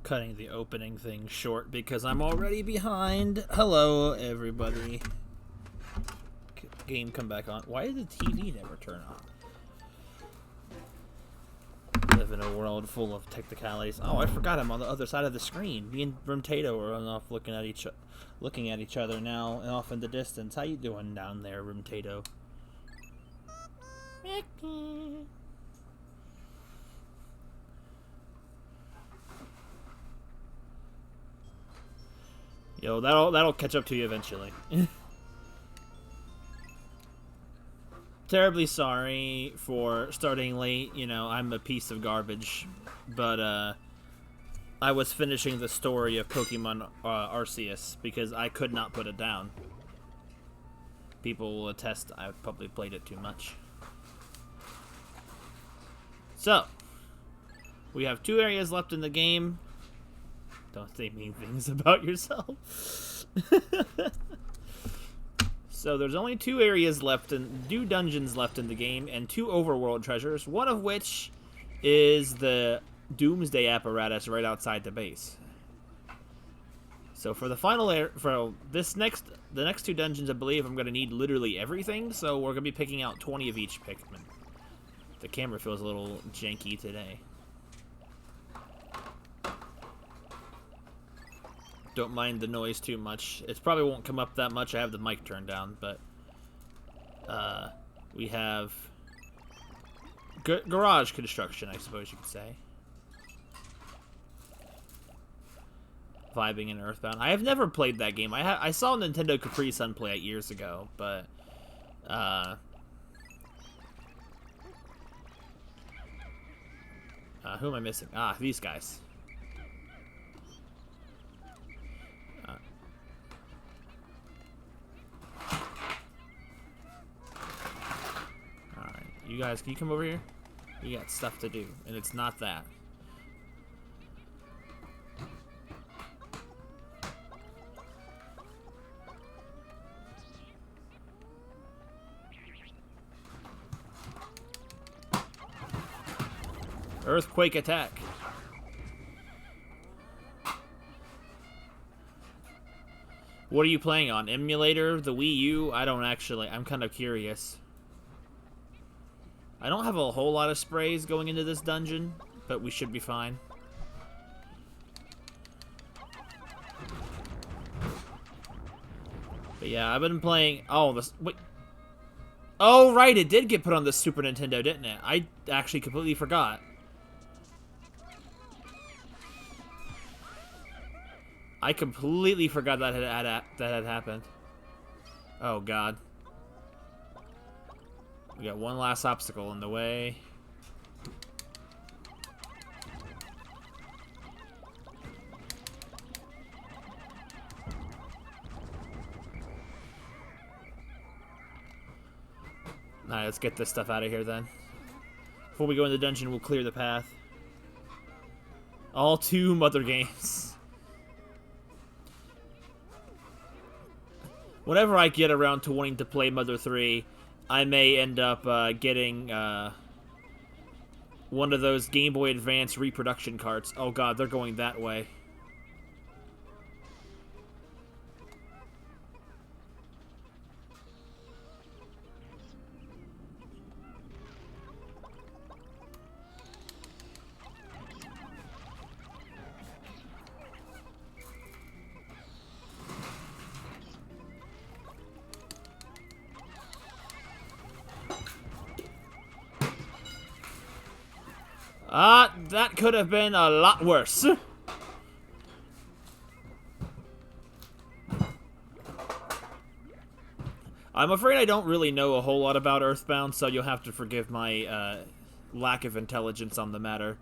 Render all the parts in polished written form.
cutting the opening thing short because I'm already behind. Hello, everybody. Game come back on. Why did the TV never turn on? Live in a world full of technicalities. Oh, I forgot I'm on the other side of the screen. Me and Rimtato are off looking at each other now and off in the distance. How you doing down there, Rimtato? Yo, that'll catch up to you eventually. Terribly sorry for starting late. You know, I'm a piece of garbage, but I was finishing the story of Pokemon Arceus because I could not put it down. People will attest I probably played it too much. So, we have 2 areas left in the game. Don't say mean things about yourself. So there's only 2 areas left, and 2 dungeons left in the game, and 2 overworld treasures, one of which is the Doomsday apparatus right outside the base. So for the final the next 2 dungeons, I believe I'm going to need literally everything, so we're going to be picking out 20 of each Pikmin. The camera feels a little janky today. Don't mind the noise too much. It probably won't come up that much. I have the mic turned down, but we have garage construction, I suppose you could say. Vibing in Earthbound. I have never played that game. I saw Nintendo Capri Sun play it years ago, but who am I missing? Ah, these guys. You guys, can you come over here? You got stuff to do, and it's not that. Earthquake attack. What are you playing on? Emulator? The Wii U? I don't actually. I'm kind of curious. I don't have a whole lot of sprays going into this dungeon, but we should be fine. But yeah, I've been playing... Oh, this... Wait. Oh, right, it did get put on the Super Nintendo, didn't it? I actually completely forgot. I completely forgot that had happened. Oh, God. We got one last obstacle in the way. Alright, let's get this stuff out of here then. Before we go in the dungeon, we'll clear the path. All 2 Mother games. Whenever I get around to wanting to play Mother 3, I may end up getting one of those Game Boy Advance reproduction carts. Oh god, they're going that way. That could have been a lot worse. I'm afraid I don't really know a whole lot about Earthbound, so you'll have to forgive my lack of intelligence on the matter.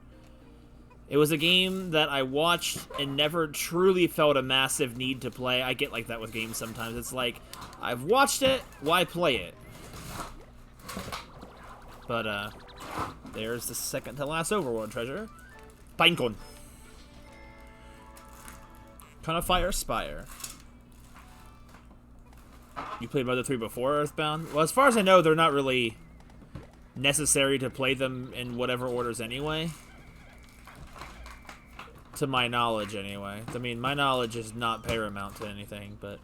It was a game that I watched and never truly felt a massive need to play. I get like that with games sometimes. It's like, I've watched it, why play it? But, there's the second to last overworld treasure. Pinecone. Fire Spire. You played Mother 3 before Earthbound? Well, as far as I know, they're not really necessary to play them in whatever orders anyway. to my knowledge, anyway. I mean, my knowledge is not paramount to anything, but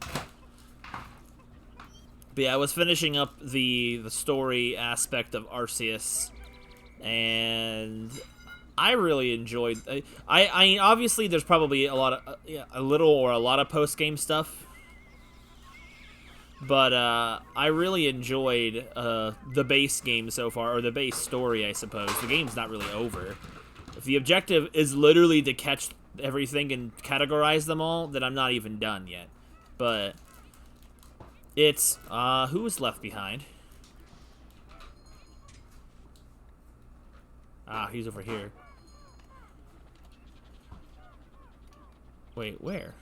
yeah, I was finishing up the story aspect of Arceus, and I really enjoyed. I mean, obviously, there's probably a lot of a little or a lot of post game stuff, but I really enjoyed the base game so far, or the base story, I suppose. The game's not really over. If the objective is literally to catch everything and categorize them all, then I'm not even done yet. But it's who's left behind? Ah, he's over here. Wait, where?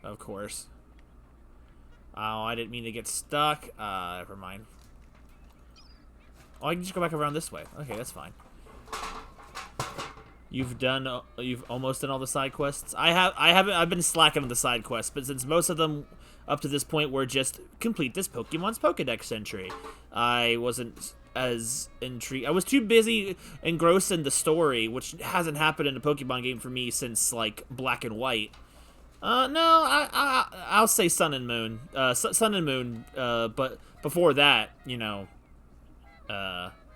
Of course. Oh, I didn't mean to get stuck. Never mind. Oh, I can just go back around this way. Okay, that's fine. You've almost done all the side quests. I've been slacking on the side quests, but since most of them up to this point were just complete this Pokemon's Pokedex entry, I wasn't as intrigued. I was too busy engrossed in the story, which hasn't happened in a Pokemon game for me since like Black and White. No, I'll say Sun and Moon. Sun and Moon. But before that, you know,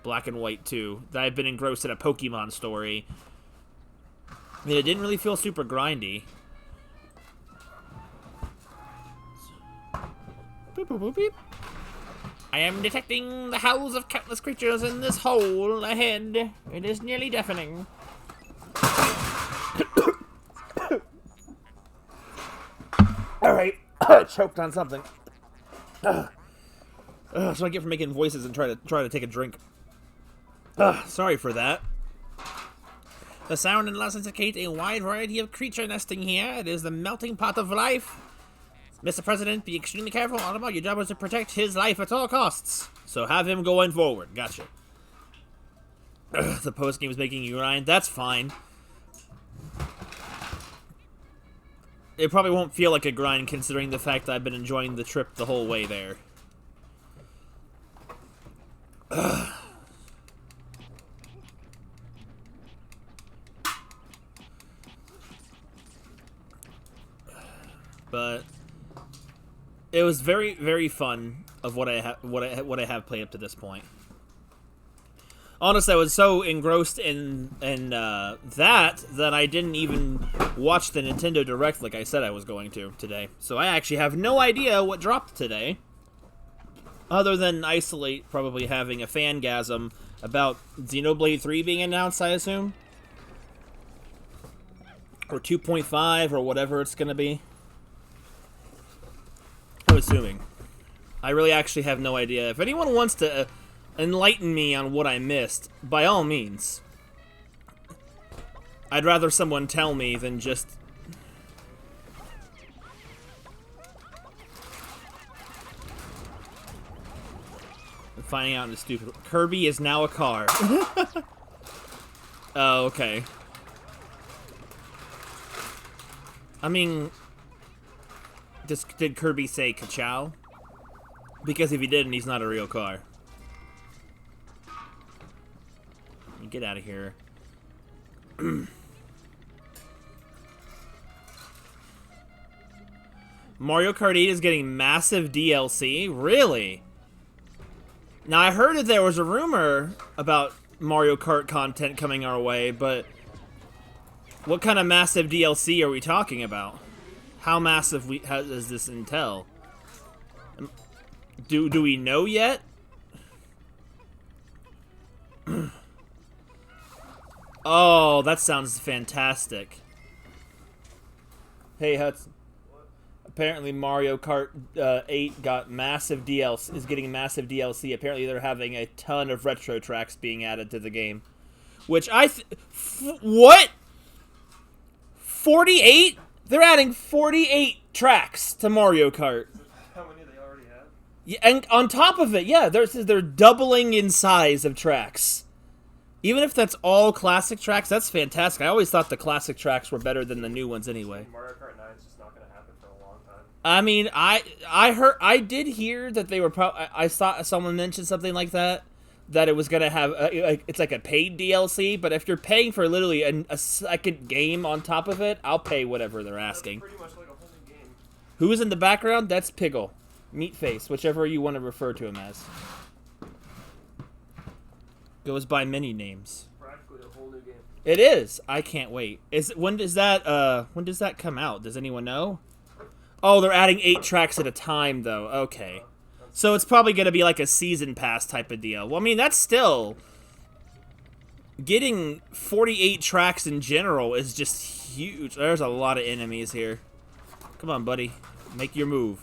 Black and White too. I've been engrossed in a Pokemon story. I mean, it didn't really feel super grindy. Boop, boop, boop, beep. I am detecting the howls of countless creatures in this hole ahead. It is nearly deafening. Alright, choked on something. So I get for making voices and try to take a drink. Sorry for that. The sound and lessons indicate a wide variety of creature nesting here. It is the melting pot of life. Mr. President, be extremely careful. All about your job is to protect his life at all costs. So have him going forward. Gotcha. The post game is making you grind. That's fine. It probably won't feel like a grind considering the fact that I've been enjoying the trip the whole way there. But it was very, very fun of what I have played up to this point. Honestly, I was so engrossed in that I didn't even watch the Nintendo Direct like I said I was going to today. So I actually have no idea what dropped today, other than Isolate probably having a fangasm about Xenoblade 3 being announced, I assume, or 2.5 or whatever it's gonna be. I'm assuming. I really actually have no idea. If anyone wants to enlighten me on what I missed, by all means. I'd rather someone tell me than just... finding out in the stupid... Kirby is now a car. Oh, okay. I mean... Did Kirby say ka-chow? Because if he didn't, he's not a real car. Get out of here. Mario Kart 8 is getting massive DLC? Really? Now, I heard that there was a rumor about Mario Kart content coming our way, but what kind of massive DLC are we talking about? How massive does this entail? Do we know yet? Oh, that sounds fantastic. Hey, Hudson. What? Apparently Mario Kart 8 got massive DLC, is getting massive DLC. Apparently they're having a ton of retro tracks being added to the game. Which what? 48? They're adding 48 tracks to Mario Kart. How many they already have? Yeah, and on top of it, yeah, they're doubling in size of tracks. Even if that's all classic tracks, that's fantastic. I always thought the classic tracks were better than the new ones anyway. Mario Kart 9 is just not going to happen for a long time. I mean, I did hear that they were I saw someone mention something like that. that it was gonna have it's like a paid DLC, but if you're paying for literally a second game on top of it, I'll pay whatever they're asking. That's pretty much like a whole new game. Who's in the background? That's Piggle. Meatface, whichever you want to refer to him as. Goes by many names. Practically a whole new game. It is. I can't wait. When does that come out? Does anyone know? Oh, they're adding 8 tracks at a time though. Okay. So it's probably going to be like a season pass type of deal. Well, I mean, that's still... Getting 48 tracks in general is just huge. There's a lot of enemies here. Come on, buddy. Make your move.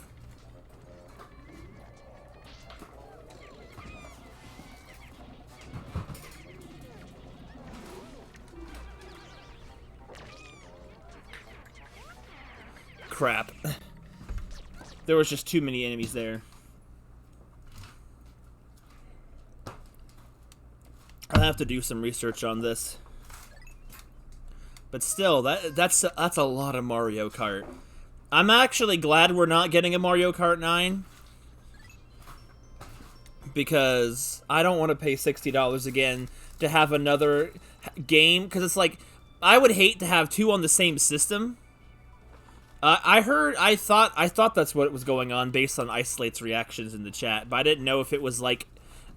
Crap. There was just too many enemies there. I'll have to do some research on this. But still, that's a lot of Mario Kart. I'm actually glad we're not getting a Mario Kart 9. Because I don't want to pay $60 again to have another game. Because it's like, I would hate to have 2 on the same system. I thought that's what was going on based on Isolate's reactions in the chat. But I didn't know if it was like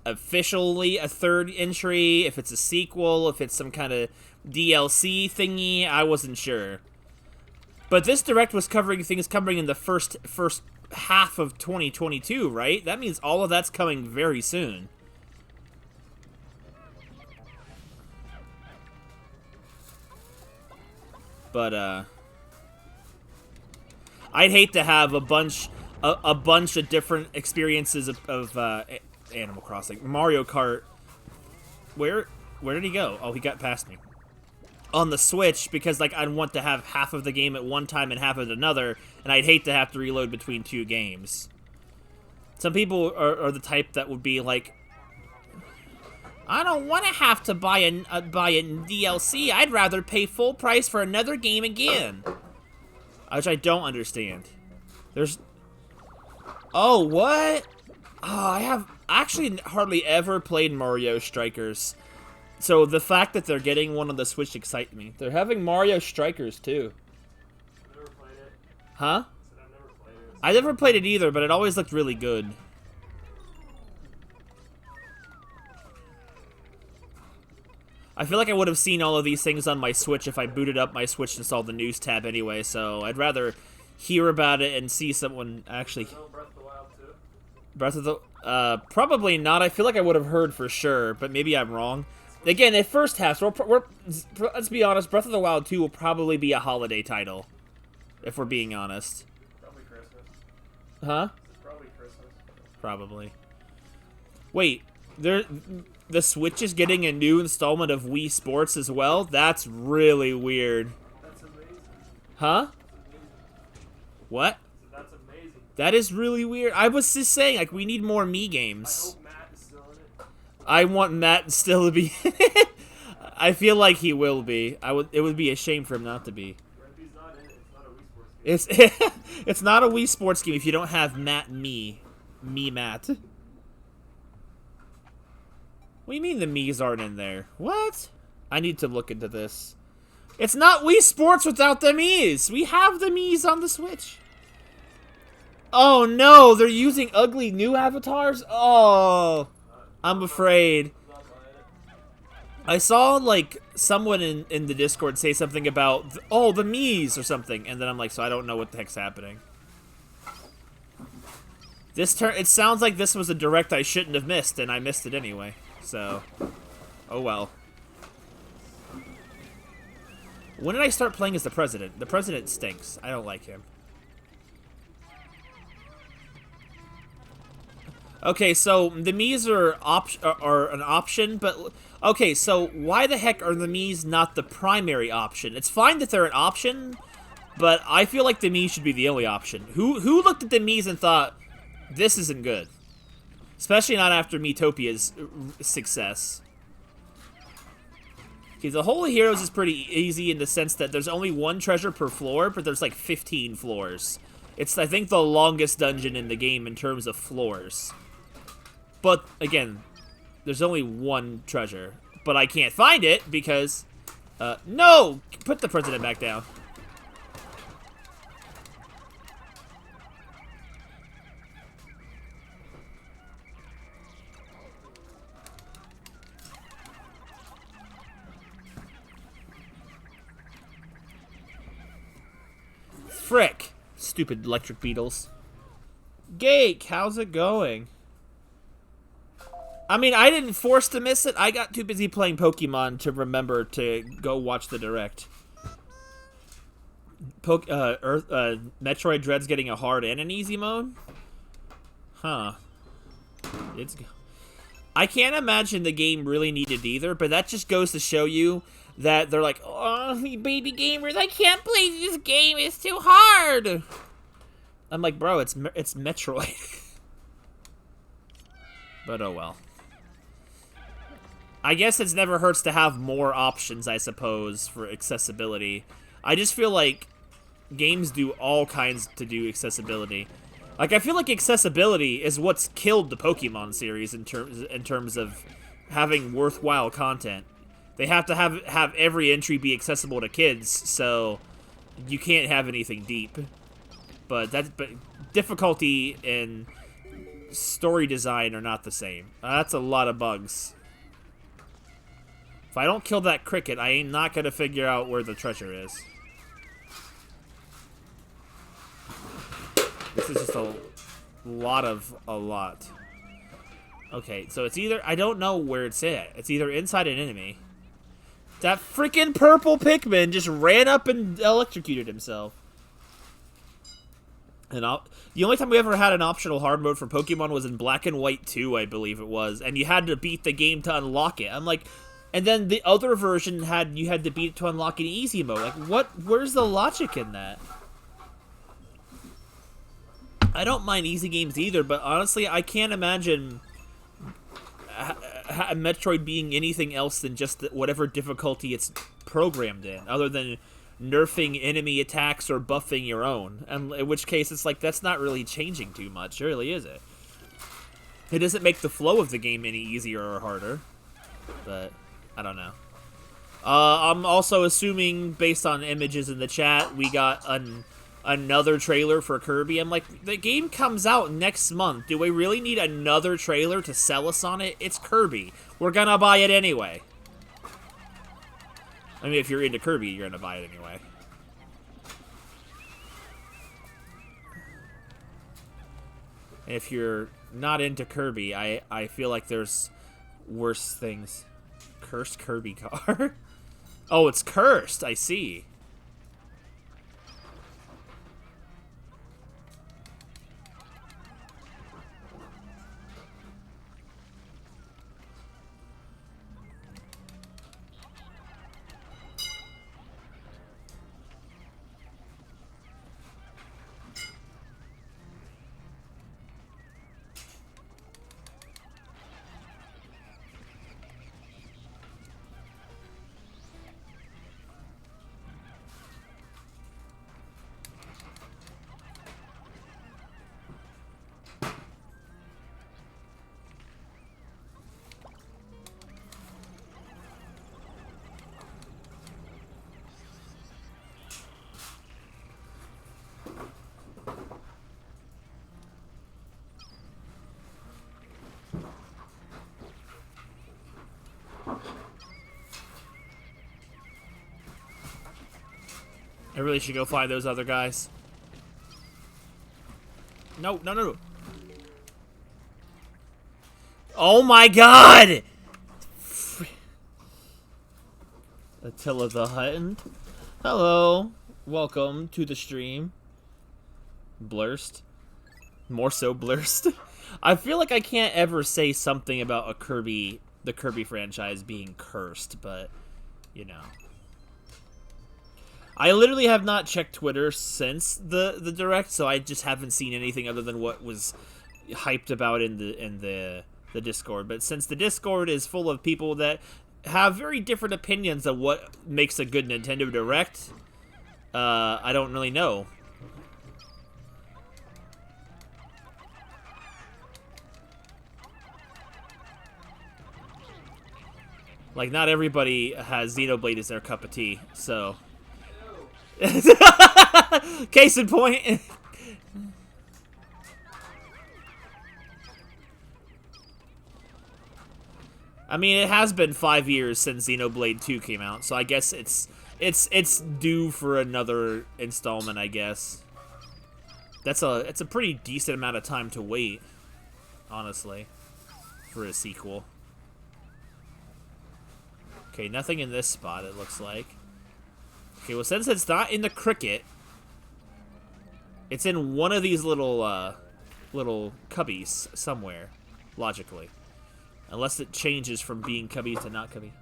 officially a third entry, if it's a sequel, if it's some kind of DLC thingy. I wasn't sure. But this direct was covering things coming in the first half of 2022, right? That means all of that's coming very soon. But I'd hate to have a bunch of different experiences of Animal Crossing. Mario Kart. Where did he go? Oh, he got past me. On the Switch, because like I'd want to have half of the game at one time and half at another, and I'd hate to have to reload between 2 games. Some people are the type that would be like, I don't want to have to buy a DLC. I'd rather pay full price for another game again. Which I don't understand. There's... Oh, what? Oh, I have actually hardly ever played Mario Strikers. So the fact that they're getting one on the Switch excites me. They're having Mario Strikers, too. I've never played it. Huh? I've never played it. I never played it either, but it always looked really good. I feel like I would have seen all of these things on my Switch if I booted up my Switch and saw the news tab anyway, so I'd rather hear about it and see someone actually... No Breath of the Wild 2? Breath of the... probably not. I feel like I would have heard for sure, but maybe I'm wrong. Again, at first half, so let's be honest, Breath of the Wild 2 will probably be a holiday title, if we're being honest. Probably Christmas. Huh? Probably Christmas. Probably. Wait, the Switch is getting a new installment of Wii Sports as well? That's really weird. That's amazing. Huh? That's amazing. What? That's amazing. That is really weird. I was just saying, like, we need more Mii games. I hope Matt is still in it. I want Matt still to be in it. I feel like he will be. It would be a shame for him not to be. If he's not in it, it's not a Wii Sports game. It's not a Wii Sports game if you don't have Matt Mii. Mii Matt. What do you mean the Miis aren't in there? What? I need to look into this. It's not Wii Sports without the Miis. We have the Miis on the Switch. Oh no, they're using ugly new avatars? Oh, I'm afraid. I saw like someone in the Discord say something about, oh, the Miis or something. And then I'm like, so I don't know what the heck's happening. It sounds like this was a direct I shouldn't have missed, and I missed it anyway. So, oh well. When did I start playing as the president? The president stinks. I don't like him. Okay, so the Miis are an option, but... Okay, so why the heck are the Miis not the primary option? It's fine that they're an option, but I feel like the Miis should be the only option. Who looked at the Miis and thought, this isn't good? Especially not after Miitopia's success. Okay, the Holy Heroes is pretty easy in the sense that there's only 1 treasure per floor, but there's like 15 floors. It's, I think, the longest dungeon in the game in terms of floors. But, again, There's only one treasure, but I can't find it because... no! Put the president back down. Frick. Stupid electric beetles. Gake, how's it going? I mean, I didn't force to miss it. I got too busy playing Pokemon to remember to go watch the Direct. Metroid Dread's getting a hard and an easy mode? Huh. I can't imagine the game really needed either, but that just goes to show you that they're like, oh, baby gamers, I can't play this game, it's too hard! I'm like, bro, it's Metroid. But oh well. I guess it never hurts to have more options, I suppose, for accessibility. I just feel like games do all kinds to do accessibility. Like, I feel like accessibility is what's killed the Pokemon series in terms of having worthwhile content. They have to have every entry be accessible to kids, so you can't have anything deep. But difficulty and story design are not the same. That's a lot of bugs. If I don't kill that cricket, I ain't not gonna figure out where the treasure is. This is just a lot. Okay, so it's either... I don't know where it's at. It's either inside an enemy. That freaking purple Pikmin just ran up and electrocuted himself. And the only time we ever had an optional hard mode for Pokemon was in Black and White 2, I believe it was. And you had to beat the game to unlock it. I'm like... And then the other version you had to beat it to unlock an easy mode. Like, where's the logic in that? I don't mind easy games either, but honestly, I can't imagine Metroid being anything else than just whatever difficulty it's programmed in, other than nerfing enemy attacks or buffing your own. And in which case, it's like, that's not really changing too much, really, is it? It doesn't make the flow of the game any easier or harder, but I don't know. I'm also assuming, based on images in the chat, we got another trailer for Kirby. I'm like, the game comes out next month. Do we really need another trailer to sell us on it? It's Kirby. We're gonna buy it anyway. I mean, if you're into Kirby, you're gonna buy it anyway. If you're not into Kirby, I feel like there's worse things. Cursed Kirby car? Oh, it's cursed. I see. I really should go find those other guys. No. Oh my god! Attila the Hutton. Hello. Welcome to the stream. Blurst. More so Blurst. I feel like I can't ever say something about the Kirby franchise being cursed, but, you know. I literally have not checked Twitter since the Direct, so I just haven't seen anything other than what was hyped about in the Discord. But since the Discord is full of people that have very different opinions of what makes a good Nintendo Direct, I don't really know. Like, not everybody has Xenoblade as their cup of tea, so... Case in point. I mean, it has been 5 years since Xenoblade 2 came out, so I guess it's due for another installment, I guess. It's a pretty decent amount of time to wait, honestly, for a sequel. Okay, nothing in this spot, it looks like. Okay, well, since it's not in the cricket, it's in one of these little cubbies somewhere, logically. Unless it changes from being cubby to not cubby.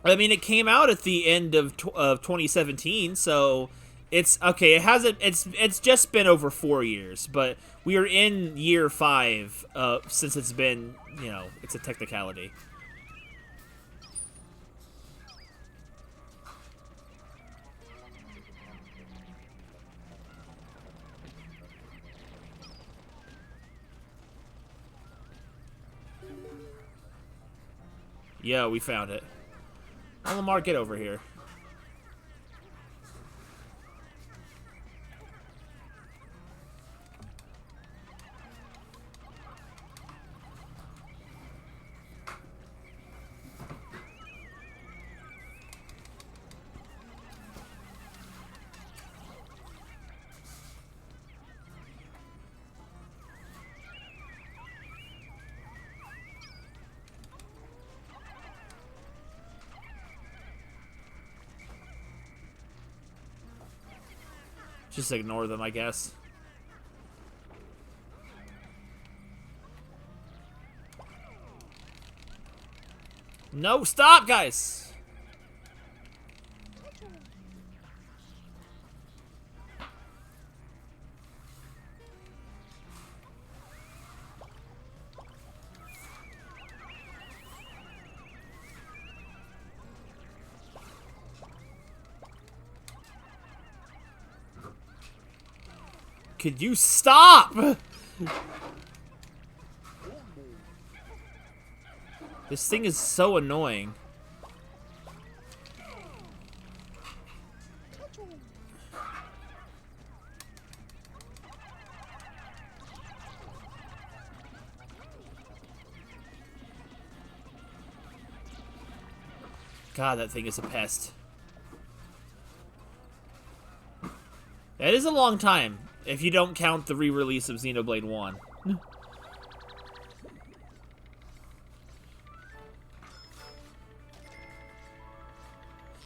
I mean, it came out at the end of 2017, so it's okay. It hasn't. It's just been over 4 years, but we are in year 5 since it's been. You know, it's a technicality. Yeah, we found it. Oh, Lamar, get over here. Just ignore them, I guess. No, stop, guys! Could you stop? This thing is so annoying. God, that thing is a pest. That is a long time, if you don't count the re-release of Xenoblade 1.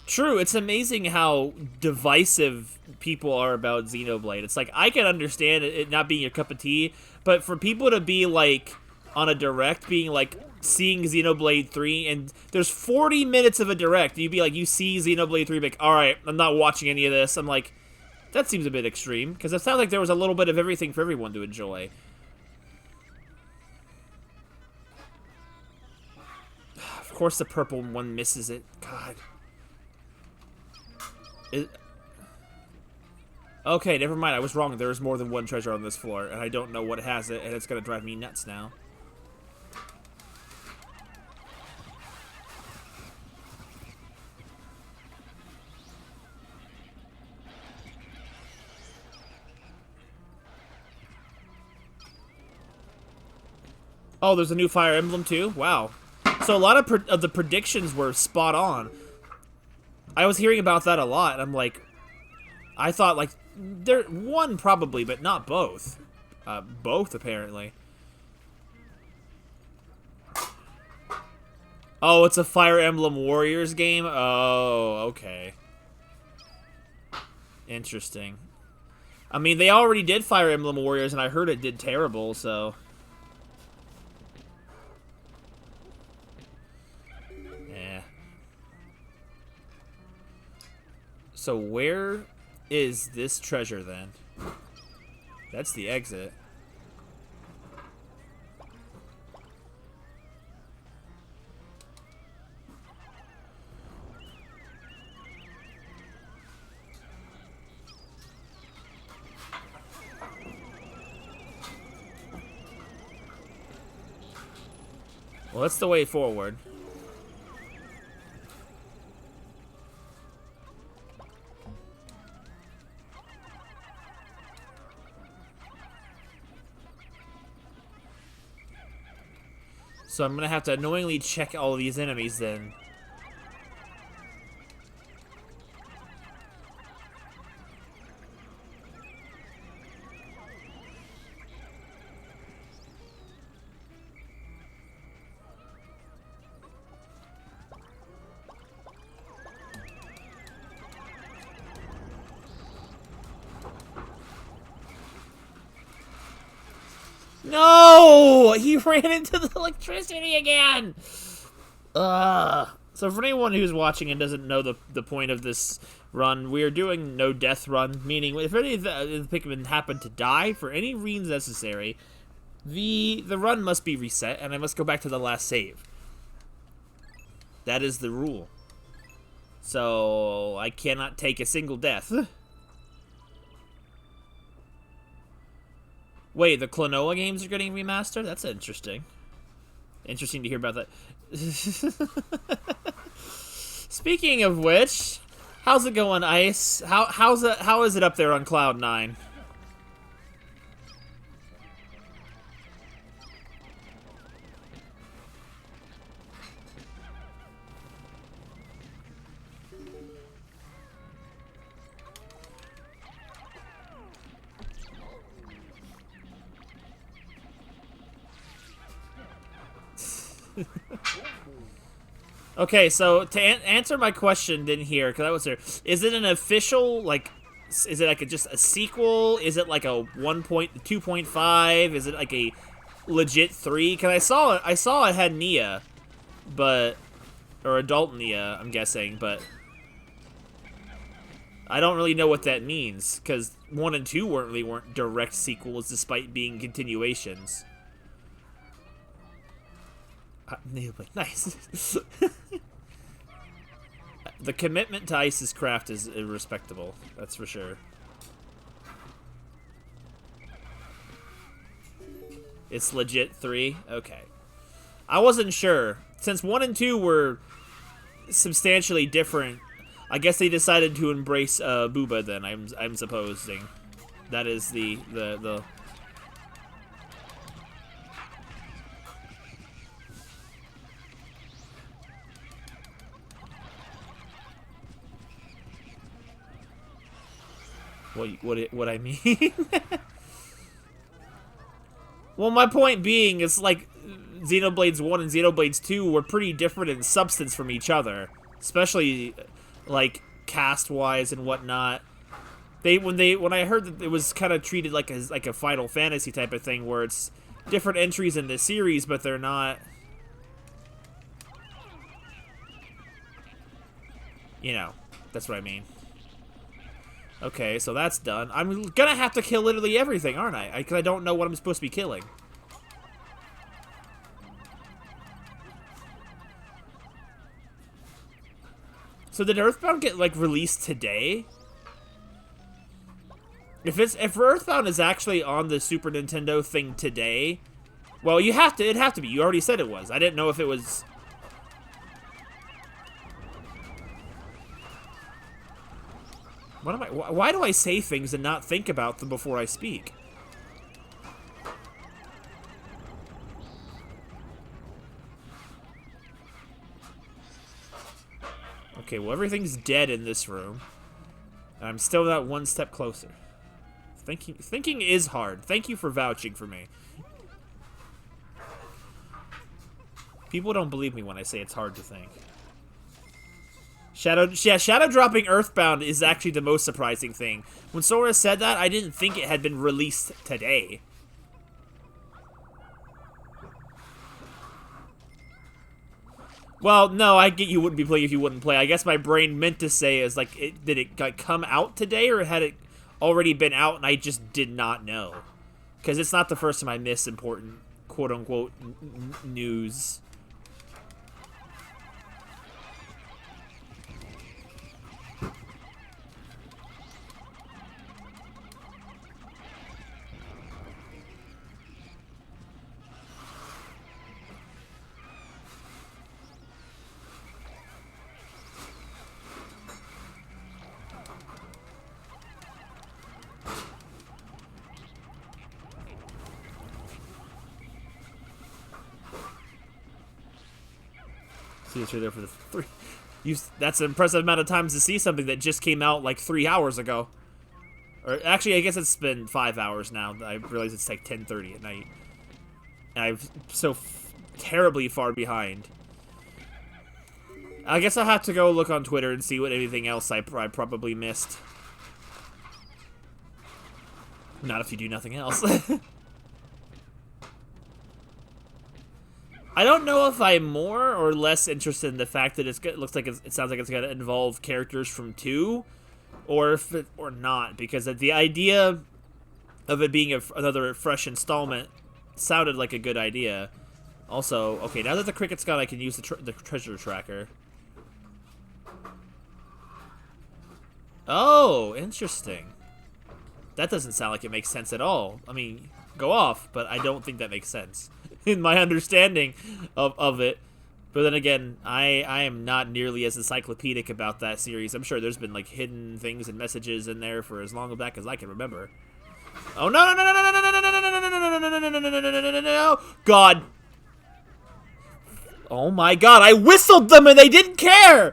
True, it's amazing how divisive people are about Xenoblade. It's like, I can understand it not being your cup of tea, but for people to be, like, on a direct, being, like, seeing Xenoblade 3, and there's 40 minutes of a direct, and you'd be like, you see Xenoblade 3, like, alright, I'm not watching any of this. I'm like, that seems a bit extreme, because it sounds like there was a little bit of everything for everyone to enjoy. Of course the purple one misses it. God. Okay, never mind. I was wrong. There's more than one treasure on this floor, and I don't know what has it, and it's gonna drive me nuts now. Oh, there's a new Fire Emblem too? Wow. So a lot of the predictions were spot on. I was hearing about that a lot, and I'm like, I thought, like, one probably, but not both. Both, apparently. Oh, it's a Fire Emblem Warriors game? Oh, okay. Interesting. I mean, they already did Fire Emblem Warriors, and I heard it did terrible, so... Yeah. So where is this treasure, then? That's the exit. Well, that's the way forward. So I'm gonna have to annoyingly check all of these enemies then. No! He ran into the electricity again! Ugh. So for anyone who's watching and doesn't know the point of this run, we are doing no death run, meaning if any of the Pikmin happen to die for any reasons necessary, the run must be reset, and I must go back to the last save. That is the rule. So I cannot take a single death. Wait, the Klonoa games are getting remastered? That's interesting. Interesting to hear about that. Speaking of which, how's it going, Ice? How is it up there on Cloud 9? Okay, so to answer my question, didn't hear because I was there. Is it an official like? Is it like just a sequel? Is it like a 1.2.5? Is it like a legit 3? Because I saw it had Nia, but or adult Nia, I'm guessing, but I don't really know what that means because 1 and 2 weren't direct sequels despite being continuations. Nice. The commitment to Ice's craft is irrespectable. That's for sure. It's legit 3? Okay. I wasn't sure. Since 1 and 2 were substantially different, I guess they decided to embrace Booba then, I'm supposing. That is the what I mean? Well, my point being is like Xenoblades 1 and Xenoblades 2 were pretty different in substance from each other, especially like cast-wise and whatnot. When I heard that it was kind of treated like a Final Fantasy type of thing where it's different entries in the series, but they're not, you know, that's what I mean. Okay, so that's done. I'm gonna have to kill literally everything, aren't I? Because I don't know what I'm supposed to be killing. So did Earthbound get, like, released today? If Earthbound is actually on the Super Nintendo thing today, well, it'd have to be. You already said it was. I didn't know if it was... Why do I say things and not think about them before I speak? Okay, well, everything's dead in this room. I'm still not one step closer. Thinking is hard. Thank you for vouching for me. People don't believe me when I say it's hard to think. Shadow dropping Earthbound is actually the most surprising thing. When Sora said that, I didn't think it had been released today. Well, no, I get you wouldn't be playing if you wouldn't play. I guess my brain meant to say is like, did it like, come out today or had it already been out and I just did not know? Because it's not the first time I miss important quote-unquote news. See if you're there for the three. That's an impressive amount of times to see something that just came out like 3 hours ago. Or actually, I guess it's been 5 hours now. I realize it's like 10:30 at night. And I'm so terribly far behind. I guess I'll have to go look on Twitter and see what anything else I probably missed. Not if you do nothing else. I don't know if I'm more or less interested in the fact that it looks like it sounds like it's going to involve characters from 2, or if it, or not, because the idea of it being another fresh installment sounded like a good idea. Also, okay, now that the cricket's gone, I can use the treasure tracker. Oh, interesting. That doesn't sound like it makes sense at all. I mean, go off, but I don't think that makes sense in my understanding of it. But then again, I am not nearly as encyclopedic about that series. I'm sure there's been like hidden things and messages in there for as long back as I can remember. Oh no no no no no no no no no no no no no no no no no no no! God! Oh my God! I whistled them and they didn't care.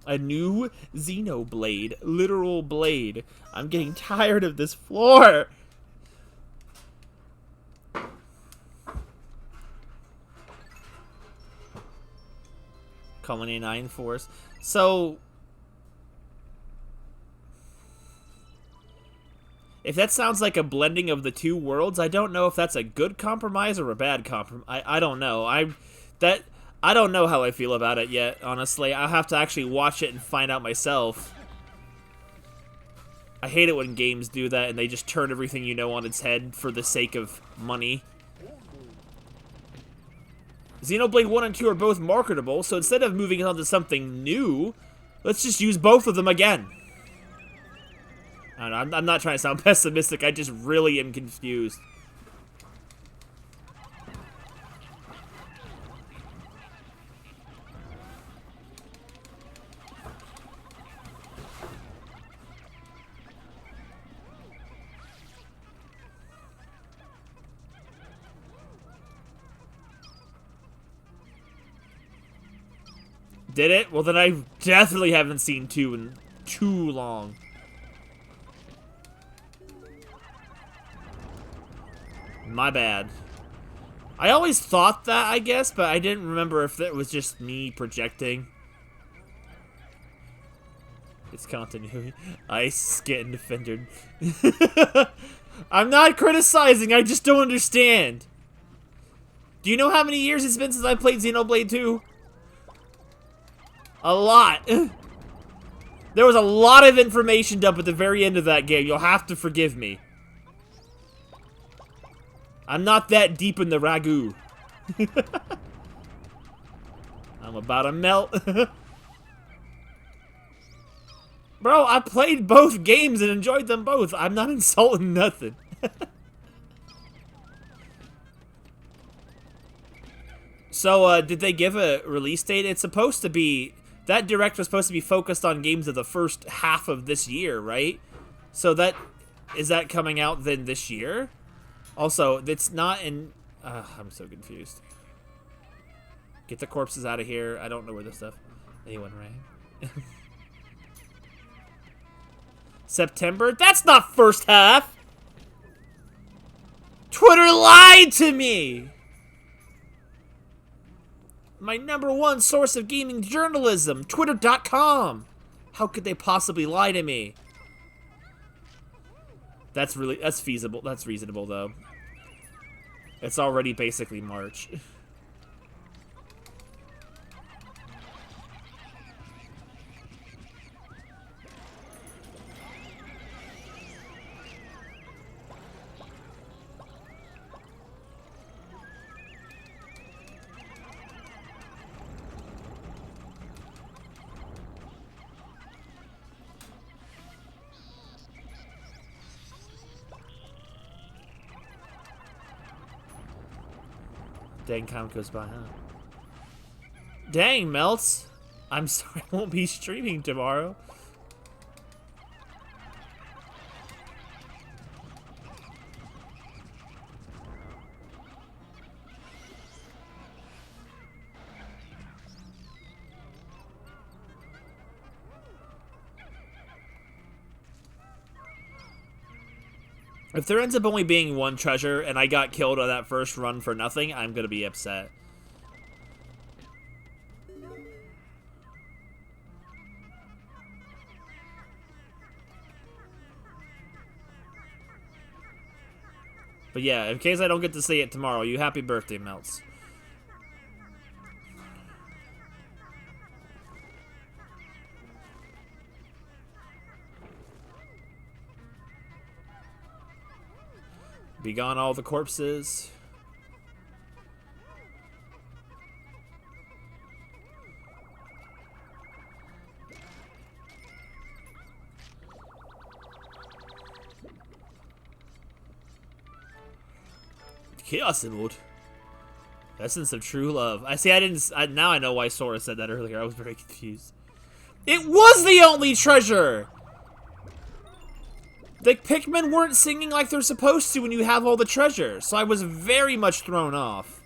A new Xenoblade, literal blade. I'm getting tired of this floor. Colony 9 Force. So, if that sounds like a blending of the two worlds, I don't know if that's a good compromise or a bad compromise. I don't know. I don't know how I feel about it yet, honestly. I'll have to actually watch it and find out myself. I hate it when games do that and they just turn everything you know on its head for the sake of money. Xenoblade 1 and 2 are both marketable, so instead of moving on to something new, let's just use both of them again. I don't know, I'm not trying to sound pessimistic, I just really am confused. Did it? Well, then I definitely haven't seen 2 in too long. My bad. I always thought that, I guess, but I didn't remember if it was just me projecting. It's continuity. Ice getting defended. I'm not criticizing, I just don't understand. Do you know how many years it's been since I played Xenoblade 2? A lot. There was a lot of information dumped at the very end of that game. You'll have to forgive me. I'm not that deep in the ragu. I'm about to melt. Bro, I played both games and enjoyed them both. I'm not insulting nothing. So, did they give a release date? It's supposed to be... That Direct was supposed to be focused on games of the first half of this year, right? So that... Is that coming out then this year? Also, it's not in... I'm so confused. Get the corpses out of here. I don't know where this stuff... Anyone rang? September? That's not first half! Twitter lied to me! My #1 source of gaming journalism, Twitter.com. How could they possibly lie to me? That's feasible. That's reasonable, though. It's already basically March. Dang, time goes by, huh? Dang, Melts! I'm sorry, I won't be streaming tomorrow. If there ends up only being one treasure and I got killed on that first run for nothing, I'm gonna be upset. But yeah, in case I don't get to see it tomorrow, you happy birthday, Melts. Be gone all the corpses. Chaos Emerald. Essence of true love. I see. Now I know why Sora said that earlier. I was very confused. It was the only treasure. The Pikmin weren't singing like they're supposed to when you have all the treasure, so I was very much thrown off.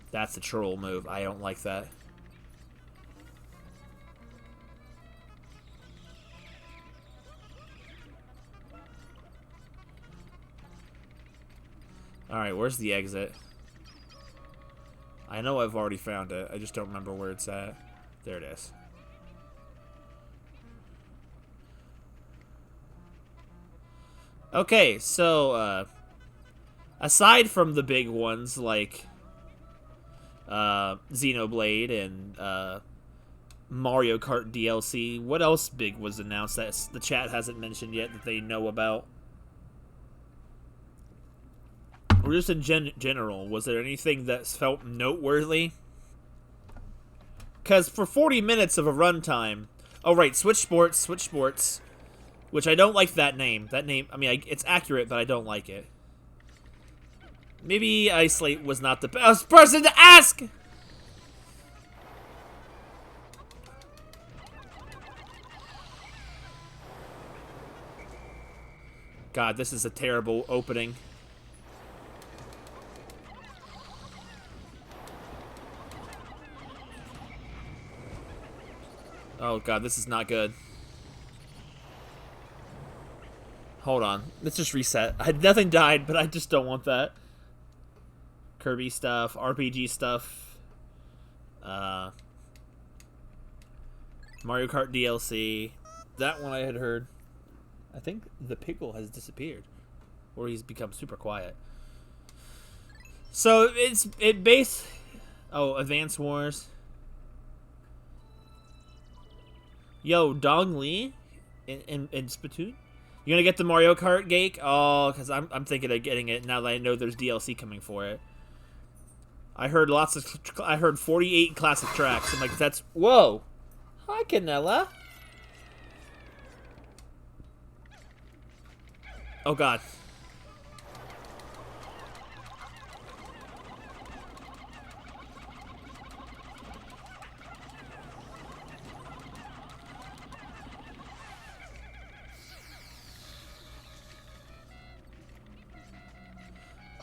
That's a troll move. I don't like that. Alright, where's the exit? I know I've already found it. I just don't remember where it's at. There it is. Okay, so, aside from the big ones like Xenoblade and Mario Kart DLC, what else big was announced that the chat hasn't mentioned yet that they know about? Or just in general, was there anything that felt noteworthy? Because for 40 minutes of a runtime... Oh, right, Switch Sports. Which I don't like that name. That name, I mean, it's accurate, but I don't like it. Maybe Isolate was not the best person to ask! God, this is a terrible opening. Oh god, this is not good. Hold on. Let's just reset. Nothing died, but I just don't want that. Kirby stuff, RPG stuff. Mario Kart DLC. That one I had heard. I think the pickle has disappeared. Or he's become super quiet. So, Oh, Advance Wars. Yo, Dong Li in Splatoon? You gonna get the Mario Kart Gate? Oh, because I'm thinking of getting it now that I know there's DLC coming for it. I heard 48 classic tracks. I'm like, that's... Whoa! Hi, Canella! Oh, God.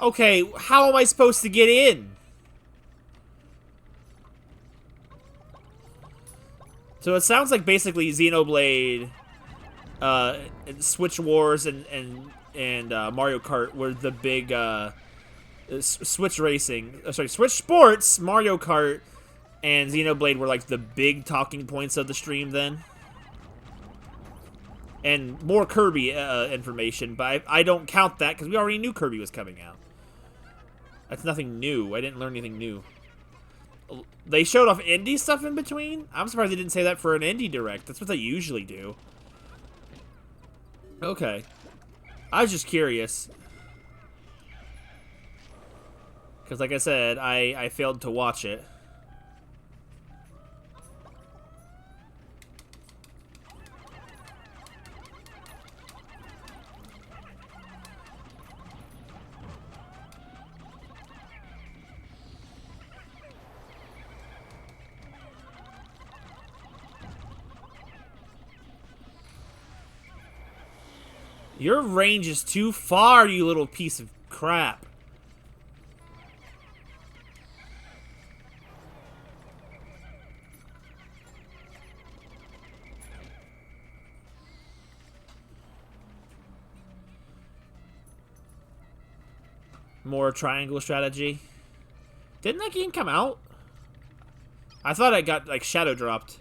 Okay, how am I supposed to get in? So it sounds like basically Xenoblade, Switch Wars, and Mario Kart were the big Switch Racing. Sorry, Switch Sports, Mario Kart, and Xenoblade were like the big talking points of the stream then. And more Kirby information, but I don't count that because we already knew Kirby was coming out. That's nothing new. I didn't learn anything new. They showed off indie stuff in between? I'm surprised they didn't say that for an indie direct. That's what they usually do. Okay. I was just curious. Because like I said, I failed to watch it. Your range is too far, you little piece of crap. More triangle strategy. Didn't that game come out? I thought it got, like, shadow dropped.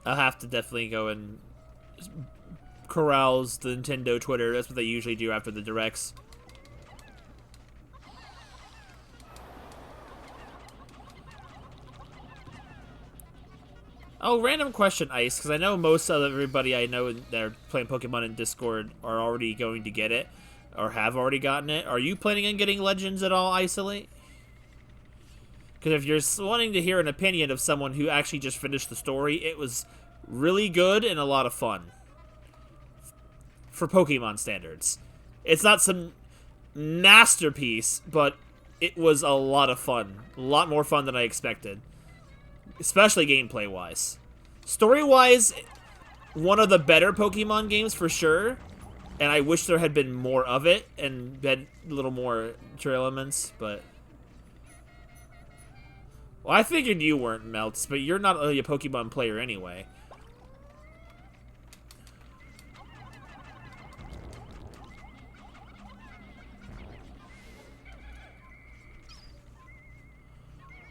I'll have to definitely go and corrals the Nintendo Twitter. That's what they usually do after the directs. Oh, random question, Ice, because I know most of everybody I know that are playing Pokemon in Discord are already going to get it, or have already gotten it. Are you planning on getting Legends at all, Isolate? Because if you're wanting to hear an opinion of someone who actually just finished the story, it was really good and a lot of fun. For Pokemon standards. It's not some masterpiece, but it was a lot of fun. A lot more fun than I expected. Especially gameplay-wise. Story-wise, one of the better Pokemon games for sure. And I wish there had been more of it and had a little more trail elements, but... Well, I figured you weren't, Melts, but you're not really a Pokemon player anyway.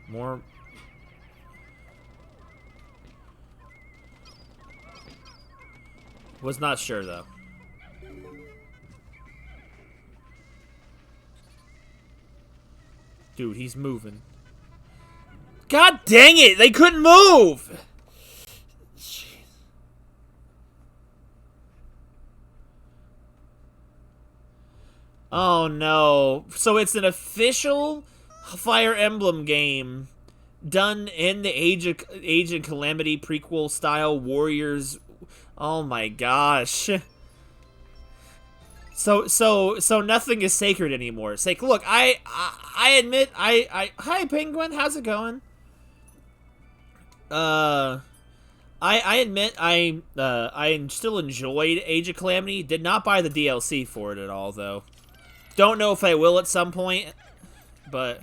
More... Was not sure, though. Dude, he's moving. God dang it! They couldn't move! Jeez. Oh no. So it's an official Fire Emblem game done in the Age of Calamity prequel style Warriors. Oh my gosh. So nothing is sacred anymore. It's like, look, I admit, hi Penguin, how's it going? I admit I still enjoyed Age of Calamity. Did not buy the DLC for it at all, though. Don't know if I will at some point, but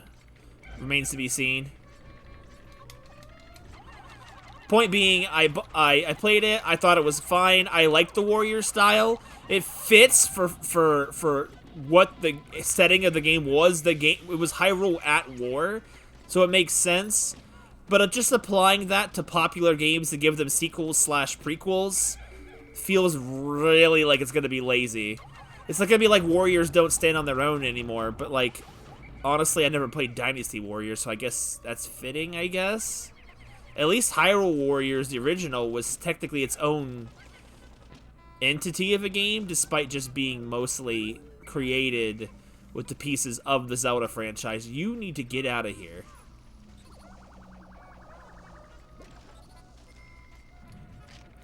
remains to be seen. Point being, I played it. I thought it was fine. I liked the warrior style. It fits for what the setting of the game was. It was Hyrule at war, so it makes sense. But just applying that to popular games to give them sequels / prequels feels really like it's gonna be lazy. It's not gonna be like Warriors don't stand on their own anymore. But like, honestly, I never played Dynasty Warriors, so I guess that's fitting. I guess. At least Hyrule Warriors, the original, was technically its own entity of a game, despite just being mostly created with the pieces of the Zelda franchise. You need to get out of here.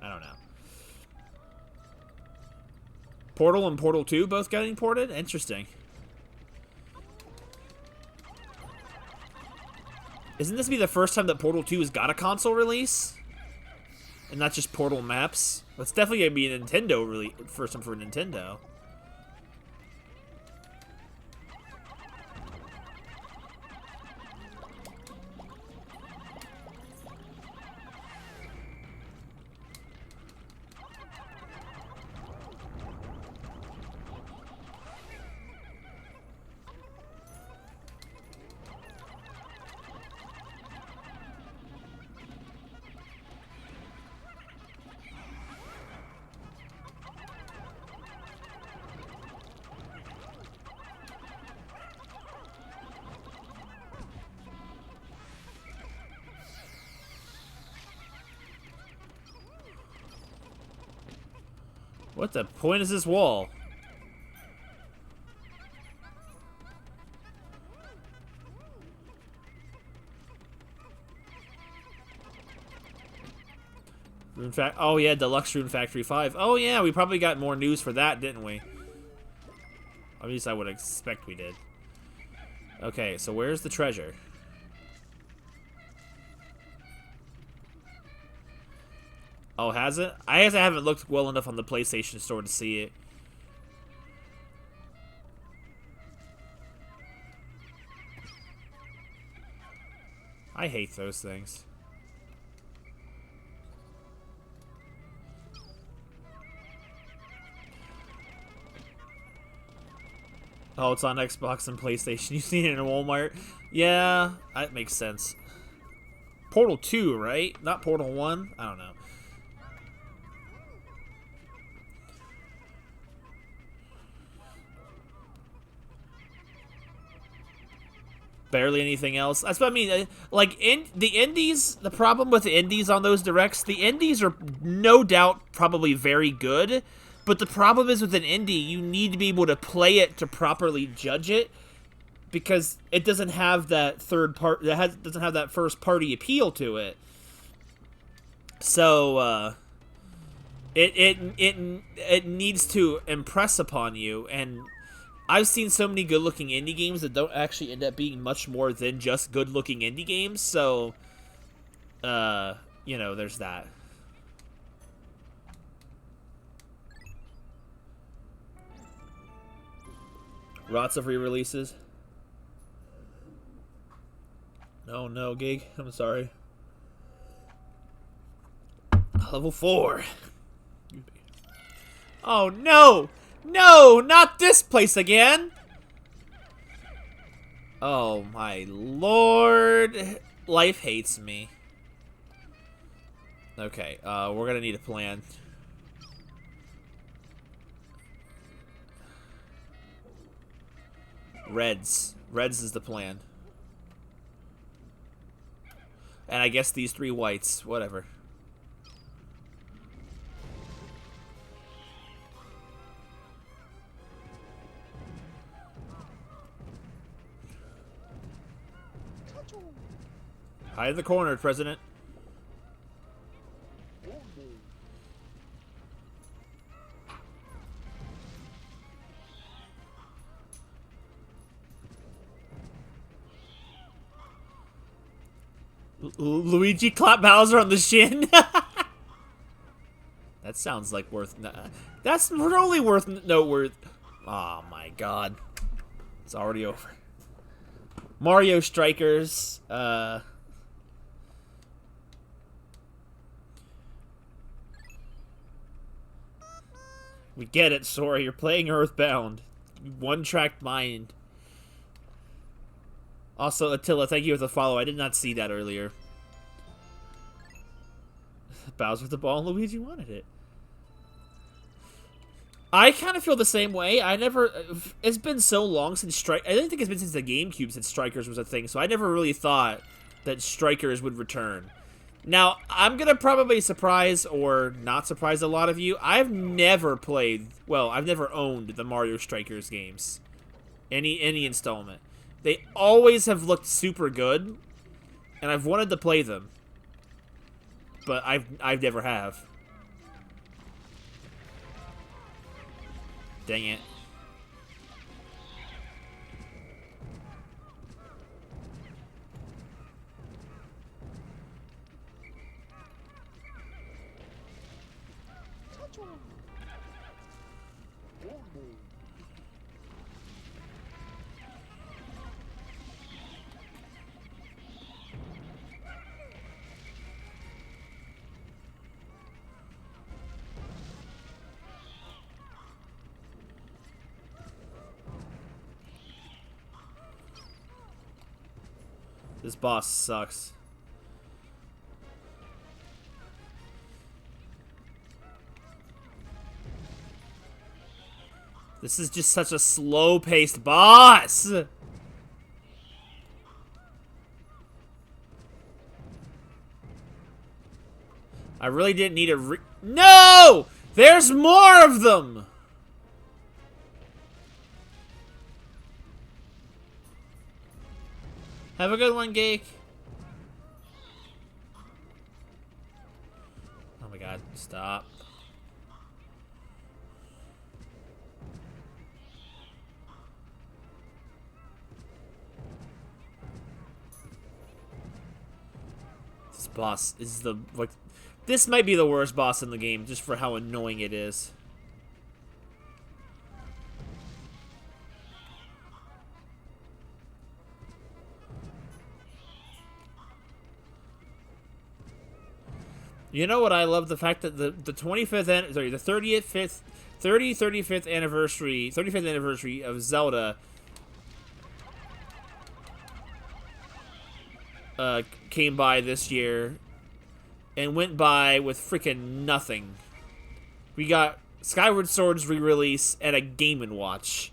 I don't know. Portal and Portal 2 both getting ported? Interesting. Isn't this be the first time that Portal 2 has got a console release? And not just Portal maps? That's definitely going to be a Nintendo first one for Nintendo. What the point is this wall? Rune oh yeah, Deluxe Rune Factory 5. Oh yeah, we probably got more news for that, didn't we? At least I would expect we did. Okay, so where's the treasure? Oh, has it? I guess I haven't looked well enough on the PlayStation Store to see it. I hate those things. Oh, it's on Xbox and PlayStation. You've seen it in Walmart? Yeah, that makes sense. Portal 2, right? Not Portal 1? I don't know. Barely anything else. That's what I mean. Like, the indies, the problem with the indies on those directs, the indies are no doubt probably very good, but the problem is with an indie, you need to be able to play it to properly judge it, because it doesn't have that doesn't have that first party appeal to it. So, it needs to impress upon you, and I've seen so many good-looking indie games that don't actually end up being much more than just good-looking indie games, so, you know, there's that. Lots of re-releases. Oh, no, Gig. I'm sorry. Level 4. Oh, no! No, not this place again! Oh my lord. Life hates me. Okay, we're gonna need a plan. Reds. Reds is the plan. And I guess these 3 whites. Whatever. Hide in the corner, President. Luigi clap Bowser on the shin? That sounds like worth... That's really worth... No, worth... Oh my god. It's already over. Mario Strikers, we get it, Sora. You're playing Earthbound. One-track mind. Also, Attila, thank you for the follow. I did not see that earlier. Bowser with the ball and Luigi wanted it. I kind of feel the same way. I never... It's been so long since I don't think it's been since the GameCube since Strikers was a thing, so I never really thought that Strikers would return. Now, I'm going to probably surprise or not surprise a lot of you. I've never played... Well, I've never owned the Mario Strikers games. Any installment. They always have looked super good, and I've wanted to play them. But I've never have. Dang it. This boss sucks. This is just such a slow-paced boss! I really didn't need a No! There's more of them! Have a good one, Geek. Oh my god, stop. This boss is the, like, this might be the worst boss in the game, just for how annoying it is. You know what I love? The fact that the 25th, sorry, the 35th anniversary of Zelda came by this year and went by with freaking nothing. We got Skyward Sword's re-release and a Game & Watch.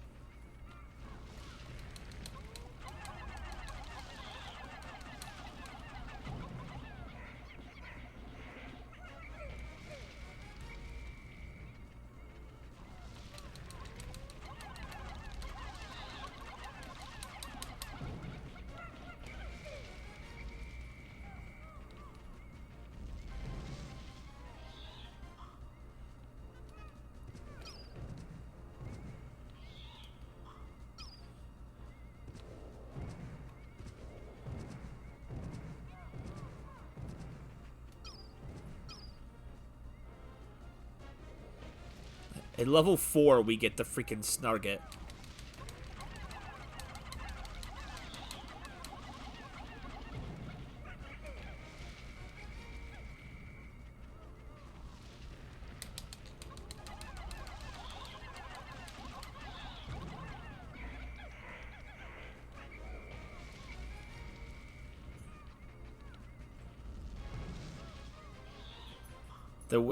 At level 4, we get the freaking Snarget.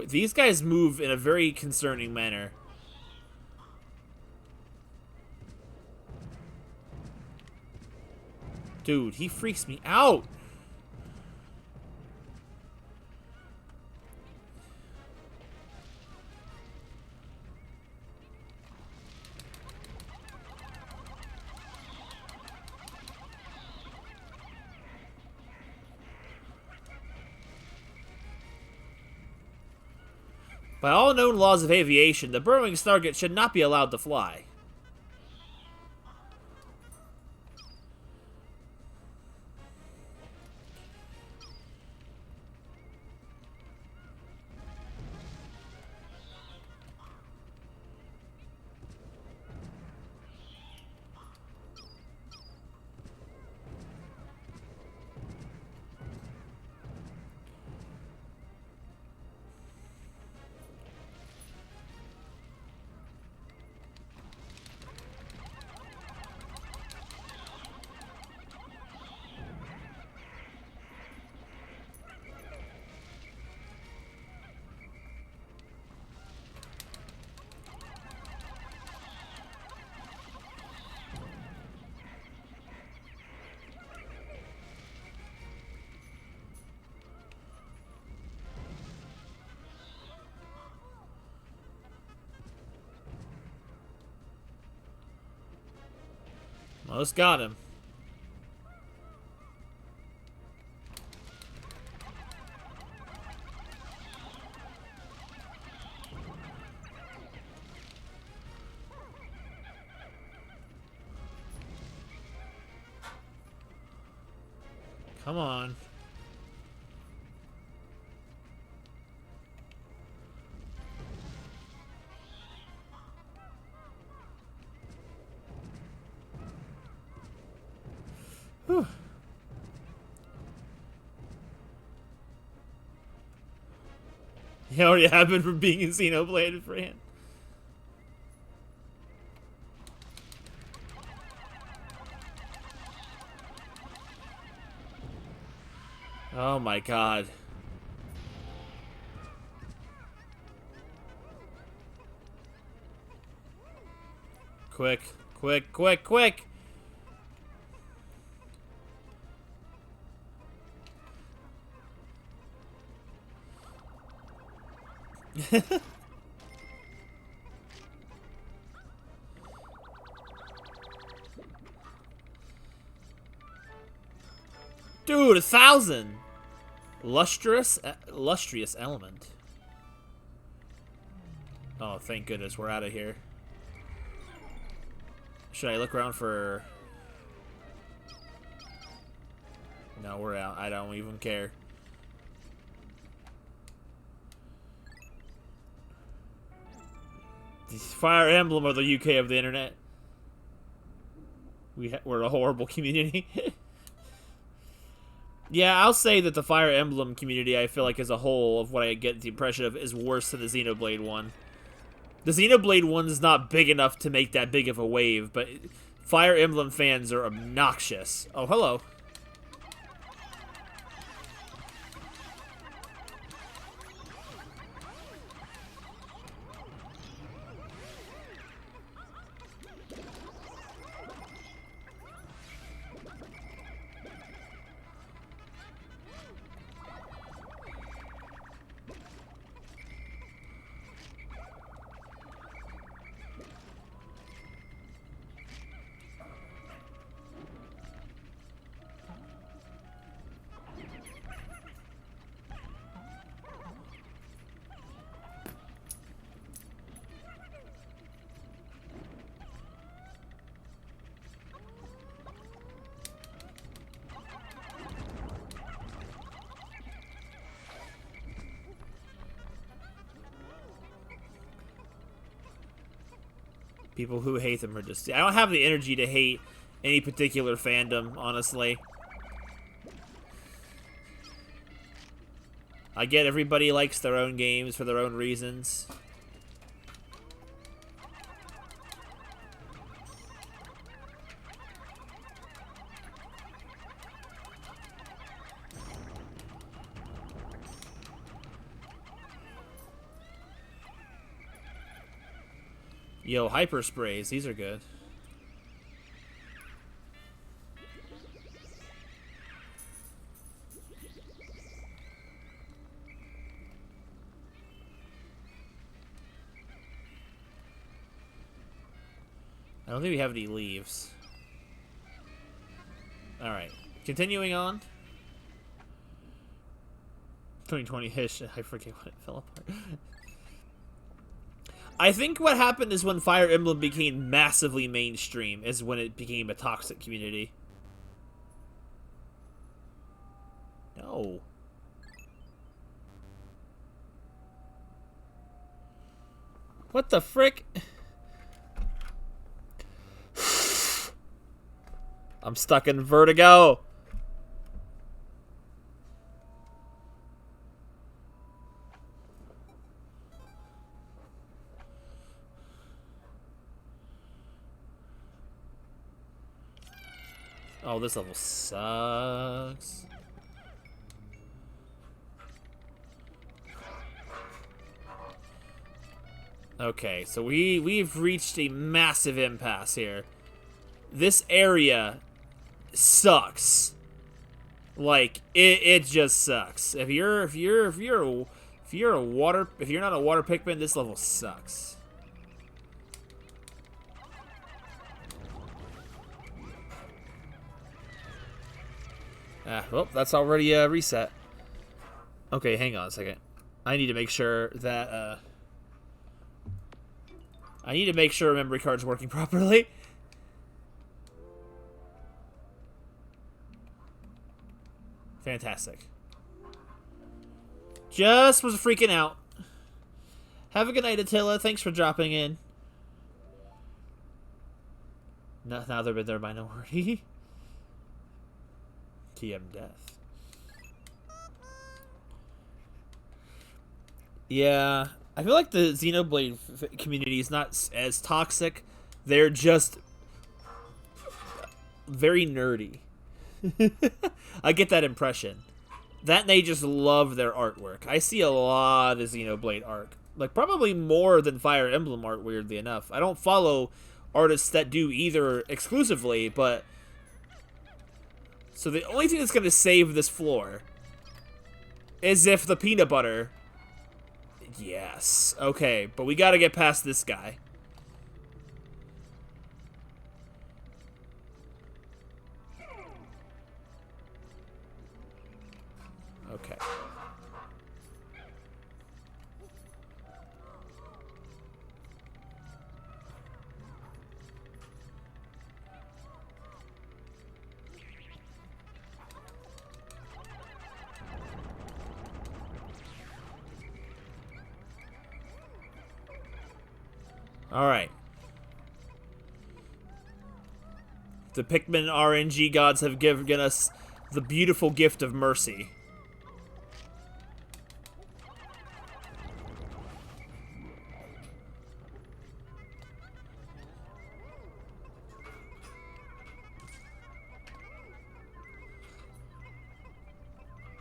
These guys move in a very concerning manner. Dude, he freaks me out. By all known laws of aviation, the burrowing Snarget should not be allowed to fly. Almost got him. Come on. Whew. It already happened from being in Xenoblade, Fran. Oh my god. Quick, quick, quick, quick! Dude, 1,000! Lustrous element. Oh, thank goodness, we're out of here. Should I look around for... No, we're out. I don't even care. Fire Emblem or the UK of the internet. We're a horrible community. Yeah, I'll say that the Fire Emblem community, I feel like as a whole, of what I get the impression of, is worse than the Xenoblade one. The Xenoblade one is not big enough to make that big of a wave, but Fire Emblem fans are obnoxious. Oh, hello. People who hate them are just... I don't have the energy to hate any particular fandom, honestly. I get everybody likes their own games for their own reasons. Yo, hyper sprays. These are good. I don't think we have any leaves. Alright. Continuing on. 2020-ish. I forget what it fell apart. I think what happened is when Fire Emblem became massively mainstream is when it became a toxic community. No. What the frick? I'm stuck in vertigo. Oh, this level sucks. Okay, so we've reached a massive impasse here. This area sucks. Like it just sucks. If you're not a water Pikmin, this level sucks. Well, that's already reset. Okay, hang on a second. I need to make sure that memory card's working properly. Fantastic. Just was freaking out. Have a good night, Attila. Thanks for dropping in. Now they're in their minority. TM death. Yeah, I feel like the Xenoblade community is not as toxic. They're just very nerdy. I get that impression. That they just love their artwork. I see a lot of Xenoblade art. Like, probably more than Fire Emblem art, weirdly enough. I don't follow artists that do either exclusively, but... So the only thing that's going to save this floor is if the peanut butter... Yes. Okay, but we got to get past this guy. Okay. Alright. The Pikmin RNG gods have given us the beautiful gift of mercy.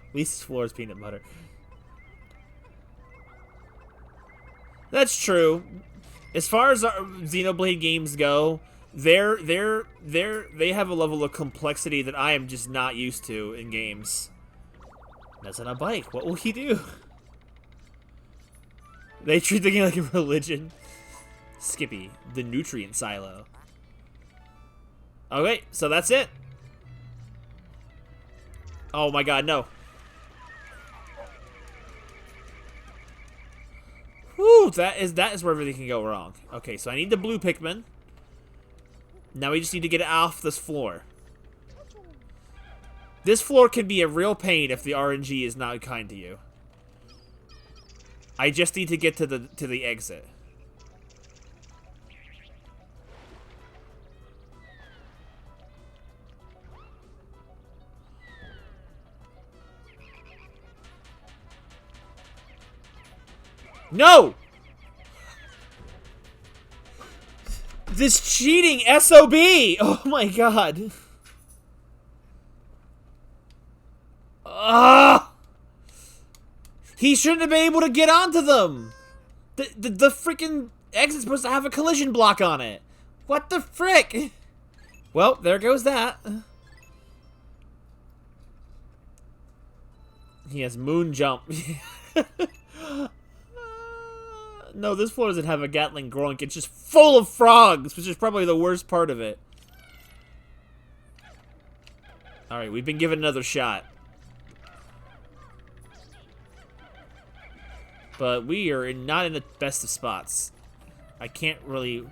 At least this floor is peanut butter. That's true. As far as our Xenoblade games go, they have a level of complexity that I am just not used to in games. That's on a bike. What will he do? They treat the game like a religion. Skippy, the nutrient silo. Okay, so that's it. Oh my god, no. Whew, that is where everything can go wrong. Okay, so I need the blue Pikmin. Now we just need to get it off this floor. This floor can be a real pain if the RNG is not kind to you. I just need to get to the exit. No! This cheating SOB! Oh my god. He shouldn't have been able to get onto them! The freaking exit's supposed to have a collision block on it. What the frick? Well, there goes that. He has moon jump. No, this floor doesn't have a Gatling Groink. It's just full of frogs, which is probably the worst part of it. Alright, we've been given another shot. But we are not in the best of spots. I can't really...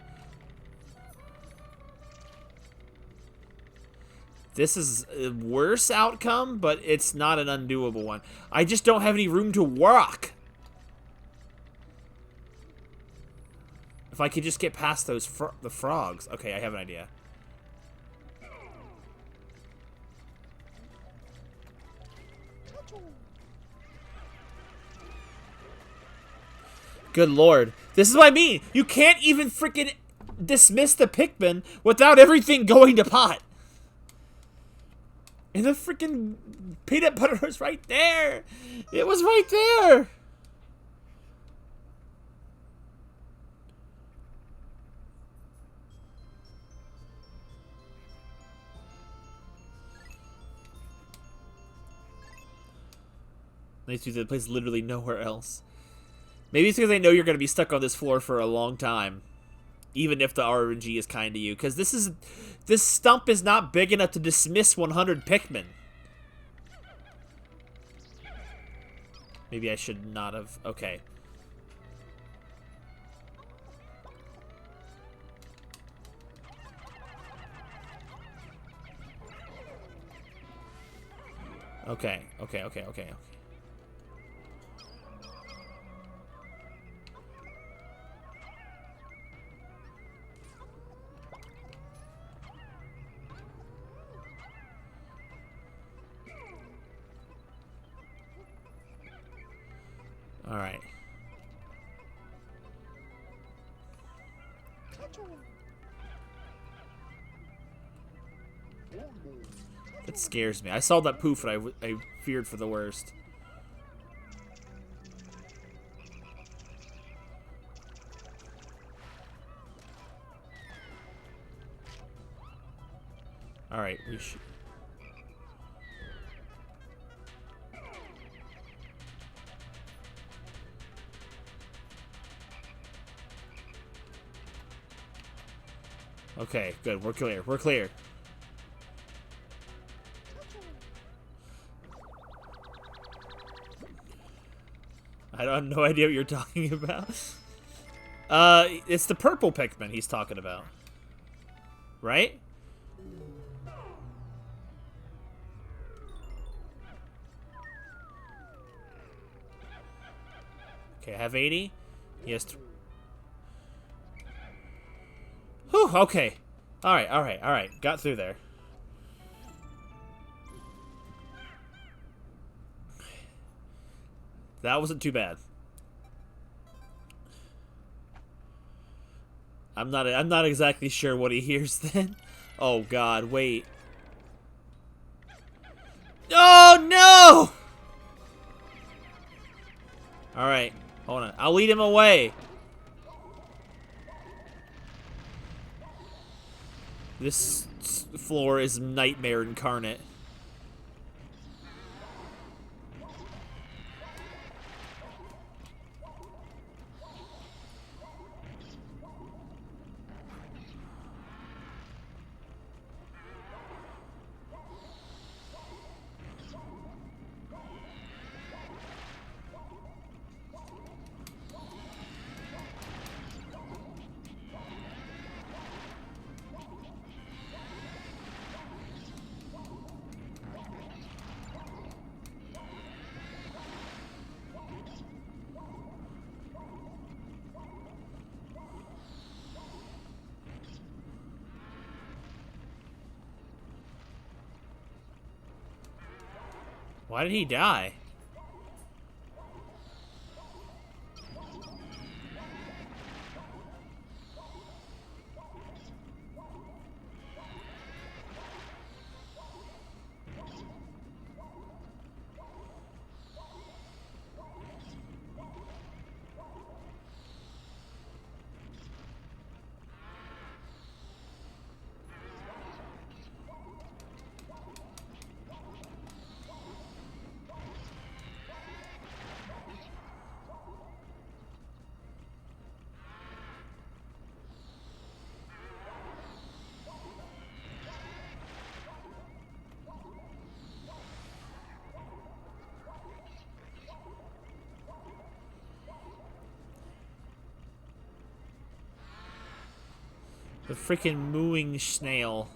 This is a worse outcome, but it's not an undoable one. I just don't have any room to walk. If I could just get past those the frogs. Okay, I have an idea. Good lord. This is what I mean. You can't even freaking dismiss the Pikmin without everything going to pot. And the freaking peanut butter was right there. It was right there. Nice to the place literally nowhere else. Maybe it's because they know you're going to be stuck on this floor for a long time. Even if the RNG is kind to you. Because this stump is not big enough to dismiss 100 Pikmin. Maybe I should not have. Okay. Okay. Alright. It scares me. I saw that poof and I feared for the worst. Alright, we should... Okay, good. We're clear. We're clear. I don't have no idea what you're talking about. It's the purple Pikmin he's talking about. Right? Okay, I have 80. He has... Okay. Alright, alright, alright. Got through there. That wasn't too bad. I'm not exactly sure what he hears then. Oh god, wait. Oh no! Alright, hold on. I'll lead him away. This floor is nightmare incarnate. Why did he die? The freaking mooing snail.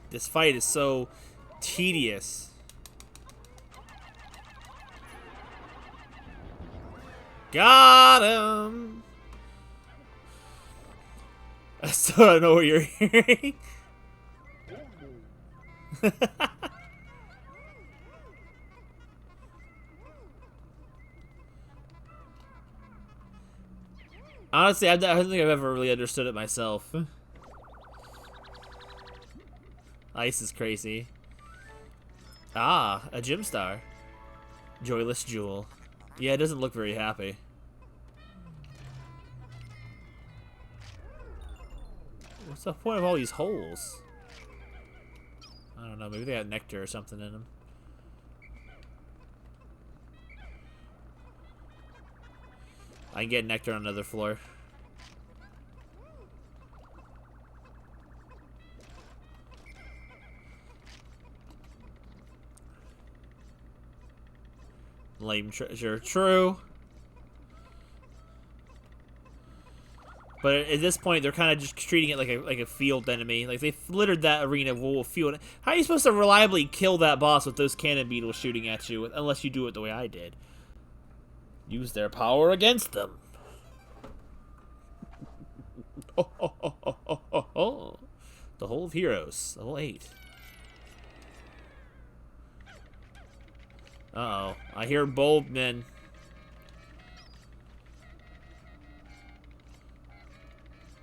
This fight is so tedious. Got him! I still don't know what you're hearing. Honestly, I don't think I've ever really understood it myself. Ice is crazy. Ah, a gym star. Joyless Jewel. Yeah, it doesn't look very happy. What's the point of all these holes? I don't know, maybe they got nectar or something in them. I can get nectar on another floor. Lame treasure. True. But at this point, they're kind of just treating it like a field enemy. Like, they littered that arena with a field. How are you supposed to reliably kill that boss with those cannon beetles shooting at you, unless you do it the way I did? Use their power against them. The whole of Heroes. Level 8. Uh-oh. I hear bold men.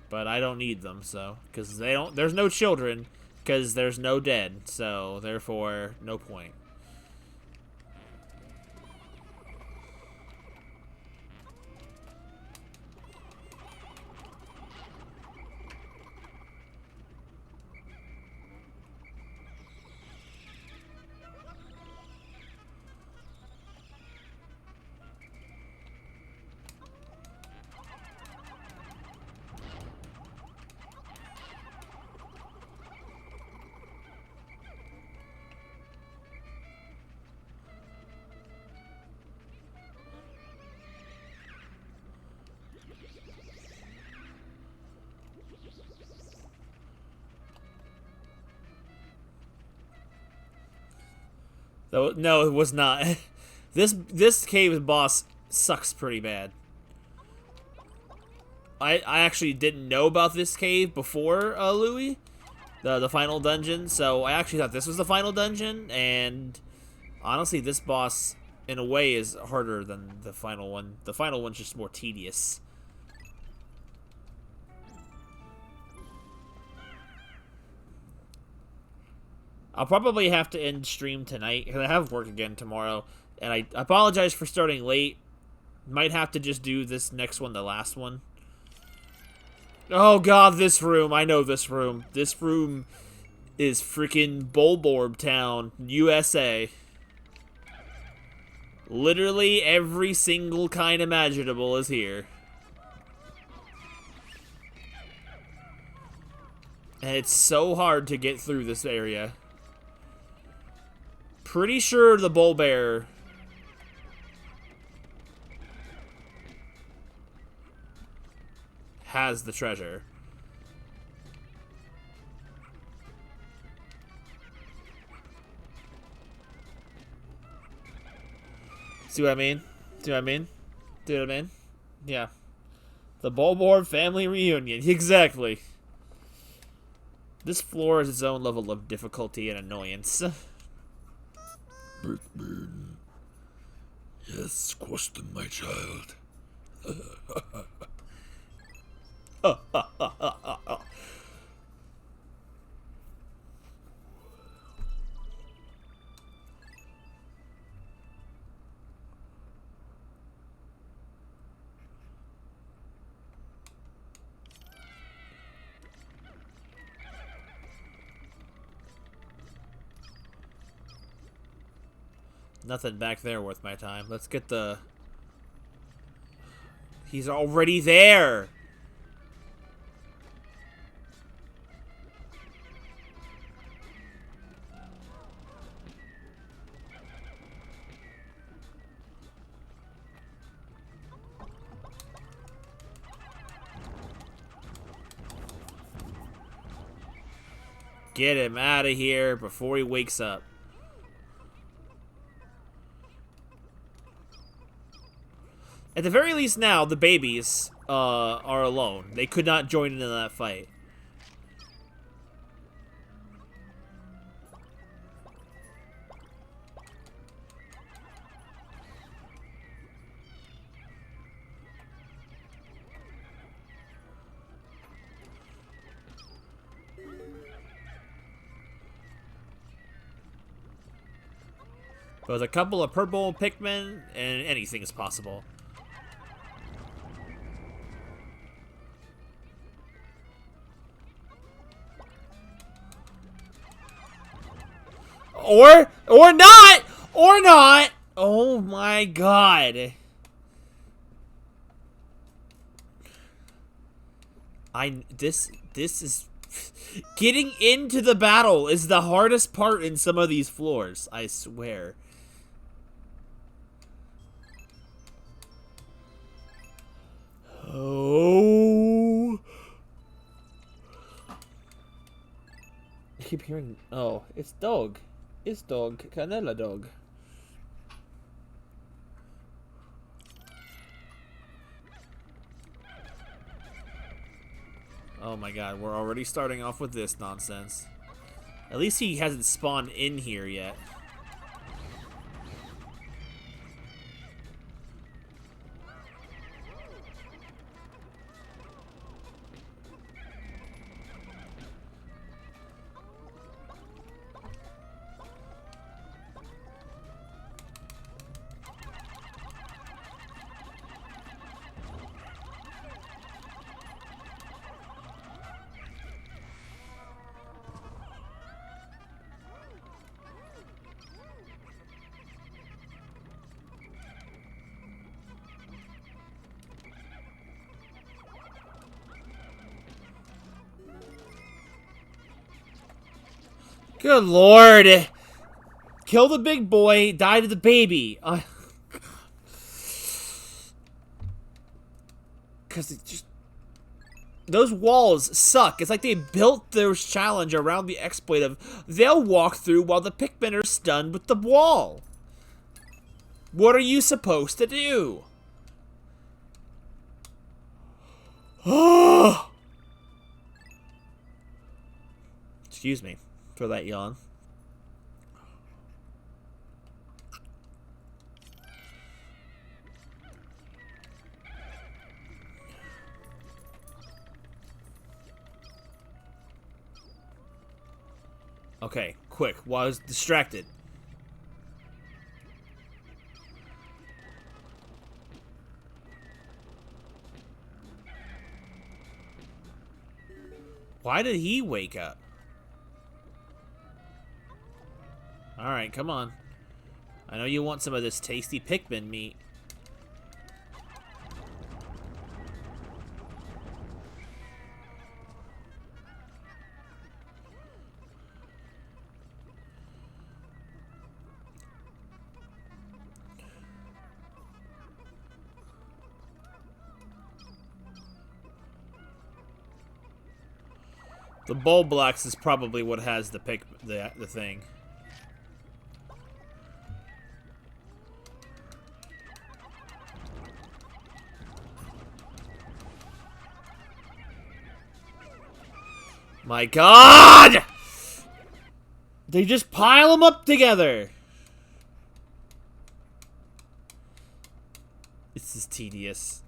But I don't need them, so. Because they don't. There's no children. Because there's no dead. So, therefore, no point. No, it was not. This cave boss sucks pretty bad. I actually didn't know about this cave before Louis, the final dungeon. So I actually thought this was the final dungeon, and honestly, this boss in a way is harder than the final one. The final one's just more tedious. I'll probably have to end stream tonight, because I have work again tomorrow. And I apologize for starting late. Might have to just do this next one, the last one. Oh god, this room. I know this room. This room is freaking Bulborb Town, USA. Literally every single kind imaginable is here. And it's so hard to get through this area. Pretty sure the Bull Bear has the treasure. See what I mean? See what I mean? See what I mean? Yeah. The Bulborb family reunion. Exactly. This floor has its own level of difficulty and annoyance. Pikmin. Yes, squash them, my child. Nothing back there worth my time. Let's get the... He's already there! Get him out of here before he wakes up. At the very least now, the babies are alone. They could not join in that fight. There's a couple of purple Pikmin, and anything is possible. Or not! Or not! Oh my god. This is... Getting into the battle is the hardest part in some of these floors, I swear. Oh. I keep hearing... Oh, it's dog. It's dog. Canela dog. Oh my god, we're already starting off with this nonsense. At least he hasn't spawned in here yet. Good lord. Kill the big boy, die to the baby. Because it just... Those walls suck. It's like they built their challenge around the exploit of they'll walk through while the Pikmin are stunned with the wall. What are you supposed to do? Excuse me for that yawn. Okay, quick, while I was distracted. Why did he wake up? Alright, come on. I know you want some of this tasty Pikmin meat. The bulb blocks is probably what has the thing. My god! They just pile them up together. This is tedious.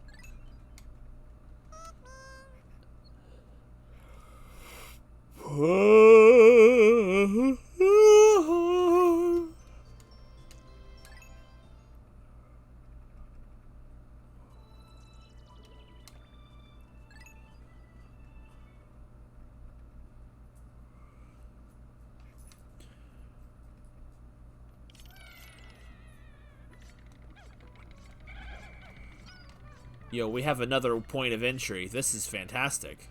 Yo, we have another point of entry. This is fantastic.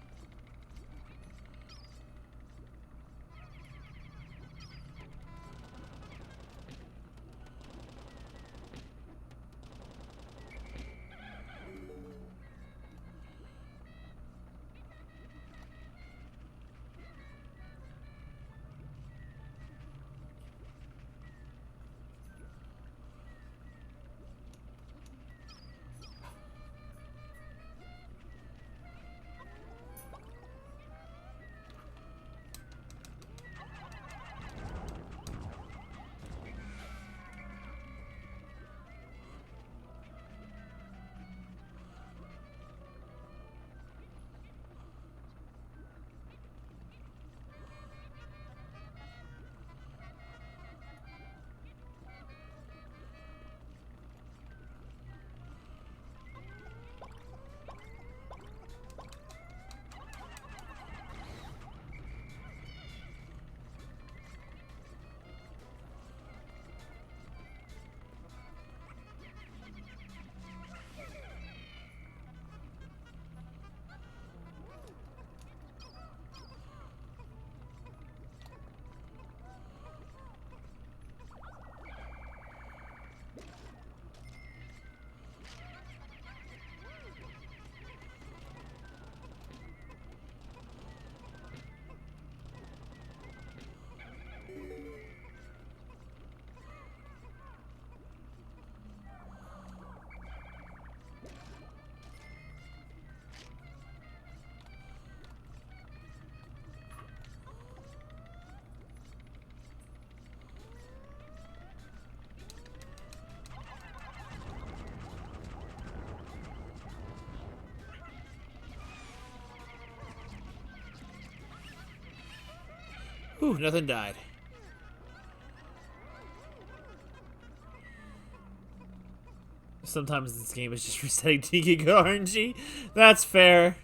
Whew, nothing died. Sometimes this game is just resetting to get good RNG. That's fair.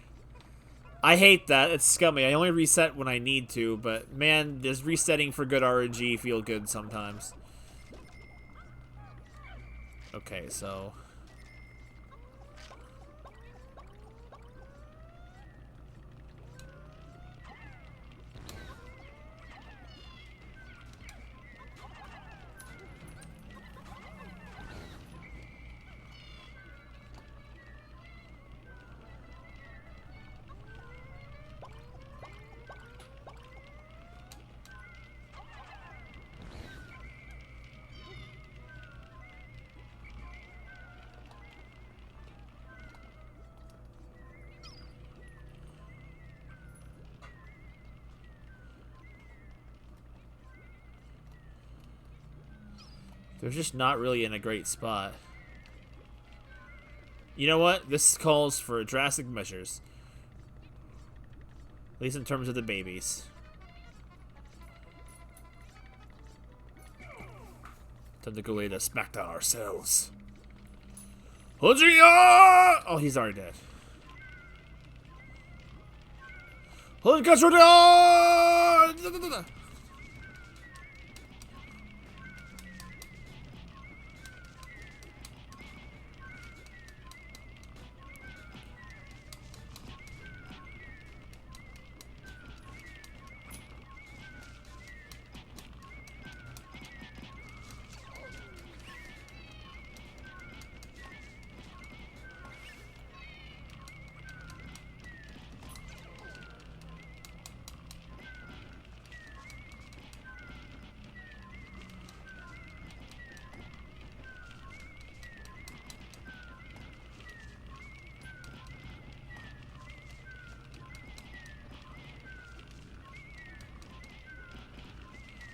I hate that. It's scummy. I only reset when I need to, but man, does resetting for good RNG feel good sometimes. Okay, so... they're just not really in a great spot. You know what? This calls for drastic measures. At least in terms of the babies. Time to go in to smack down ourselves. Oh, he's already dead.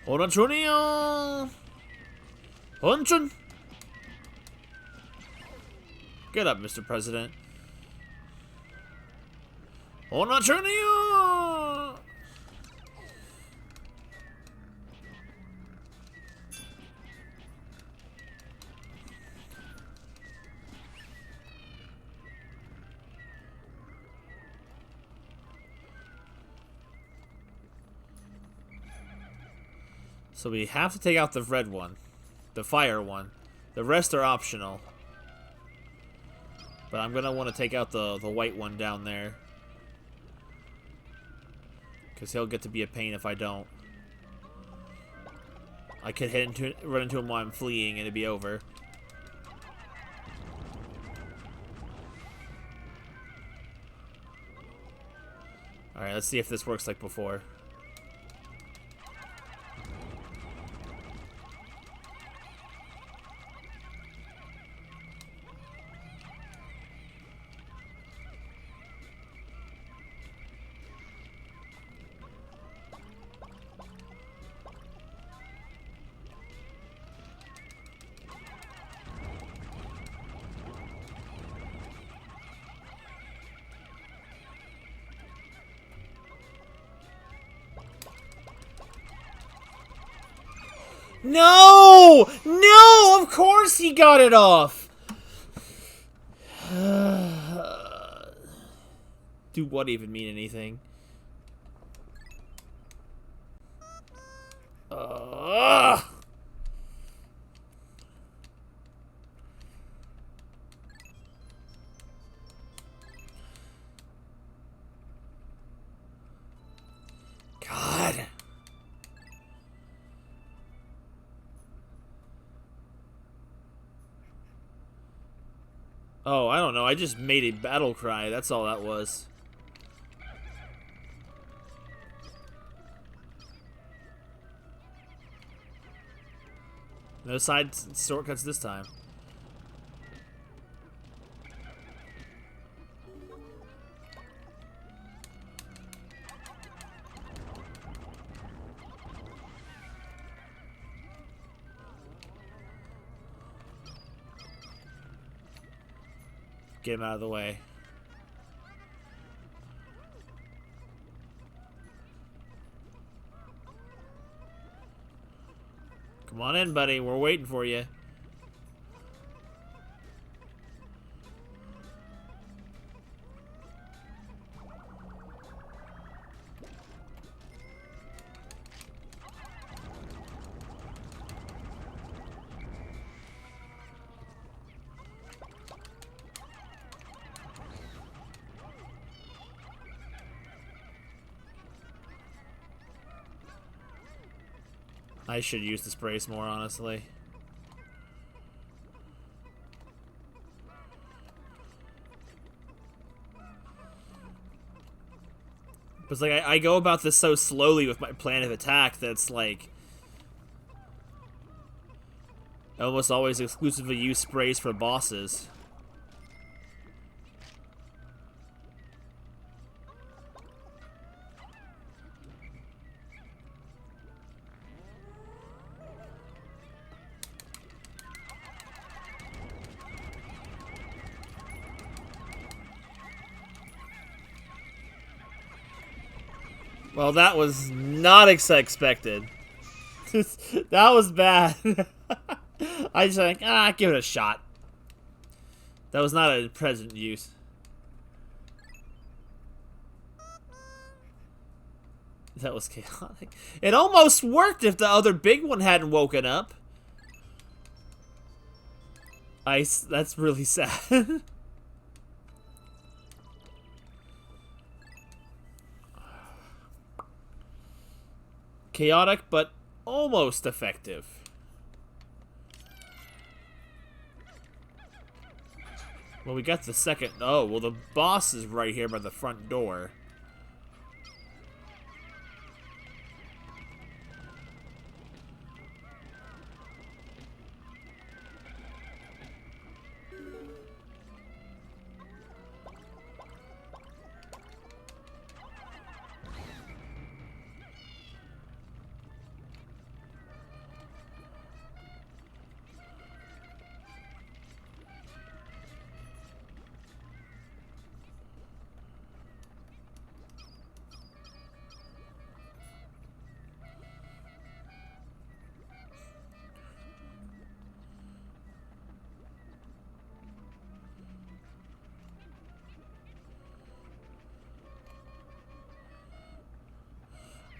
Honchun! Honchun! Get up, Mr. President. Honchun! So we have to take out the red one. The fire one. The rest are optional. But I'm gonna want to take out the white one down there. Because he'll get to be a pain if I don't. I could run into him while I'm fleeing and it'd be over. Alright, let's see if this works like before. No! No! Of course he got it off! Do what even mean anything? God. Oh, I don't know. I just made a battle cry. That's all that was. No side shortcuts this time. Get him out of the way. Come on in, buddy. We're waiting for you. I should use the sprays more, honestly. But it's like I go about this so slowly with my plan of attack that's like I almost always exclusively use sprays for bosses. Well, that was not expected. That was bad. I just like, give it a shot. That was not a present use. That was chaotic. It almost worked if the other big one hadn't woken up. That's really sad. Chaotic, but almost effective. Well, we got the second. Oh, well, the boss is right here by the front door.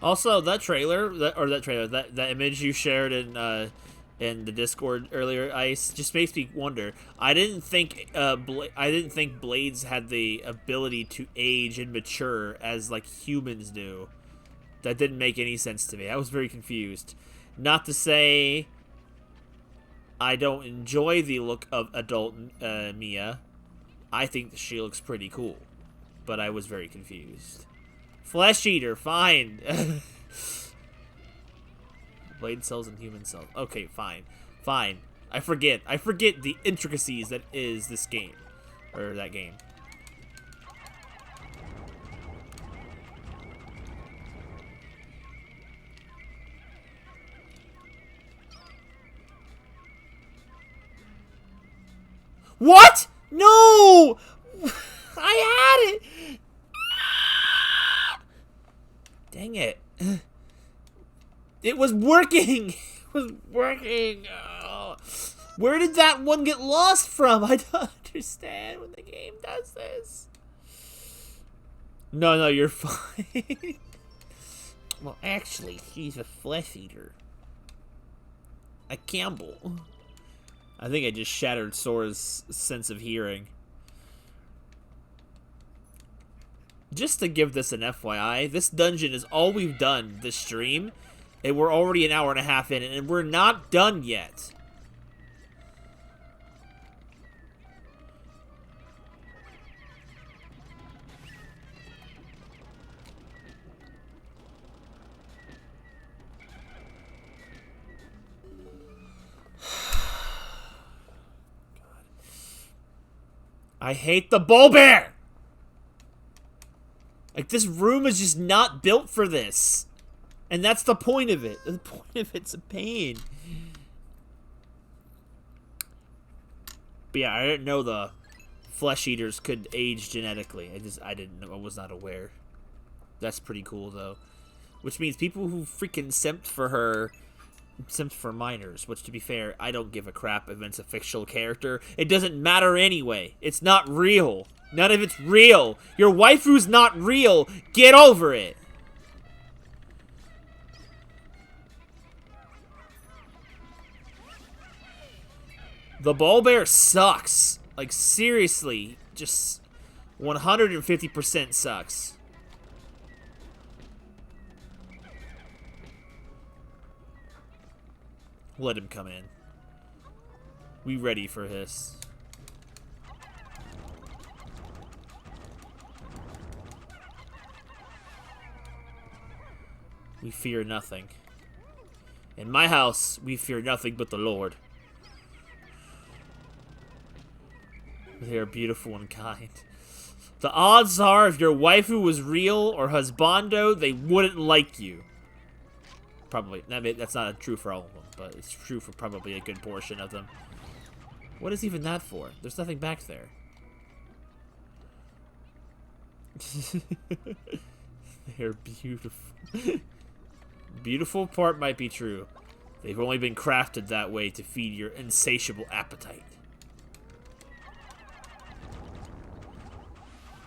Also, that image you shared in the Discord earlier, Ice, just makes me wonder. I didn't think blades had the ability to age and mature as like humans do. That didn't make any sense to me. I was very confused. Not to say I don't enjoy the look of adult Mia. I think she looks pretty cool, but I was very confused. Flesh eater, fine. Blade cells and human cells. Okay, fine. Fine. I forget the intricacies that is this game. Or that game. What? No! I had it! Dang it. It was working! It was working! Oh. Where did that one get lost from? I don't understand when the game does this. No, you're fine. Well, actually, he's a flesh eater. A Campbell. I think I just shattered Sora's sense of hearing. Just to give this an FYI, this dungeon is all we've done this stream, and we're already an hour and a half in, and we're not done yet. I hate the bull bear! Like, this room is just not built for this. And that's the point of it. The point of it's a pain. But yeah, I didn't know the flesh eaters could age genetically. I didn't know. I was not aware. That's pretty cool, though. Which means people who freaking simped for her Simped for minors, which, to be fair, I don't give a crap if it's a fictional character. It doesn't matter anyway. It's not real. None of it's real. Your waifu's not real. Get over it. The ball bear sucks. Like, seriously. Just 150% sucks. Let him come in. We ready for this. We fear nothing. In my house, we fear nothing but the Lord. They are beautiful and kind. The odds are, if your waifu was real or husbando, they wouldn't like you. Probably. That's not true for all of them, but it's true for probably a good portion of them. What is even that for? There's nothing back there. They're beautiful. Beautiful part might be true. They've only been crafted that way to feed your insatiable appetite.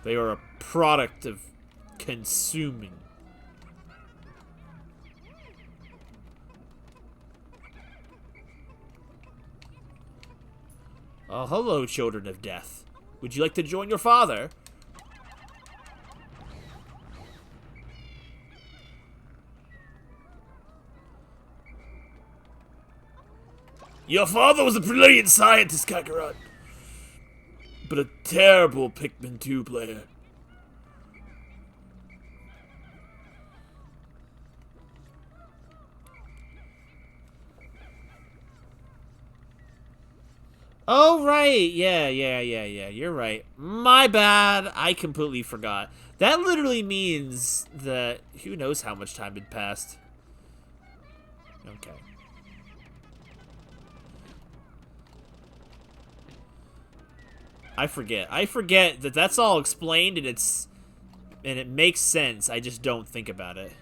They are a product of consuming. Oh, hello, children of death. Would you like to join your father? Your father was a brilliant scientist, Kakarot. But a terrible Pikmin 2 player. Oh, right. Yeah. You're right. My bad. I completely forgot. That literally means that who knows how much time had passed. Okay. I forget. I forget that that's all explained and it makes sense. I just don't think about it.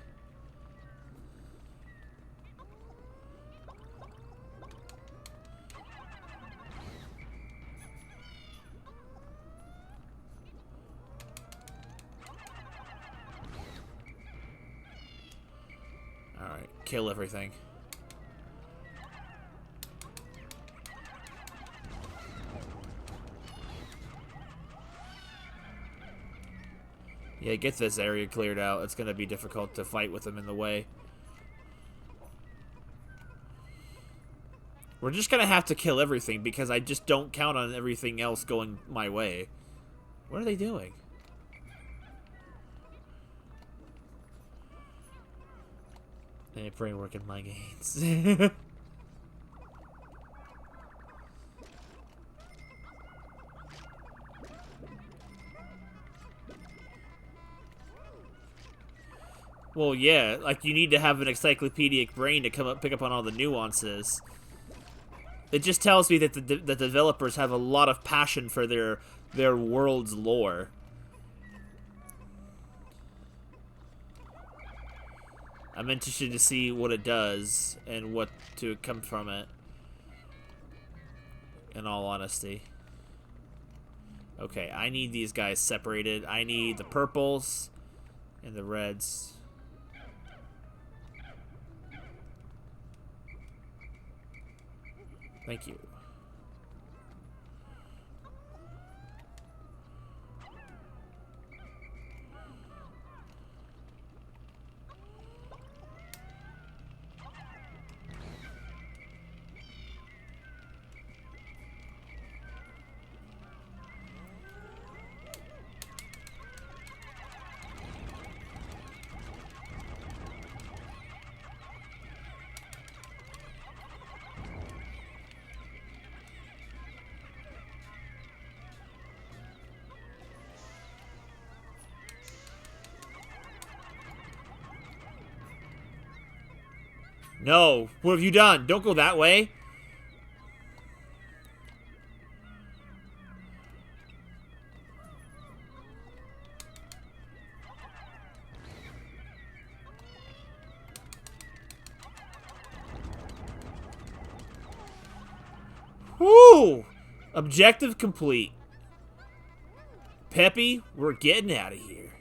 Alright, kill everything. Yeah, get this area cleared out. It's gonna be difficult to fight with them in the way. We're just gonna have to kill everything because I just don't count on everything else going my way. What are they doing? They brain working my gains. Well, yeah, like you need to have an encyclopedic brain to pick up on all the nuances. It just tells me that the developers have a lot of passion for their world's lore. I'm interested to see what it does and what to come from it. In all honesty. Okay, I need these guys separated. I need the purples and the reds. Thank you. No, what have you done? Don't go that way. Woo! Objective complete. Peppy, we're getting out of here.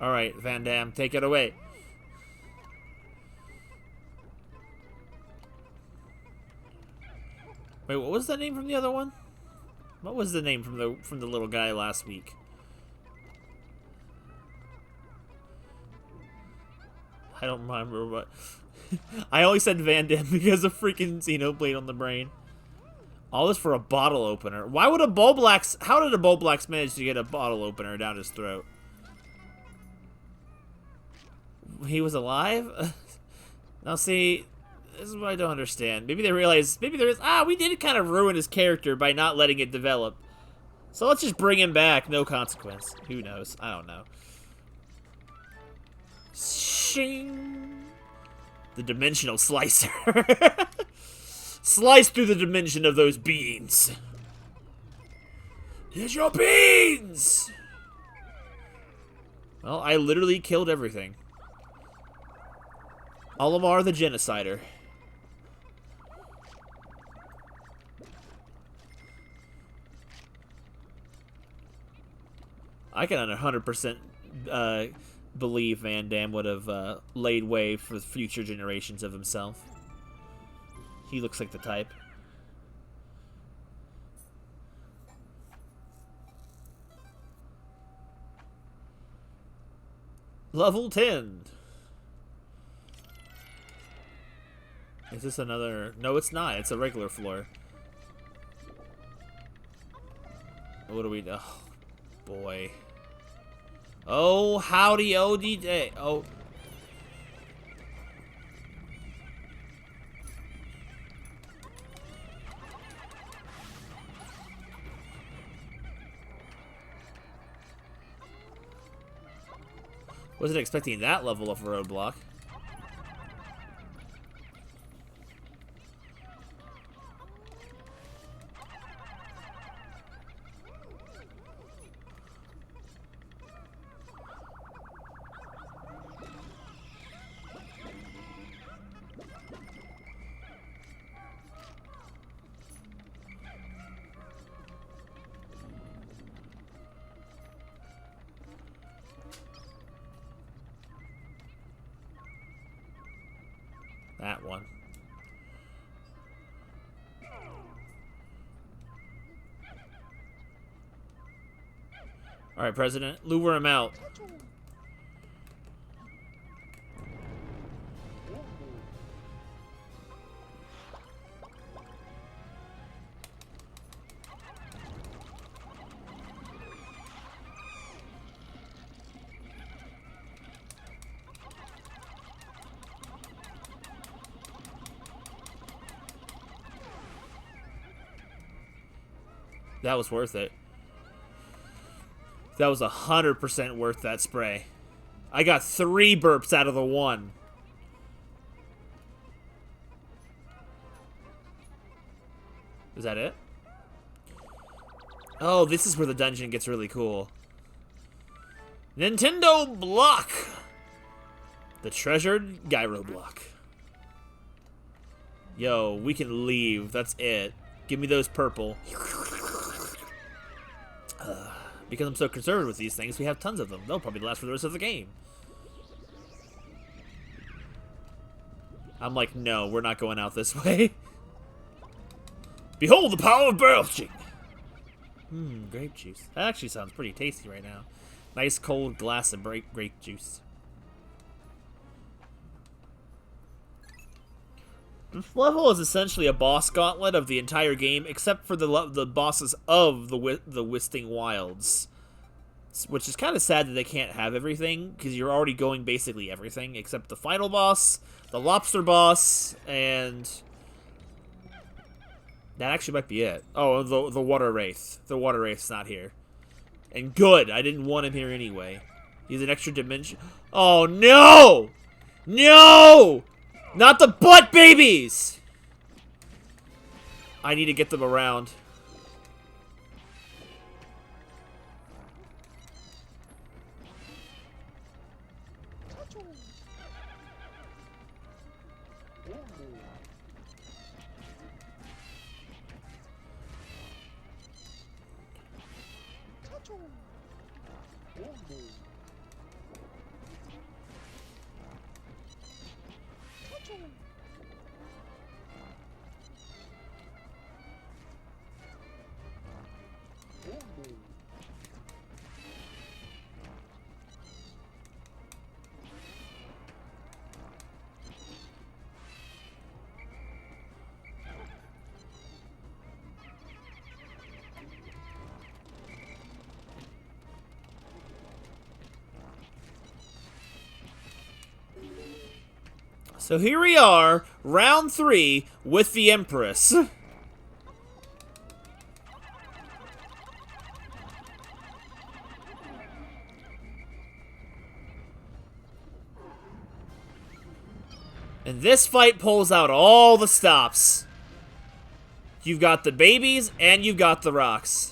Alright, Van Damme, take it away. Wait, what was the name from the other one? What was the name from the little guy last week? I don't remember what. I only said Van Damme because of freaking Xenoblade on the brain. All this for a bottle opener. Why would a Bulblax... How did a Bulblax manage to get a bottle opener down his throat? He was alive? Now see, this is what I don't understand. Maybe they realize... Maybe there is... we did kind of ruin his character by not letting it develop. So let's just bring him back. No consequence. Who knows? I don't know. Shing! The dimensional slicer. Slice through the dimension of those beans. Here's your beans! Well, I literally killed everything. Olimar the Genocider. I can 100% believe Van Damme would have laid way for future generations of himself. He looks like the type. Level 10. Is this another... No, it's not. It's a regular floor. What do we... Oh, boy. Oh, howdy, OD day. Oh. Wasn't expecting that level of roadblock. That one. Alright, President. Lure him out. That was worth it. That was 100% worth that spray. I got 3 burps out of the 1. Is that it? Oh, this is where the dungeon gets really cool. Nintendo Block! The treasured gyro block. Yo, we can leave. That's it. Give me those purple. Because I'm so conservative with these things, we have tons of them. They'll probably last for the rest of the game. I'm like, no, we're not going out this way. Behold the power of belching! Grape juice. That actually sounds pretty tasty right now. Nice cold glass of grape juice. This level is essentially a boss gauntlet of the entire game, except for the bosses of the Wisting Wilds. Which is kind of sad that they can't have everything, because you're already going basically everything, except the final boss, the lobster boss, and... that actually might be it. Oh, the Water Wraith. The Water Wraith's not here. And good, I didn't want him here anyway. He's an extra dimension. Oh, no! No! Not the butt babies! I need to get them around. So here we are, round 3 with the Empress. And this fight pulls out all the stops. You've got the babies and you've got the rocks.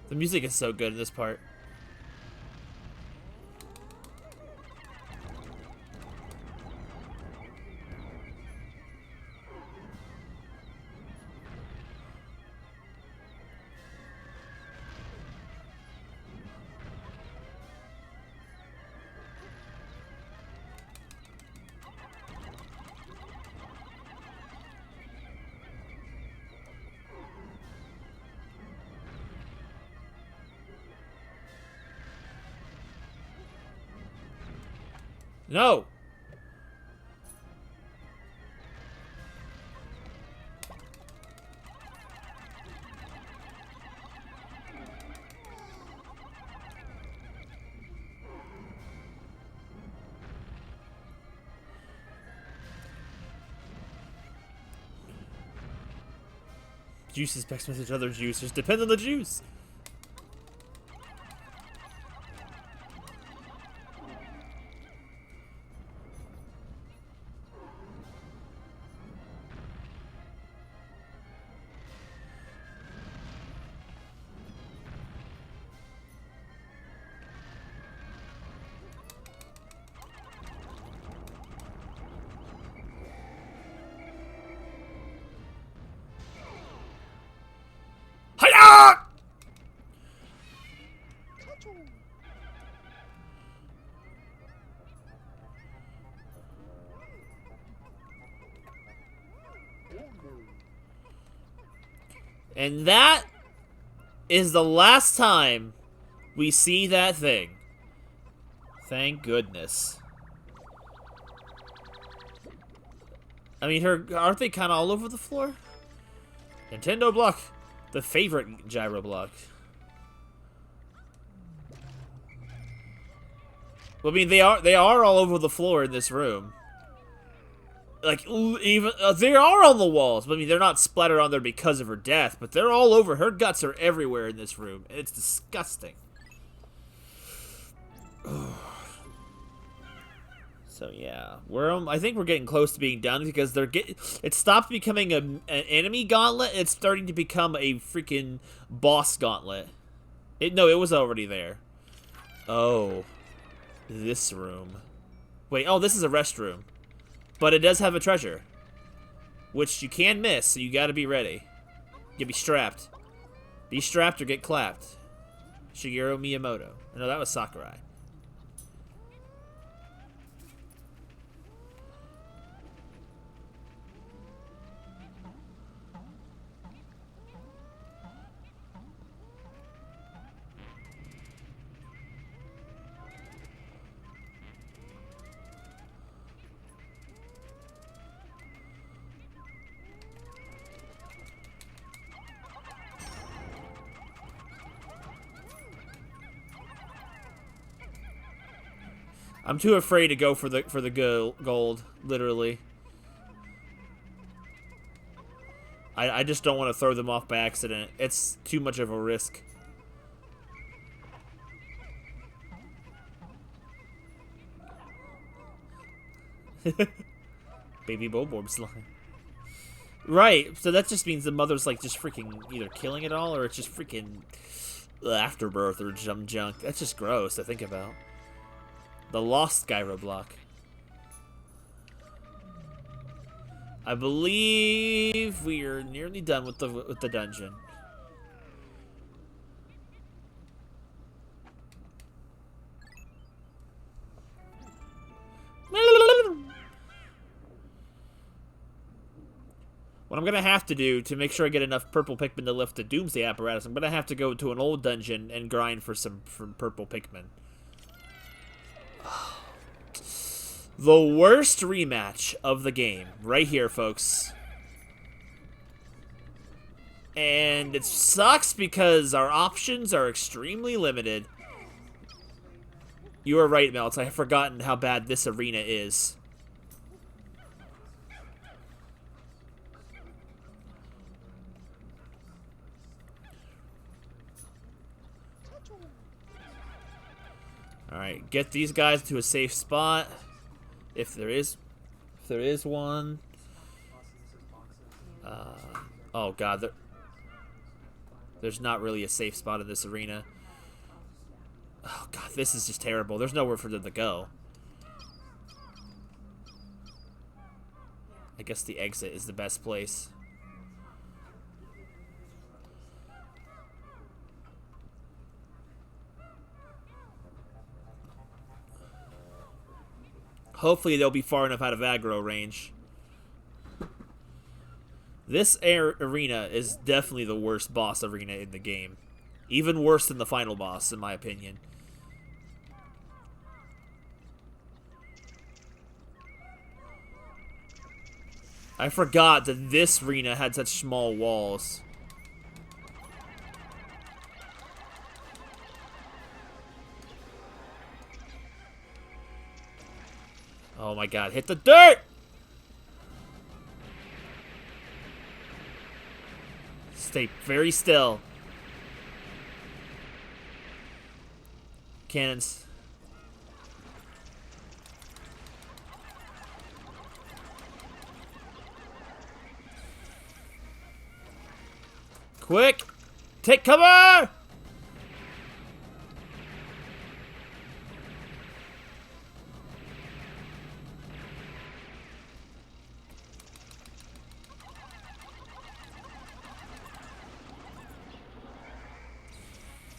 The music is so good in this part. No! Juices mixed with each other's juice. Just depends on the juice. Hiya! And that is the last time we see that thing. Thank goodness. I mean, aren't they kind of all over the floor? Nintendo block. The favorite gyro block. Well, I mean, they are all over the floor in this room. Like, even they are on the walls. But I mean, they're not splattered on there because of her death, but they're all over. Her guts are everywhere in this room. It's disgusting. So yeah, I think we're getting close to being done because it stopped becoming an enemy gauntlet. It's starting to become a freaking boss gauntlet. No, it was already there. Oh, this room. Wait, oh, this is a restroom, but it does have a treasure, which you can miss. So you got to be ready. You be strapped. Be strapped or get clapped. Shigeru Miyamoto. No, that was Sakurai. I'm too afraid to go for the gold, literally. I just don't want to throw them off by accident. It's too much of a risk. Baby Boborb slime. Right, so that just means the mother's like just freaking either killing it all or it's just freaking afterbirth or some junk. That's just gross to think about. The Lost Gyro Block. I believe we are nearly done with the dungeon. What I'm gonna have to do to make sure I get enough purple Pikmin to lift the Doomsday apparatus, I'm gonna have to go to an old dungeon and grind for some purple Pikmin. The worst rematch of the game, right here, folks. And it sucks because our options are extremely limited. You are right, Melts. I have forgotten how bad this arena is. Alright, get these guys to a safe spot. If there is one. Oh god, there's not really a safe spot in this arena. Oh god, this is just terrible. There's nowhere for them to go. I guess the exit is the best place. Hopefully they'll be far enough out of aggro range. This arena is definitely the worst boss arena in the game. Even worse than the final boss, in my opinion. I forgot that this arena had such small walls. Oh my god, hit the dirt! Stay very still. Cannons. Quick! Take cover!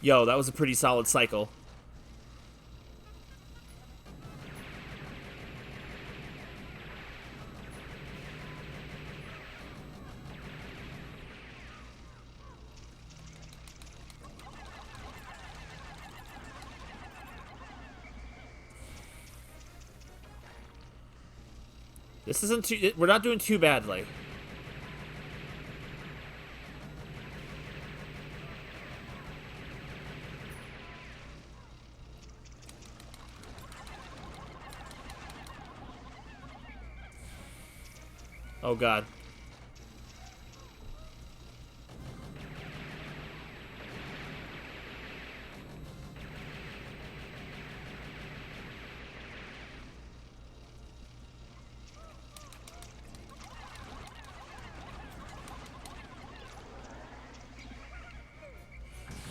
Yo, that was a pretty solid cycle. This isn't too... We're not doing too badly. Oh god.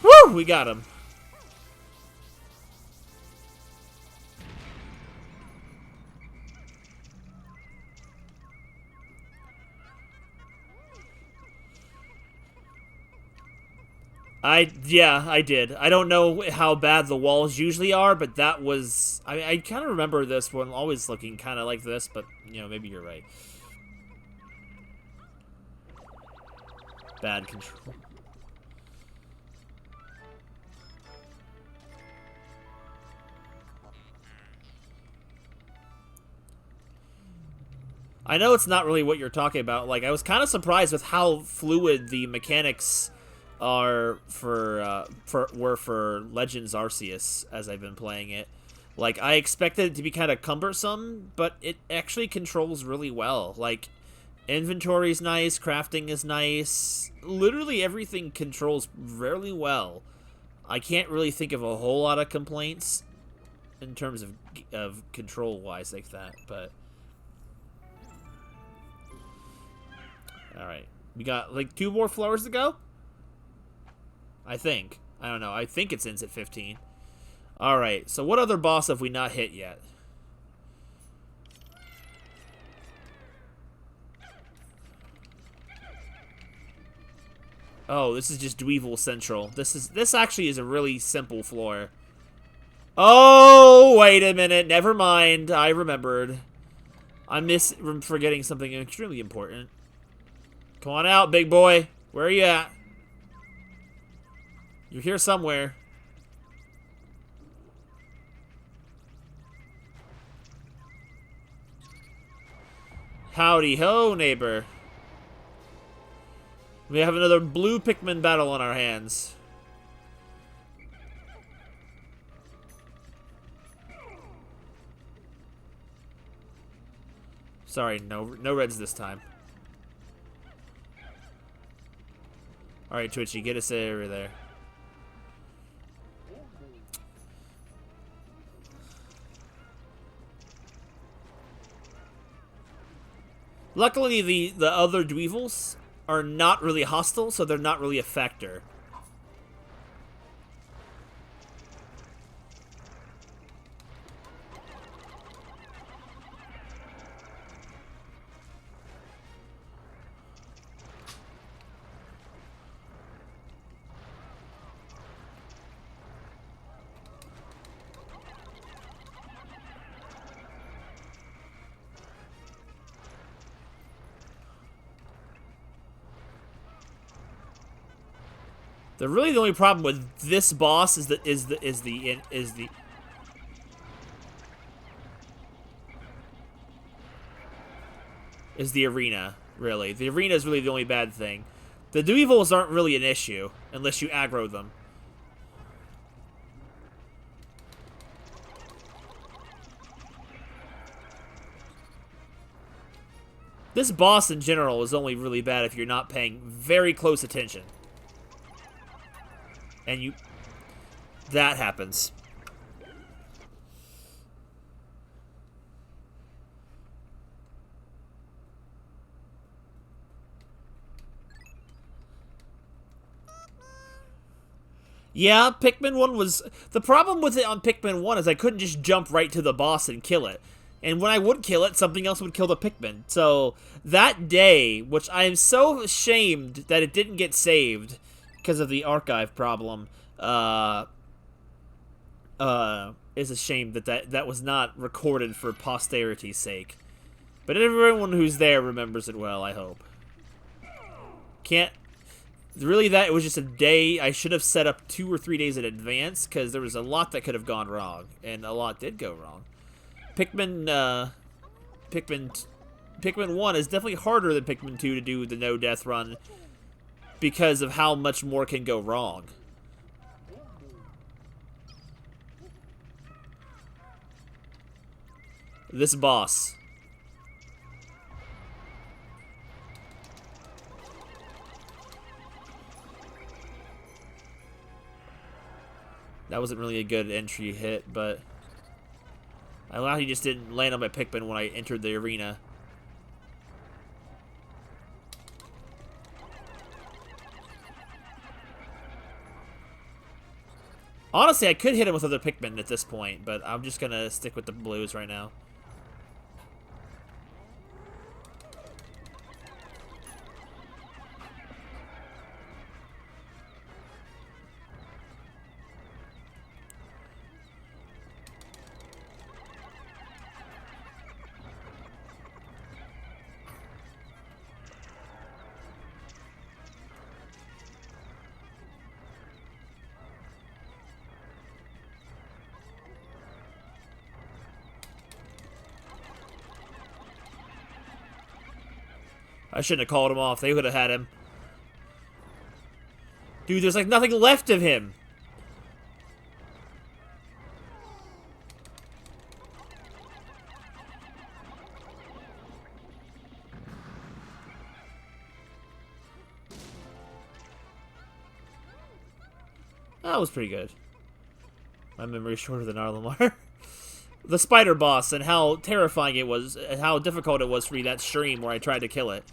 Woo! We got him. Yeah, I did. I don't know how bad the walls usually are, but that was... I kind of remember this one always looking kind of like this, but, you know, maybe you're right. Bad control. I know it's not really what you're talking about. Like, I was kind of surprised with how fluid the mechanics are for Legends Arceus as I've been playing it. Like, I expected it to be kind of cumbersome, but it actually controls really well. Like, inventory's nice, crafting is nice. Literally everything controls really well. I can't really think of a whole lot of complaints in terms of control-wise like that, but... Alright. We got, like, 2 more floors to go? I think. I don't know. I think it ends at 15. Alright, so what other boss have we not hit yet? Oh, this is just Dweevil Central. This actually is a really simple floor. Oh, wait a minute. Never mind. I remembered. I'm forgetting something extremely important. Come on out, big boy. Where are you at? You're here somewhere. Howdy ho, neighbor. We have another blue Pikmin battle on our hands. Sorry, no reds this time. Alright, Twitchy, get us over there. Luckily, the other Dweevils are not really hostile, so they're not really a factor. The only problem with this boss is the arena. Really, the arena is really the only bad thing. The Dweevils aren't really an issue unless you aggro them. This boss in general is only really bad if you're not paying very close attention. And that happens. Yeah, Pikmin 1 was... The problem with it on Pikmin 1 is I couldn't just jump right to the boss and kill it. And when I would kill it, something else would kill the Pikmin. So, that day, which I am so ashamed that it didn't get saved because of the archive problem, is a shame that was not recorded for posterity's sake. But everyone who's there remembers it well, I hope. Really, it was just a day. I should have set up 2 or 3 days in advance, because there was a lot that could have gone wrong, and a lot did go wrong. Pikmin 1 is definitely harder than Pikmin 2 to do the no-death run, because of how much more can go wrong. This boss. That wasn't really a good entry hit, but I love how he just didn't land on my Pikmin when I entered the arena. Honestly, I could hit him with other Pikmin at this point, but I'm just gonna stick with the blues right now. I shouldn't have called him off. They would have had him. Dude, there's like nothing left of him. That was pretty good. My memory is shorter than Arlamar. The spider boss and how terrifying it was, and how difficult it was for me that stream where I tried to kill it.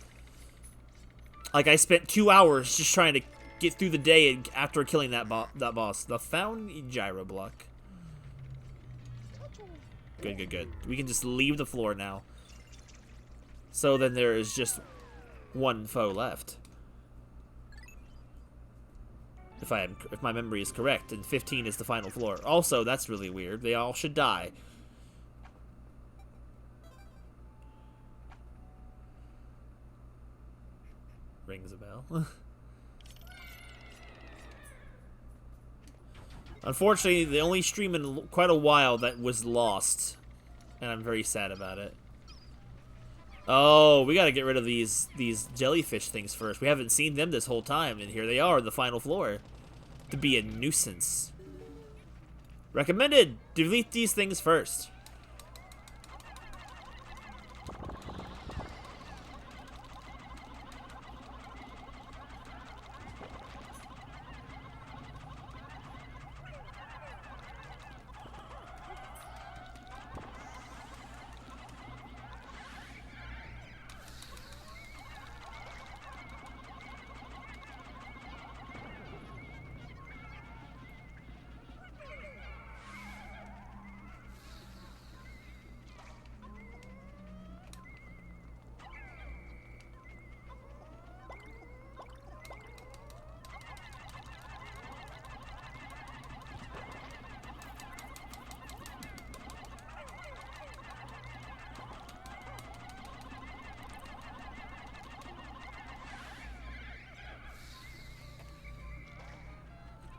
Like, I spent 2 hours just trying to get through the day after killing that boss. The found gyro block. Good, good, good. We can just leave the floor now. So then there is just one foe left. If my memory is correct, and 15 is the final floor. Also, that's really weird. They all should die. Rings a bell. Unfortunately, the only stream in quite a while that was lost. And I'm very sad about it. Oh, we gotta get rid of these jellyfish things first. We haven't seen them this whole time, and here they are, the final floor. To be a nuisance. Recommended! Delete these things first.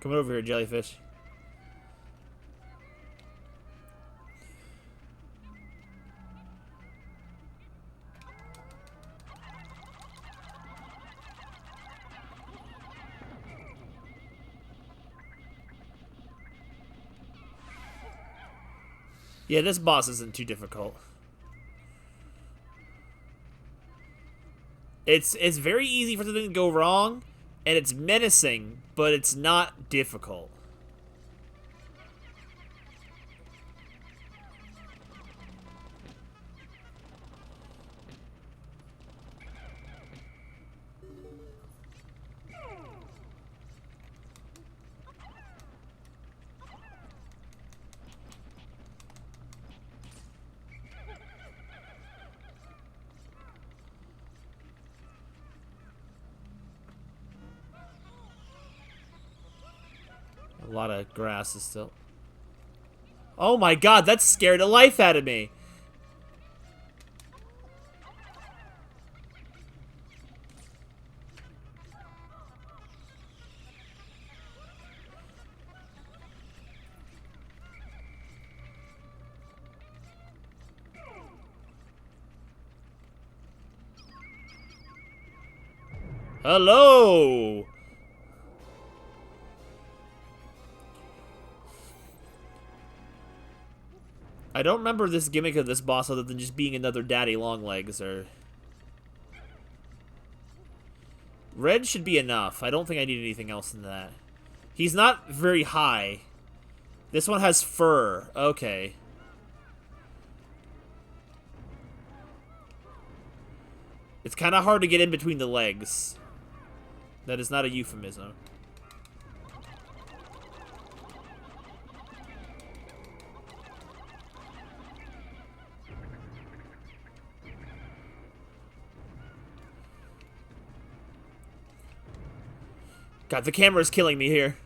Come over here, jellyfish. Yeah, this boss isn't too difficult. It's very easy for something to go wrong, and it's menacing, but it's not difficult. A lot of grass is still... Oh my god, that scared the life out of me! Hello! I don't remember this gimmick of this boss other than just being another daddy longlegs, or... Red should be enough. I don't think I need anything else than that. He's not very high. This one has fur. Okay. It's kind of hard to get in between the legs. That is not a euphemism. God, the camera is killing me here.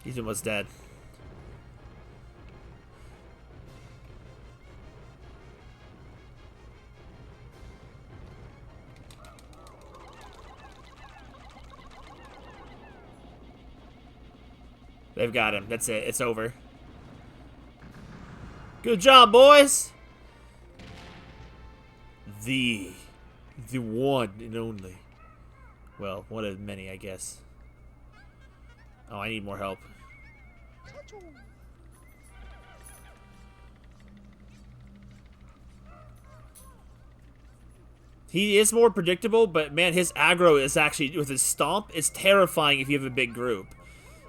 He's almost dead. They've got him. That's it. It's over. Good job, boys! The one and only. Well, one of many, I guess. Oh, I need more help. He is more predictable, but man, his aggro is actually, with his stomp, it's terrifying if you have a big group.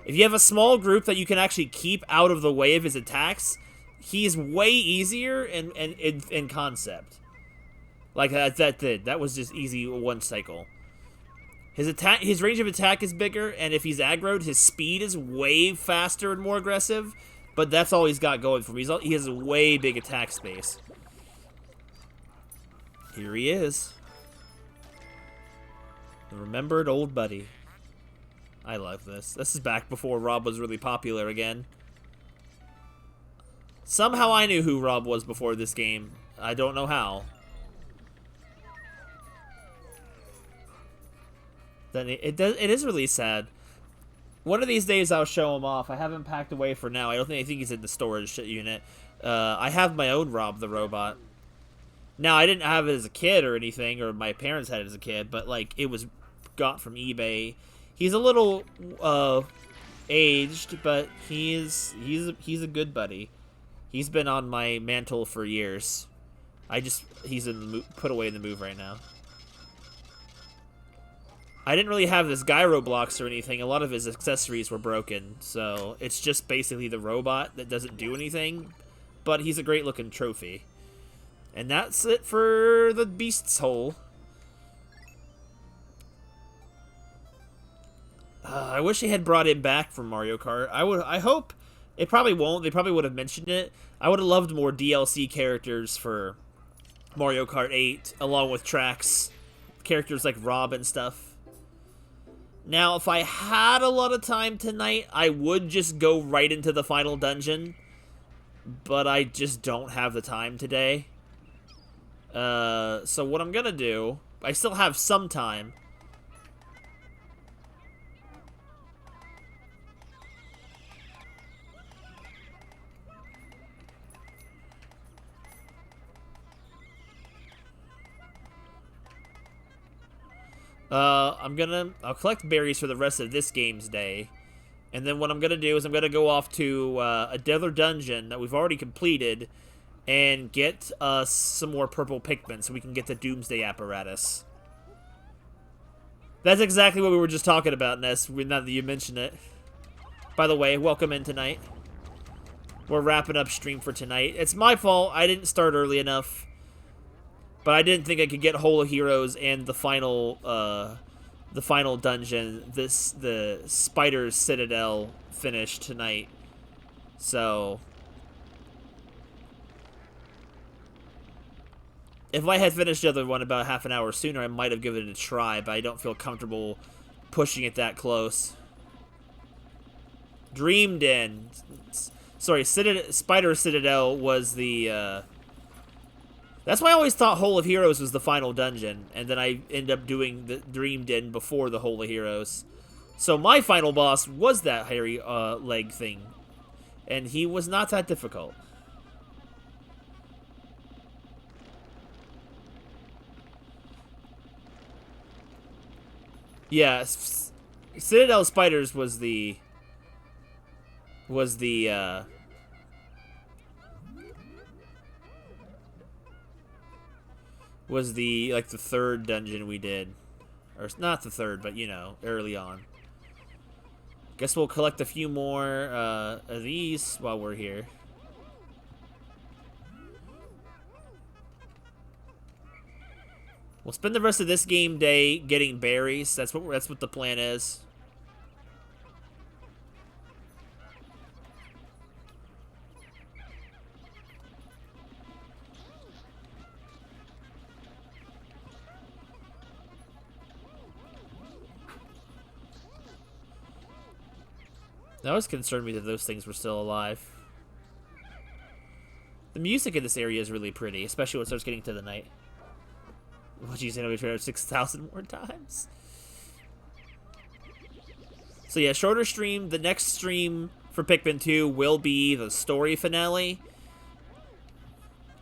If you have a small group that you can actually keep out of the way of his attacks, he's way easier in concept. Like that was just easy one cycle. His range of attack is bigger, and if he's aggroed, his speed is way faster and more aggressive. But that's all he's got going for him. He has a way big attack space. Here he is. The remembered old buddy. I love this. This is back before Rob was really popular again. Somehow I knew who Rob was before this game. I don't know how. Then it is really sad. One of these days I'll show him off. I have him packed away for now. I think he's in the storage unit. I have my own Rob the robot. Now I didn't have it as a kid or anything, or my parents had it as a kid, but like it was got from eBay. He's a little aged, but he's a good buddy. He's been on my mantle for years. He's in the put away in the move right now. I didn't really have this gyro blocks or anything. A lot of his accessories were broken, so it's just basically the robot that doesn't do anything. But he's a great looking trophy. And that's it for the Beast's Hole. I wish they had brought him back from Mario Kart. I hope. It probably won't. They probably would have mentioned it. I would have loved more DLC characters for Mario Kart 8, along with tracks. Characters like Rob and stuff. Now, if I had a lot of time tonight, I would just go right into the final dungeon. But I just don't have the time today. So what I'm gonna do... I still have some time. I'll collect berries for the rest of this game's day. And then what I'm gonna do is I'm gonna go off to another dungeon that we've already completed and get us some more purple Pikmin so we can get the Doomsday apparatus. That's exactly what we were just talking about, Ness, now that you mention it. By the way, welcome in tonight. We're wrapping up stream for tonight. It's my fault. I didn't start early enough. But I didn't think I could get Hole of Heroes and the final dungeon, the Spider's Citadel, finished tonight. So, if I had finished the other one about half an hour sooner, I might have given it a try, but I don't feel comfortable pushing it that close. Dreamed In. Sorry, Spider's Citadel was the... That's why I always thought Hole of Heroes was the final dungeon, and then I end up doing the Dreamed In before the Hole of Heroes. So my final boss was that hairy leg thing, and he was not that difficult. Yeah, Citadel Spiders was the like the third dungeon we did. Or not the third, but you know, early on. Guess we'll collect a few more of these while we're here. We'll spend the rest of this game day getting berries. That's what the plan is. That always concerned me that those things were still alive. The music in this area is really pretty, especially when it starts getting to the night. What you say? We tried 6,000 more times. So yeah, shorter stream. The next stream for Pikmin 2 will be the story finale.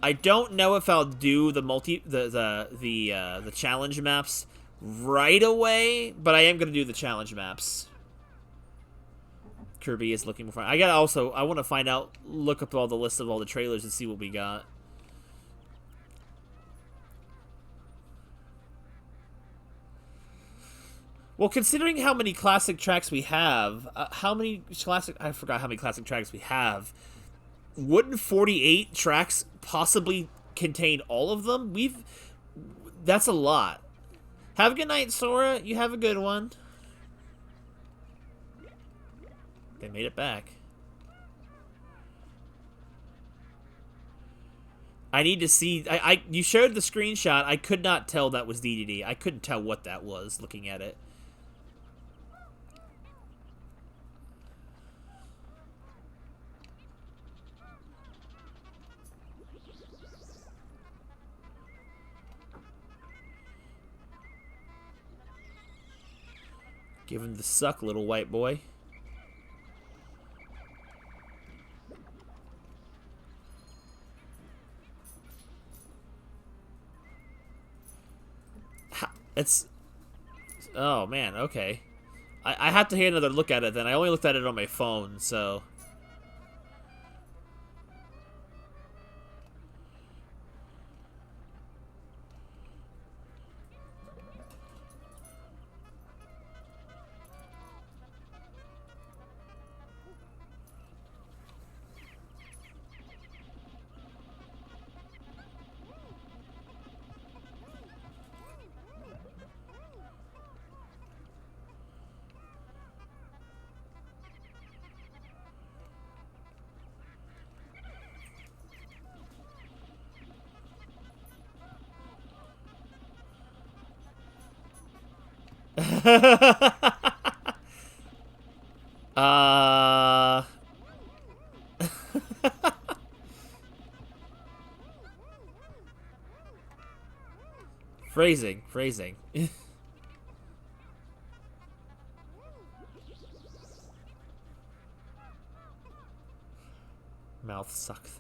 I don't know if I'll do the challenge maps right away, but I am gonna do the challenge maps. Kirby is looking for. I want to find out, look up all the list of all the trailers and see what we got. Well, considering how many classic tracks we have, I forgot how many classic tracks we have. Wouldn't 48 tracks possibly contain all of them? That's a lot. Have a good night, Sora. You have a good one. They made it back. I need to see. You showed the screenshot. I could not tell that was DDD. I couldn't tell what that was looking at it. Give him the suck, little white boy. It's... Oh, man, okay. I have to take another look at it then. I only looked at it on my phone, so... uh... Phrasing. Mouth suck thing.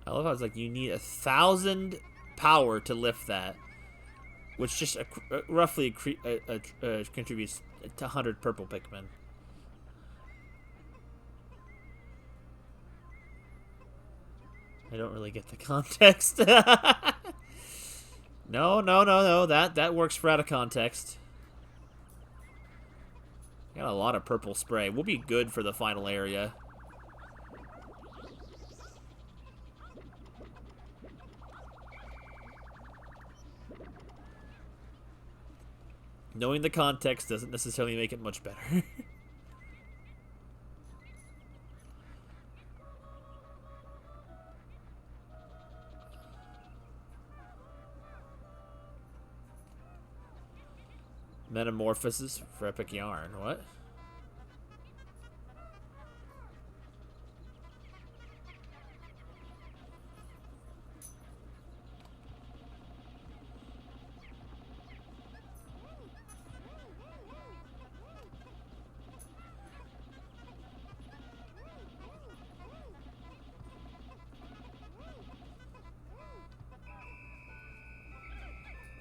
I love how it's like you need 1,000 power to lift that, which just roughly contributes to 100 purple Pikmin. I don't really get the context. No. That works for out of context. Got a lot of purple spray. We'll be good for the final area. Knowing the context doesn't necessarily make it much better. Metamorphosis for epic yarn. What?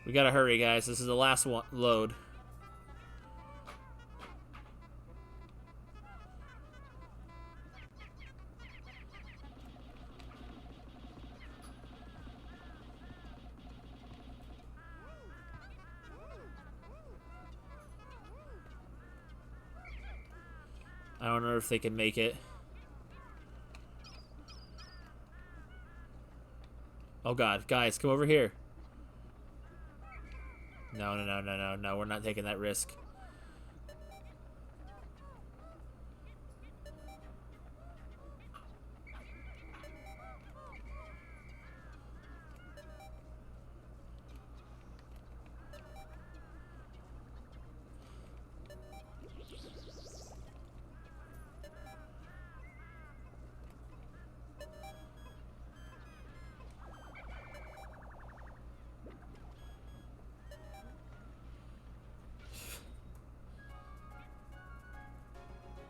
We gotta hurry, guys. This is the last one load. I don't know if they can make it. Oh god, guys, come over here. No, no, no, no, no, no. We're not taking that risk.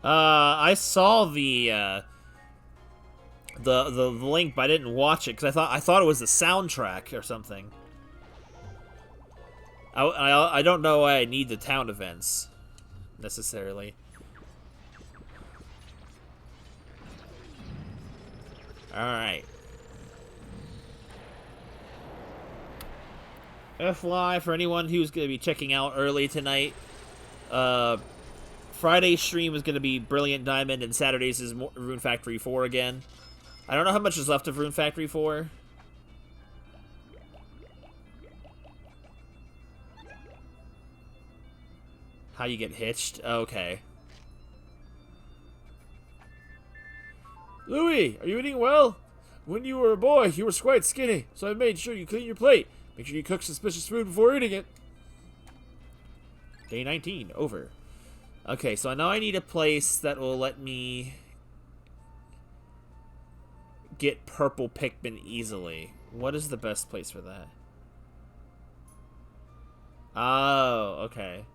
I saw the link, but I didn't watch it because I thought it was the soundtrack or something. I don't know why I need the town events necessarily. All right. FY for anyone who's going to be checking out early tonight. Friday's stream is going to be Brilliant Diamond, and Saturday's is Rune Factory 4 again. I don't know how much is left of Rune Factory 4. How you get hitched? Okay. Louis, are you eating well? When you were a boy, you were quite skinny, so I made sure you clean your plate. Make sure you cook suspicious food before eating it. Day 19, over. Okay, so now I need a place that will let me get purple Pikmin easily. What is the best place for that? Oh, okay.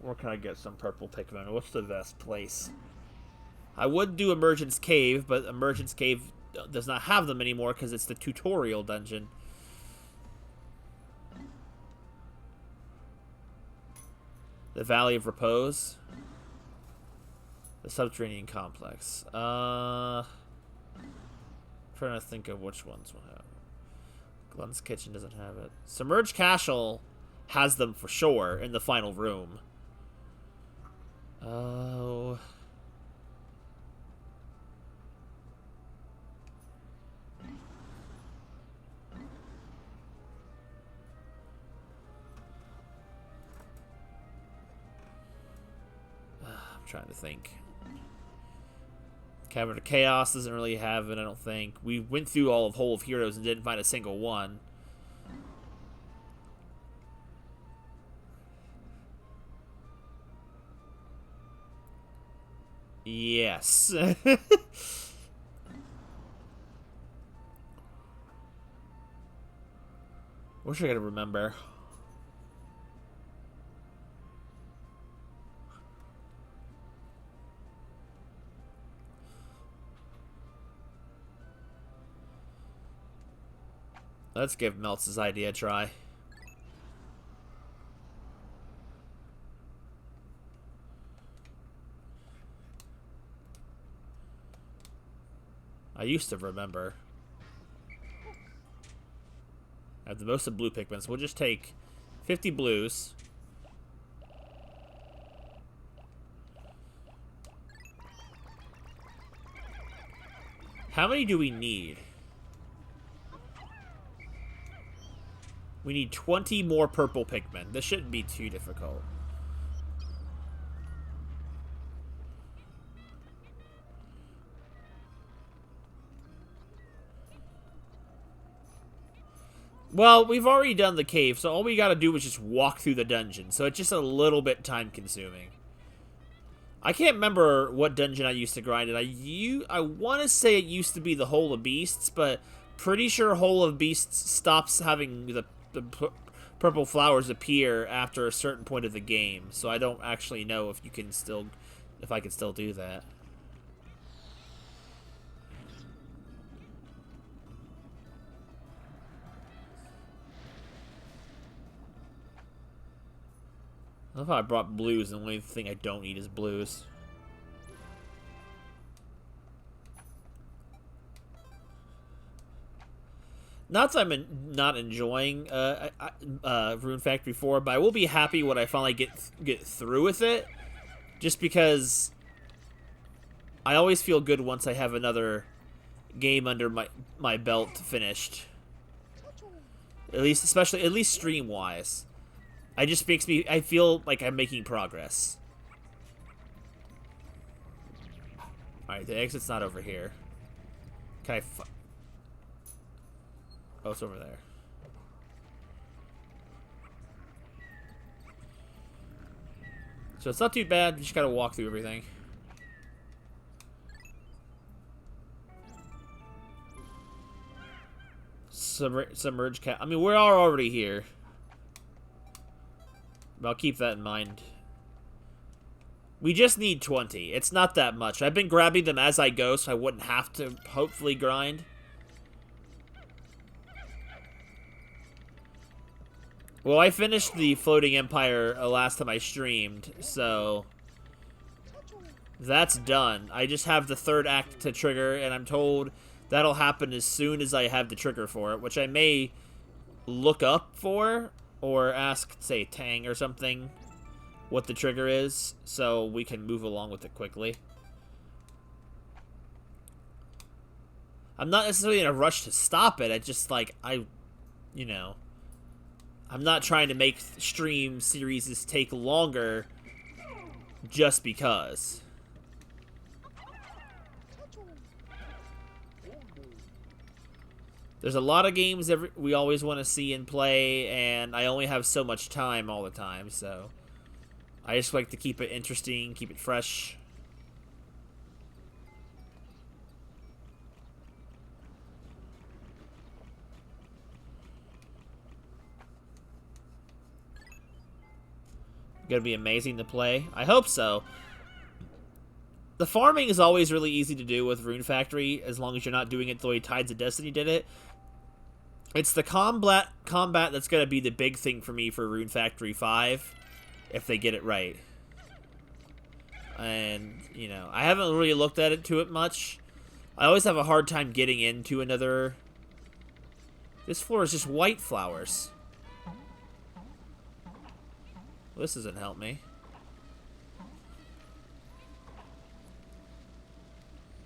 Where can I get some purple Pikmin? What's the best place? I would do Emergence Cave, but Emergence Cave does not have them anymore because it's the tutorial dungeon. The Valley of Repose. The Subterranean Complex. Trying to think of which ones will have. Glenn's Kitchen doesn't have it. Submerged Castle has them for sure in the final room. Oh. I'm trying to think. Cavern of Chaos doesn't really have it, I don't think. We went through all of Hole of Heroes and didn't find a single one. Yes. Wish I could remember. Let's give Meltz's idea a try. I used to remember. I have the most of blue Pikmin, so we'll just take 50 blues. How many do we need? We need 20 more purple Pikmin. This shouldn't be too difficult. Well, we've already done the cave, so all we gotta do is just walk through the dungeon. So it's just a little bit time-consuming. I can't remember what dungeon I used to grind it. I want to say it used to be the Hole of Beasts, but pretty sure Hole of Beasts stops having the purple flowers appear after a certain point of the game. So I don't actually know if I can still do that. I love how I brought blues, and the only thing I don't need is blues. Not that I'm not enjoying Rune Factory 4, but I will be happy when I finally get through with it. Just because I always feel good once I have another game under my belt finished. At least stream wise. I just makes me. I feel like I'm making progress. All right, the exit's not over here. Can I? Oh, it's over there. So it's not too bad. You just gotta walk through everything. Submerge cat. I mean, we're already here. But I'll keep that in mind. We just need 20. It's not that much. I've been grabbing them as I go, so I wouldn't have to hopefully grind. Well, I finished the Floating Empire last time I streamed, so that's done. I just have the third act to trigger, and I'm told that'll happen as soon as I have the trigger for it, which I may look up for or ask, say, Tang or something what the trigger is, so we can move along with it quickly. I'm not necessarily in a rush to stop it. I just, like, you know, I'm not trying to make stream series take longer just because. There's a lot of games we always want to see and play, and I only have so much time all the time, so I just like to keep it interesting, keep it fresh. Gonna be amazing to play. I hope so. The farming is always really easy to do with Rune Factory, as long as you're not doing it the way Tides of Destiny did it. It's the combat that's gonna be the big thing for me for Rune Factory 5, if they get it right. And, you know, I haven't really looked at it much. I always have a hard time getting into another... This floor is just white flowers. Well, this doesn't help me.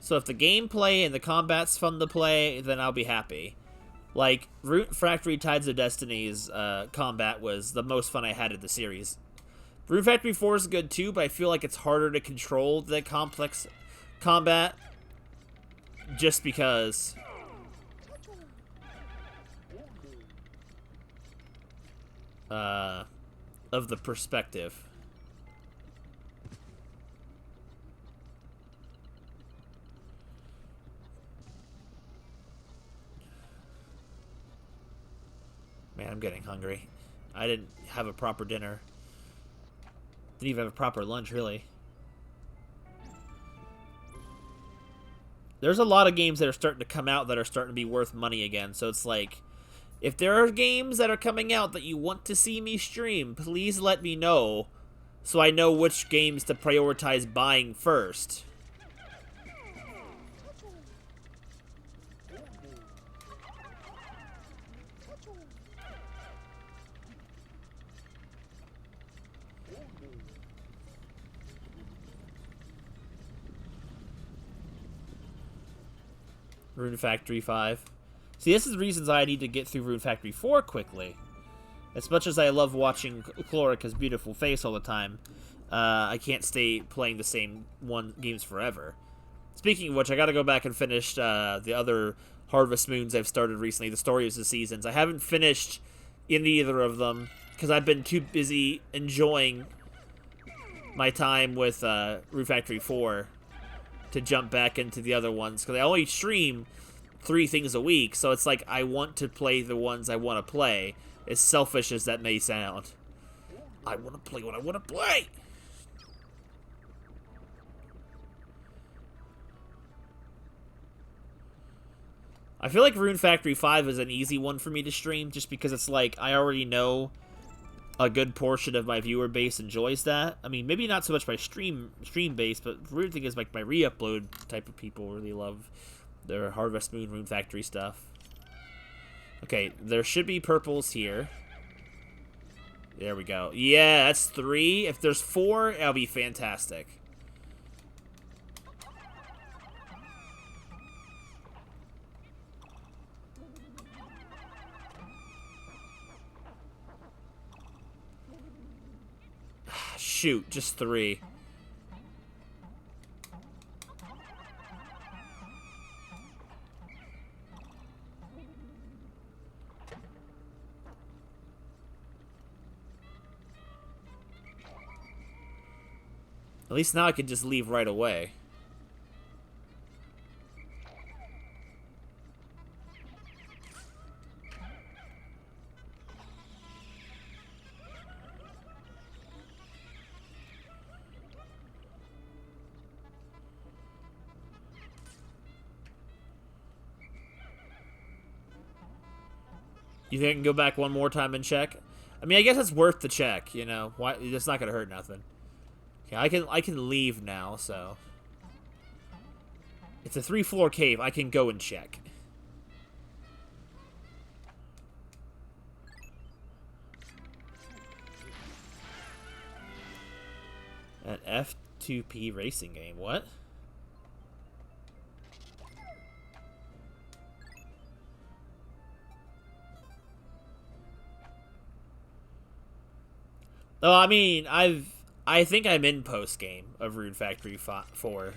So if the gameplay and the combat's fun to play, then I'll be happy. Like, Rune Factory Tides of Destiny's combat was the most fun I had in the series. Rune Factory 4 is good too, but I feel like it's harder to control the complex combat. Just because... of the perspective. Man, I'm getting hungry. I didn't have a proper dinner. Didn't even have a proper lunch, really. There's a lot of games that are starting to come out that are starting to be worth money again, so it's like, if there are games that are coming out that you want to see me stream, please let me know so I know which games to prioritize buying first. Rune Factory 5. See, this is the reasons I need to get through Rune Factory 4 quickly. As much as I love watching Chlorica's beautiful face all the time, I can't stay playing the same games forever. Speaking of which, I gotta go back and finish the other Harvest Moons I've started recently, the Story of the Seasons. I haven't finished in either of them, because I've been too busy enjoying my time with Rune Factory 4 to jump back into the other ones, because I only stream 3 things a week, so it's like I want to play the ones I want to play, as selfish as that may sound. I want to play what I want to play! I feel like Rune Factory 5 is an easy one for me to stream, just because it's like, I already know a good portion of my viewer base enjoys that. I mean, maybe not so much my stream base, but the weird thing is, like, my re-upload type of people really love their Harvest Moon Rune Factory stuff. Okay, there should be purples here. There we go. Yeah, that's 3. If there's 4, that'll be fantastic. shoot, just 3. At least now I can just leave right away. You think I can go back one more time and check? I mean, I guess it's worth the check, you know. Why? It's not gonna hurt nothing. Okay, I can leave now, so it's a 3-floor cave. I can go and check. An F2P racing game. What? Oh, I mean, I think I'm in post game of Rune Factory 4.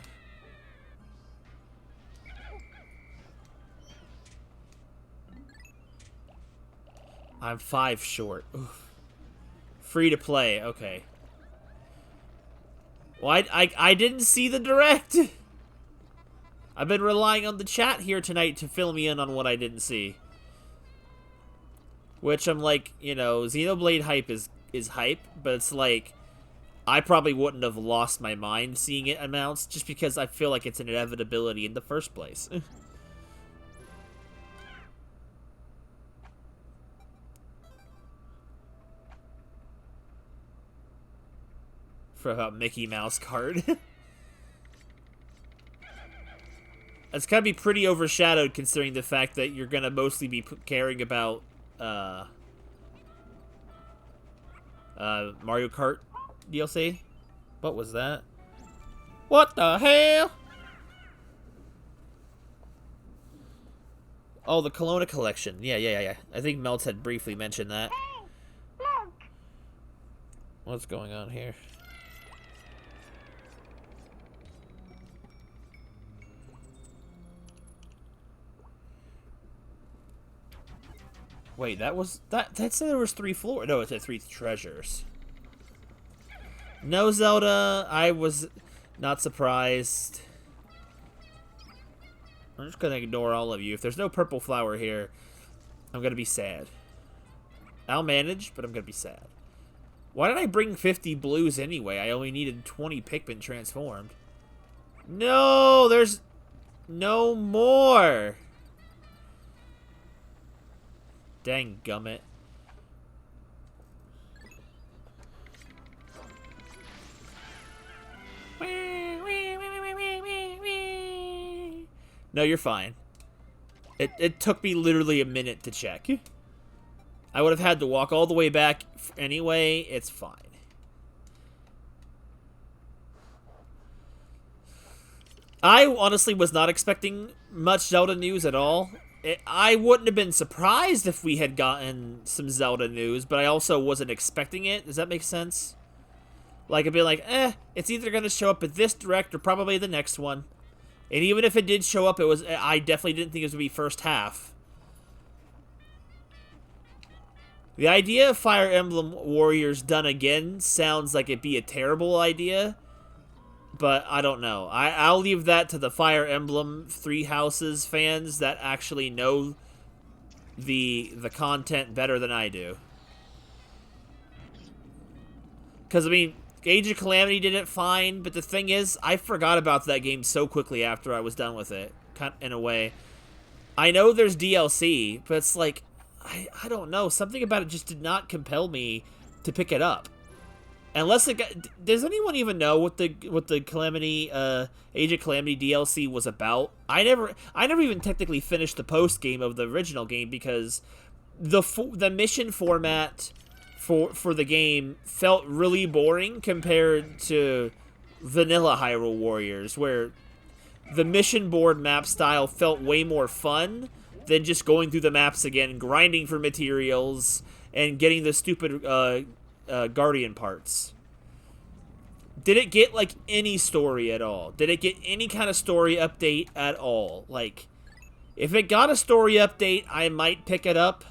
I'm 5 short. Oof. Free to play. Okay. Well, I didn't see the direct. I've been relying on the chat here tonight to fill me in on what I didn't see. Which I'm like, you know, Xenoblade hype is hype, but it's like I probably wouldn't have lost my mind seeing it announced just because I feel like it's an inevitability in the first place. For a Mickey Mouse card. It's gonna be pretty overshadowed considering the fact that you're gonna mostly be caring about Mario Kart DLC? What was that? What the hell? Oh, the Kelowna collection. Yeah. I think Melts had briefly mentioned that. What's going on here? Wait, that said there was 3 floors. No, it said 3 treasures. No, Zelda, I was not surprised. I'm just gonna ignore all of you. If there's no purple flower here, I'm gonna be sad. I'll manage, but I'm gonna be sad. Why did I bring 50 blues anyway? I only needed 20 Pikmin transformed. No, there's no more. Dang gummit. No, you're fine. It took me literally a minute to check. I would have had to walk all the way back anyway. It's fine. I honestly was not expecting much Zelda news at all. I wouldn't have been surprised if we had gotten some Zelda news, but I also wasn't expecting it. Does that make sense? Like, I'd be like, it's either going to show up at this direct or probably the next one. And even if it did show up, I definitely didn't think it was going to be first half. The idea of Fire Emblem Warriors done again sounds like it'd be a terrible idea. But I don't know. I'll leave that to the Fire Emblem Three Houses fans that actually know the content better than I do. Because, I mean, Age of Calamity did it fine, but the thing is, I forgot about that game so quickly after I was done with it, in a way. I know there's DLC, but it's like, I don't know. Something about it just did not compel me to pick it up. Unless it got, does anyone even know what the Calamity Age of Calamity DLC was about? I never even technically finished the post game of the original game because the mission format for the game felt really boring compared to vanilla Hyrule Warriors, where the mission board map style felt way more fun than just going through the maps again, grinding for materials, and getting the stupid Guardian parts. Did it get, like, any story at all? Did it get any kind of story update at all? Like, if it got a story update, I might pick it up.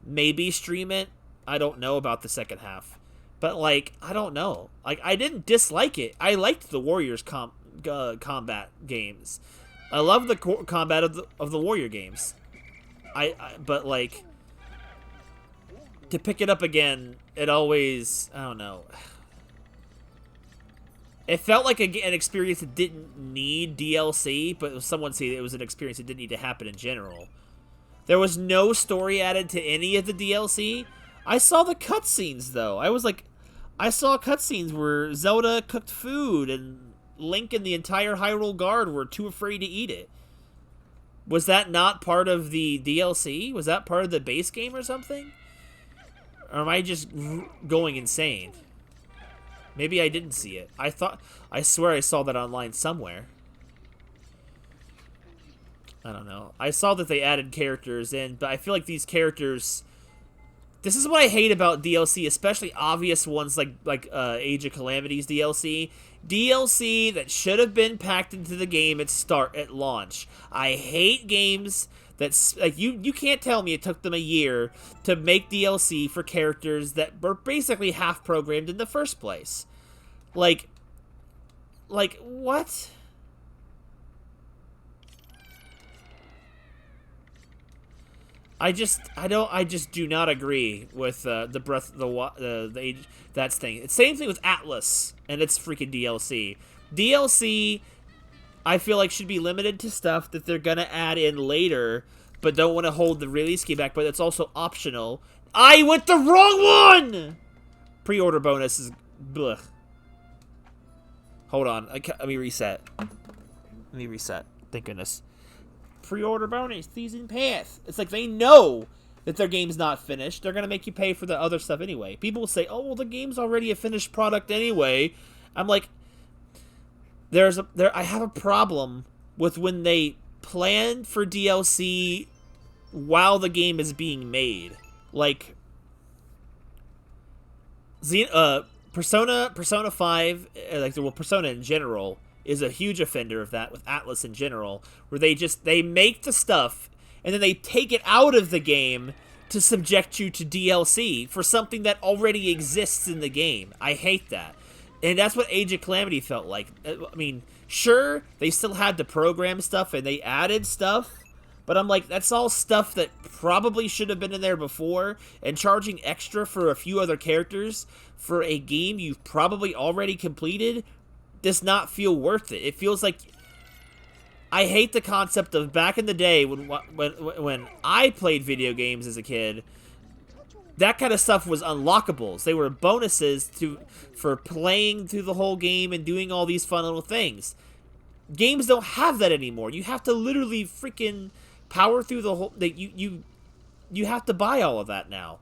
Maybe stream it. I don't know about the second half. But, like, I don't know. Like, I didn't dislike it. I liked the Warriors combat games. I love the combat of the Warrior games. But, like, to pick it up again, it always, I don't know. It felt like an experience that didn't need DLC, but someone said it was an experience that didn't need to happen in general. There was no story added to any of the DLC. I saw the cutscenes, though. I saw cutscenes where Zelda cooked food and Link and the entire Hyrule Guard were too afraid to eat it. Was that not part of the DLC? Was that part of the base game or something? Or am I just going insane? Maybe I didn't see it. I swear I saw that online somewhere. I don't know. I saw that they added characters in, but I feel like these characters... This is what I hate about DLC, especially obvious ones like Age of Calamity's DLC. DLC that should have been packed into the game at launch. I hate games that's like you can't tell me it took them a year to make DLC for characters that were basically half programmed in the first place. Like what? I just do not agree with the breath the age that's thing. It's same thing with Atlas and its freaking DLC. DLC I feel like should be limited to stuff that they're gonna add in later, but don't want to hold the release key back. But it's also optional. I went the wrong one. Pre-order bonus is blech. Hold on, let me reset. Thank goodness. Pre-order bonus, season pass. It's like they know that their game's not finished. They're gonna make you pay for the other stuff anyway. People will say, "Oh, well, the game's already a finished product anyway." I'm like, I have a problem with when they plan for DLC while the game is being made. Like, Persona 5, Persona in general is a huge offender of that with Atlas in general, where they make the stuff and then they take it out of the game to subject you to DLC for something that already exists in the game. I hate that. And that's what Age of Calamity felt like. I mean, sure, they still had to program stuff and they added stuff, but I'm like, that's all stuff that probably should have been in there before, and charging extra for a few other characters for a game you've probably already completed does not feel worth it. It feels like... I hate the concept of back in the day when I played video games as a kid, that kind of stuff was unlockables. They were bonuses for playing through the whole game and doing all these fun little things. Games don't have that anymore. You have to literally freaking power through the whole... You have to buy all of that now.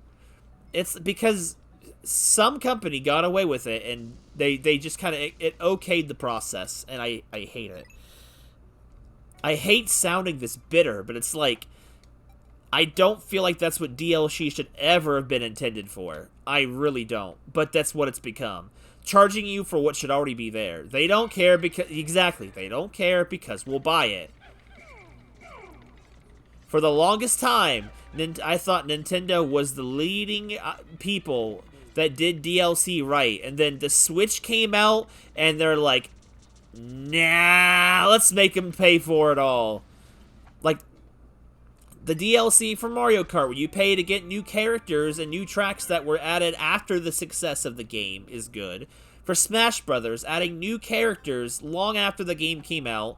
It's because some company got away with it, and they just kind of... It okayed the process, and I hate it. I hate sounding this bitter, but it's like... I don't feel like that's what DLC should ever have been intended for. I really don't. But that's what it's become. Charging you for what should already be there. They don't care because... Exactly. They don't care because we'll buy it. For the longest time, I thought Nintendo was the leading people that did DLC right. And then the Switch came out, and they're like, nah, let's make them pay for it all. Like... The DLC for Mario Kart, where you pay to get new characters and new tracks that were added after the success of the game, is good. For Smash Brothers, adding new characters long after the game came out,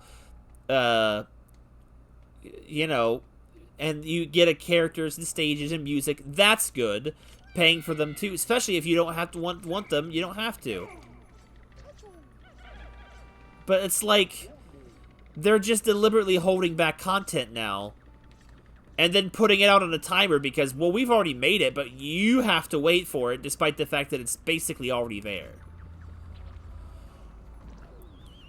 you know, and you get a characters and stages and music, that's good. Paying for them too, especially if you don't have to want them, you don't have to. But it's like, they're just deliberately holding back content now. And then putting it out on a timer because, well, we've already made it, but you have to wait for it, despite the fact that it's basically already there.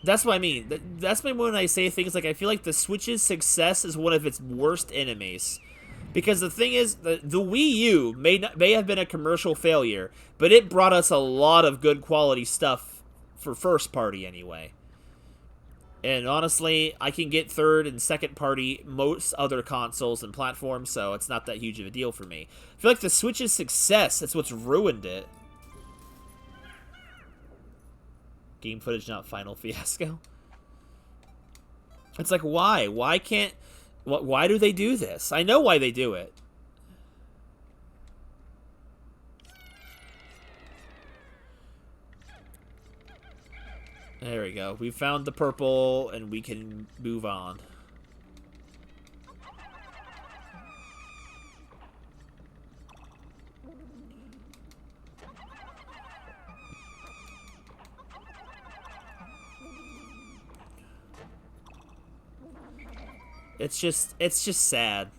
That's what I mean. That's when I say things like, I feel like the Switch's success is one of its worst enemies. Because the thing is, the Wii U may have been a commercial failure, but it brought us a lot of good quality stuff for first party anyway. And honestly, I can get third and second party most other consoles and platforms, so it's not that huge of a deal for me. I feel like the Switch's success, that's what's ruined it. Game footage, not final fiasco. It's like, why? Why can't... Why do they do this? I know why they do it. There we go. We found the purple, and we can move on. It's just sad.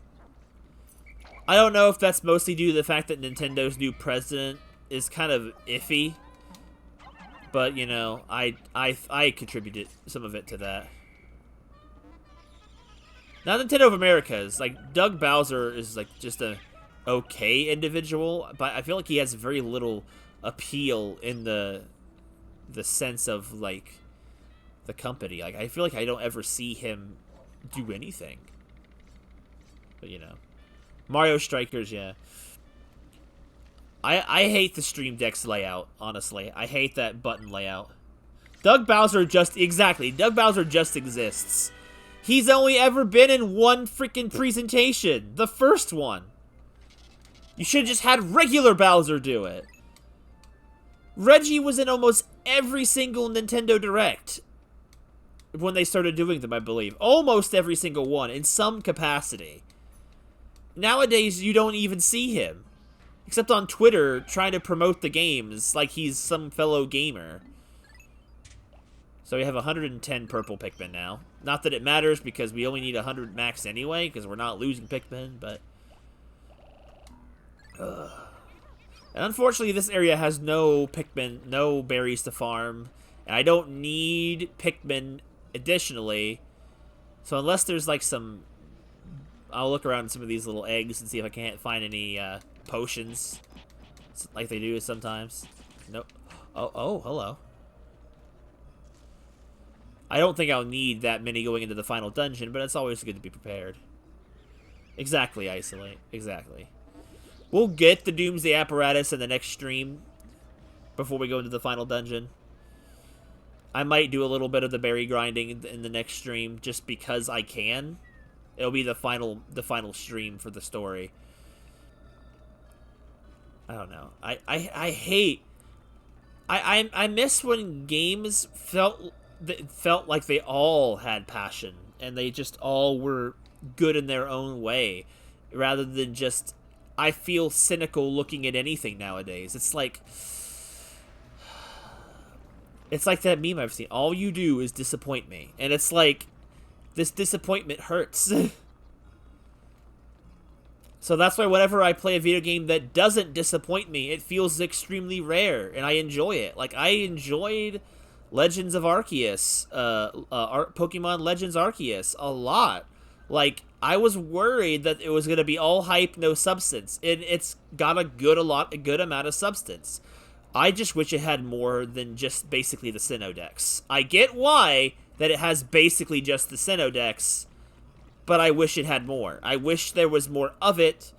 I don't know if that's mostly due to the fact that Nintendo's new president is kind of iffy. But, you know, I contributed some of it to that. Now, Nintendo of America is, like, Doug Bowser is, like, just a okay individual, but I feel like he has very little appeal in the sense of, like, the company. Like, I feel like I don't ever see him do anything. But, you know. Mario Strikers, yeah. I hate the Stream Deck's layout, honestly. I hate that button layout. Doug Bowser just... Exactly. Doug Bowser just exists. He's only ever been in one freaking presentation. The first one. You should have just had regular Bowser do it. Reggie was in almost every single Nintendo Direct. When they started doing them, I believe. Almost every single one, in some capacity. Nowadays, you don't even see him. Except on Twitter, trying to promote the games like he's some fellow gamer. So we have 110 purple Pikmin now. Not that it matters, because we only need 100 max anyway, because we're not losing Pikmin, but... And unfortunately, this area has no Pikmin, no berries to farm. And I don't need Pikmin additionally. So unless there's like some... I'll look around some of these little eggs and see if I can't find any potions. Like they do sometimes. Nope. Oh, hello. I don't think I'll need that many going into the final dungeon, but it's always good to be prepared. Exactly, Isolate. Exactly. We'll get the Doomsday Apparatus in the next stream before we go into the final dungeon. I might do a little bit of the berry grinding in the next stream just because I can. It'll be the final stream for the story. I don't know. I hate... I miss when games felt like they all had passion and they just all were good in their own way, rather than just... I feel cynical looking at anything nowadays. It's like that meme I've seen. All you do is disappoint me, and it's like, this disappointment hurts. So that's why whenever I play a video game that doesn't disappoint me, it feels extremely rare, and I enjoy it. Like, I enjoyed Legends of Arceus, Pokemon Legends Arceus a lot. Like, I was worried that it was going to be all hype, no substance. It's got a good amount of substance. I just wish it had more than just basically the Sinnoh Dex. I get why that it has basically just the Sinnoh Dex, but I wish it had more. I wish there was more of it,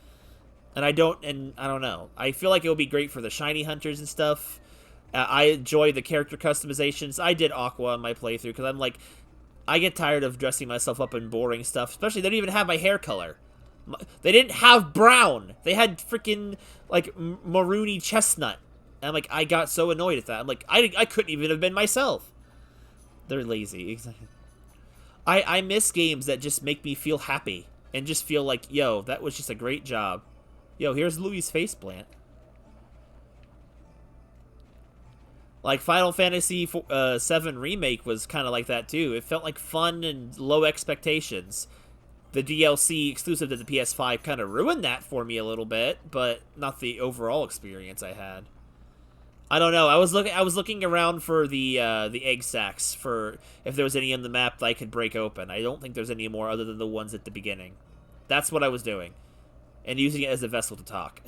and I don't know. I feel like it would be great for the shiny hunters and stuff. I enjoy the character customizations. I did Aqua on my playthrough, because I'm like, I get tired of dressing myself up in boring stuff, especially they didn't even have my hair color. They didn't have brown. They had freaking, like, maroony chestnut. And I'm like, I got so annoyed at that. I'm like, I couldn't even have been myself. They're lazy. Exactly. I miss games that just make me feel happy and just feel like, yo, that was just a great job. Yo, here's Louis' faceplant. Like, Final Fantasy VII Remake was kind of like that, too. It felt like fun and low expectations. The DLC exclusive to the PS5 kind of ruined that for me a little bit, but not the overall experience I had. I don't know. I was looking around for the egg sacs for if there was any on the map that I could break open. I don't think there's any more other than the ones at the beginning. That's what I was doing, and using it as a vessel to talk.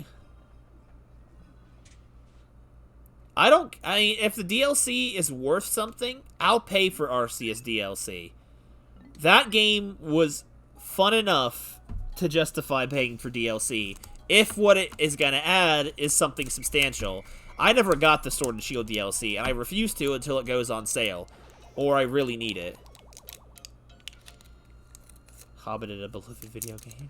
I mean, if the DLC is worth something, I'll pay for Arceus DLC. That game was fun enough to justify paying for DLC. If what it is going to add is something substantial. I never got the Sword and Shield DLC, and I refuse to until it goes on sale. Or I really need it. Hobbit in a beloved video game.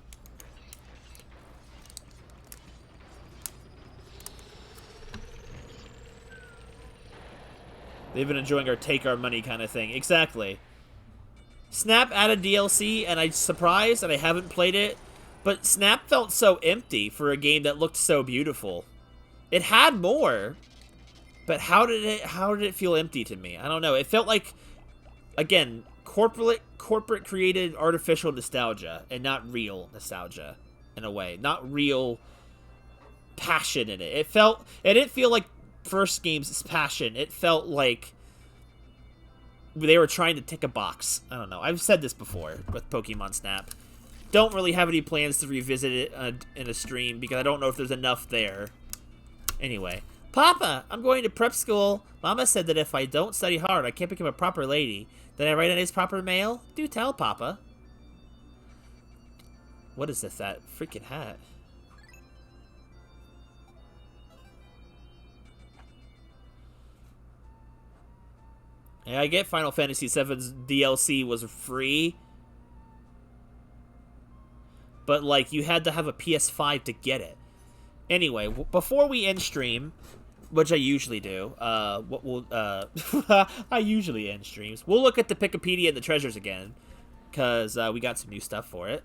They've been enjoying our take our money kind of thing. Exactly. Snap added DLC, and I'm surprised that I haven't played it. But Snap felt so empty for a game that looked so beautiful. It had more, but how did it feel empty to me? I don't know. It felt like, again, corporate created artificial nostalgia and not real nostalgia in a way. Not real passion in it. It didn't feel like first game's passion. It felt like they were trying to tick a box. I don't know. I've said this before with Pokemon Snap. Don't really have any plans to revisit it in a stream because I don't know if there's enough there. Anyway. Papa, I'm going to prep school. Mama said that if I don't study hard, I can't become a proper lady. Then I write a nice proper mail? Do tell, Papa. What is this, that freaking hat? Yeah, I get Final Fantasy VII's DLC was free. But, like, you had to have a PS5 to get it. Anyway, before we end stream, which I usually do, I usually end streams. We'll look at the Wikipedia and the treasures again, because we got some new stuff for it.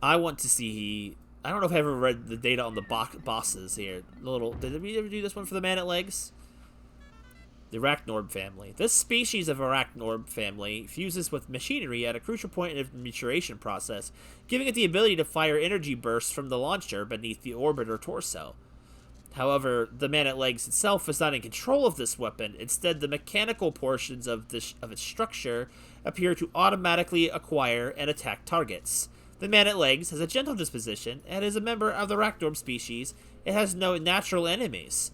I want to see... I don't know if I ever read the data on the bosses here. Did we ever do this one for the Man at Legs? The Arachnorb family. This species of Arachnorb family fuses with machinery at a crucial point in the maturation process, giving it the ability to fire energy bursts from the launcher beneath the orbit or torso. However, the Man at Legs itself is not in control of this weapon. Instead, the mechanical portions of its structure appear to automatically acquire and attack targets. The Man at Legs has a gentle disposition and is a member of the Arachnorb species. It has no natural enemies.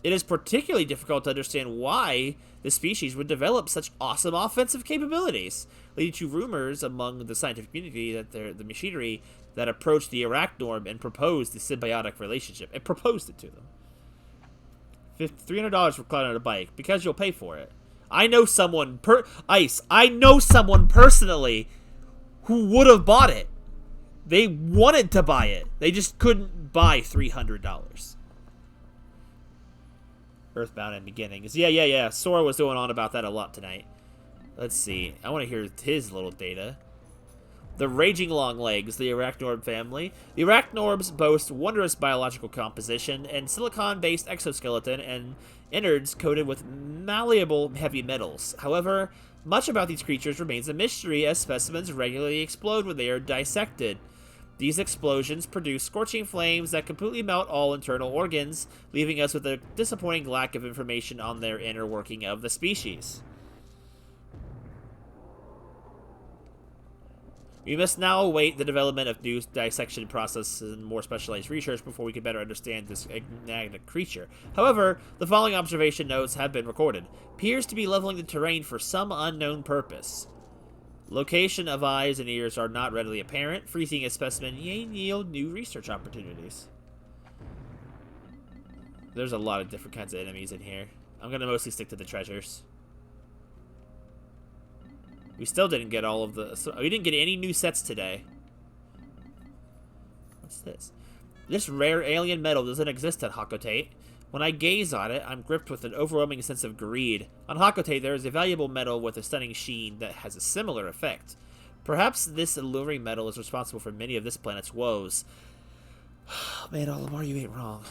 It is particularly difficult to understand why the species would develop such awesome offensive capabilities, leading to rumors among the scientific community that the machinery that approached the Arachnorb and proposed the symbiotic relationship. It proposed it to them. $300 for cloud on a bike, because you'll pay for it. I know someone, I know someone personally who would have bought it. They wanted to buy it. They just couldn't buy $300. Earthbound and Beginnings. Yeah. Sora was going on about that a lot tonight. Let's see. I want to hear his little data. The Raging Longlegs, the Arachnorb family. The Arachnorbs boast wondrous biological composition and silicon-based exoskeleton and innards coated with malleable heavy metals. However, much about these creatures remains a mystery as specimens regularly explode when they are dissected. These explosions produce scorching flames that completely melt all internal organs, leaving us with a disappointing lack of information on their inner working of the species. We must now await the development of new dissection processes and more specialized research before we can better understand this enigmatic creature. However, the following observation notes have been recorded. Appears to be leveling the terrain for some unknown purpose. Location of eyes and ears are not readily apparent. Freezing a specimen may yield new research opportunities. There's a lot of different kinds of enemies in here. I'm going to mostly stick to the treasures. We still didn't get all of the... we didn't get any new sets today. What's this? This rare alien metal doesn't exist at Hakotate. When I gaze on it, I'm gripped with an overwhelming sense of greed. On Hakotate, there is a valuable metal with a stunning sheen that has a similar effect. Perhaps this alluring metal is responsible for many of this planet's woes. Man, Olimar, you ain't wrong.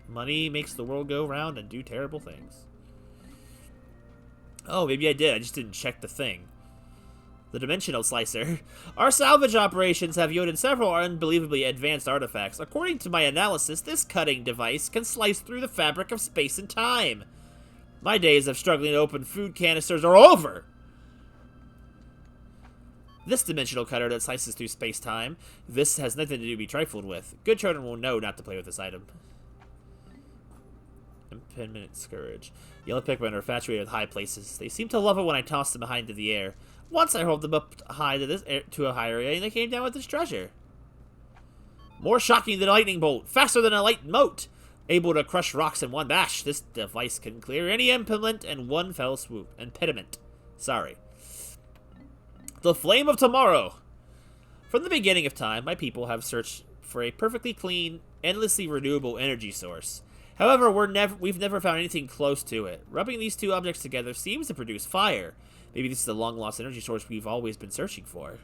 Money makes the world go round and do terrible things. Oh, maybe I did. I just didn't check the thing. The Dimensional Slicer. Our salvage operations have yielded several unbelievably advanced artifacts. According to my analysis, this cutting device can slice through the fabric of space and time. My days of struggling to open food canisters are over. This dimensional cutter that slices through space-time. This has nothing to be trifled with. Good children will know not to play with this item. Impediment Scourge. Yellow Pikmin are infatuated with high places. They seem to love it when I toss them behind into the air. Once I hurled them up high to a higher area, and they came down with this treasure. More shocking than a lightning bolt, faster than a light mote. Able to crush rocks in one bash, this device can clear any impediment in one fell swoop. Impediment. Sorry. The Flame of Tomorrow. From the beginning of time, my people have searched for a perfectly clean, endlessly renewable energy source. However, we've never found anything close to it. Rubbing these two objects together seems to produce fire. Maybe this is the long-lost energy source we've always been searching for.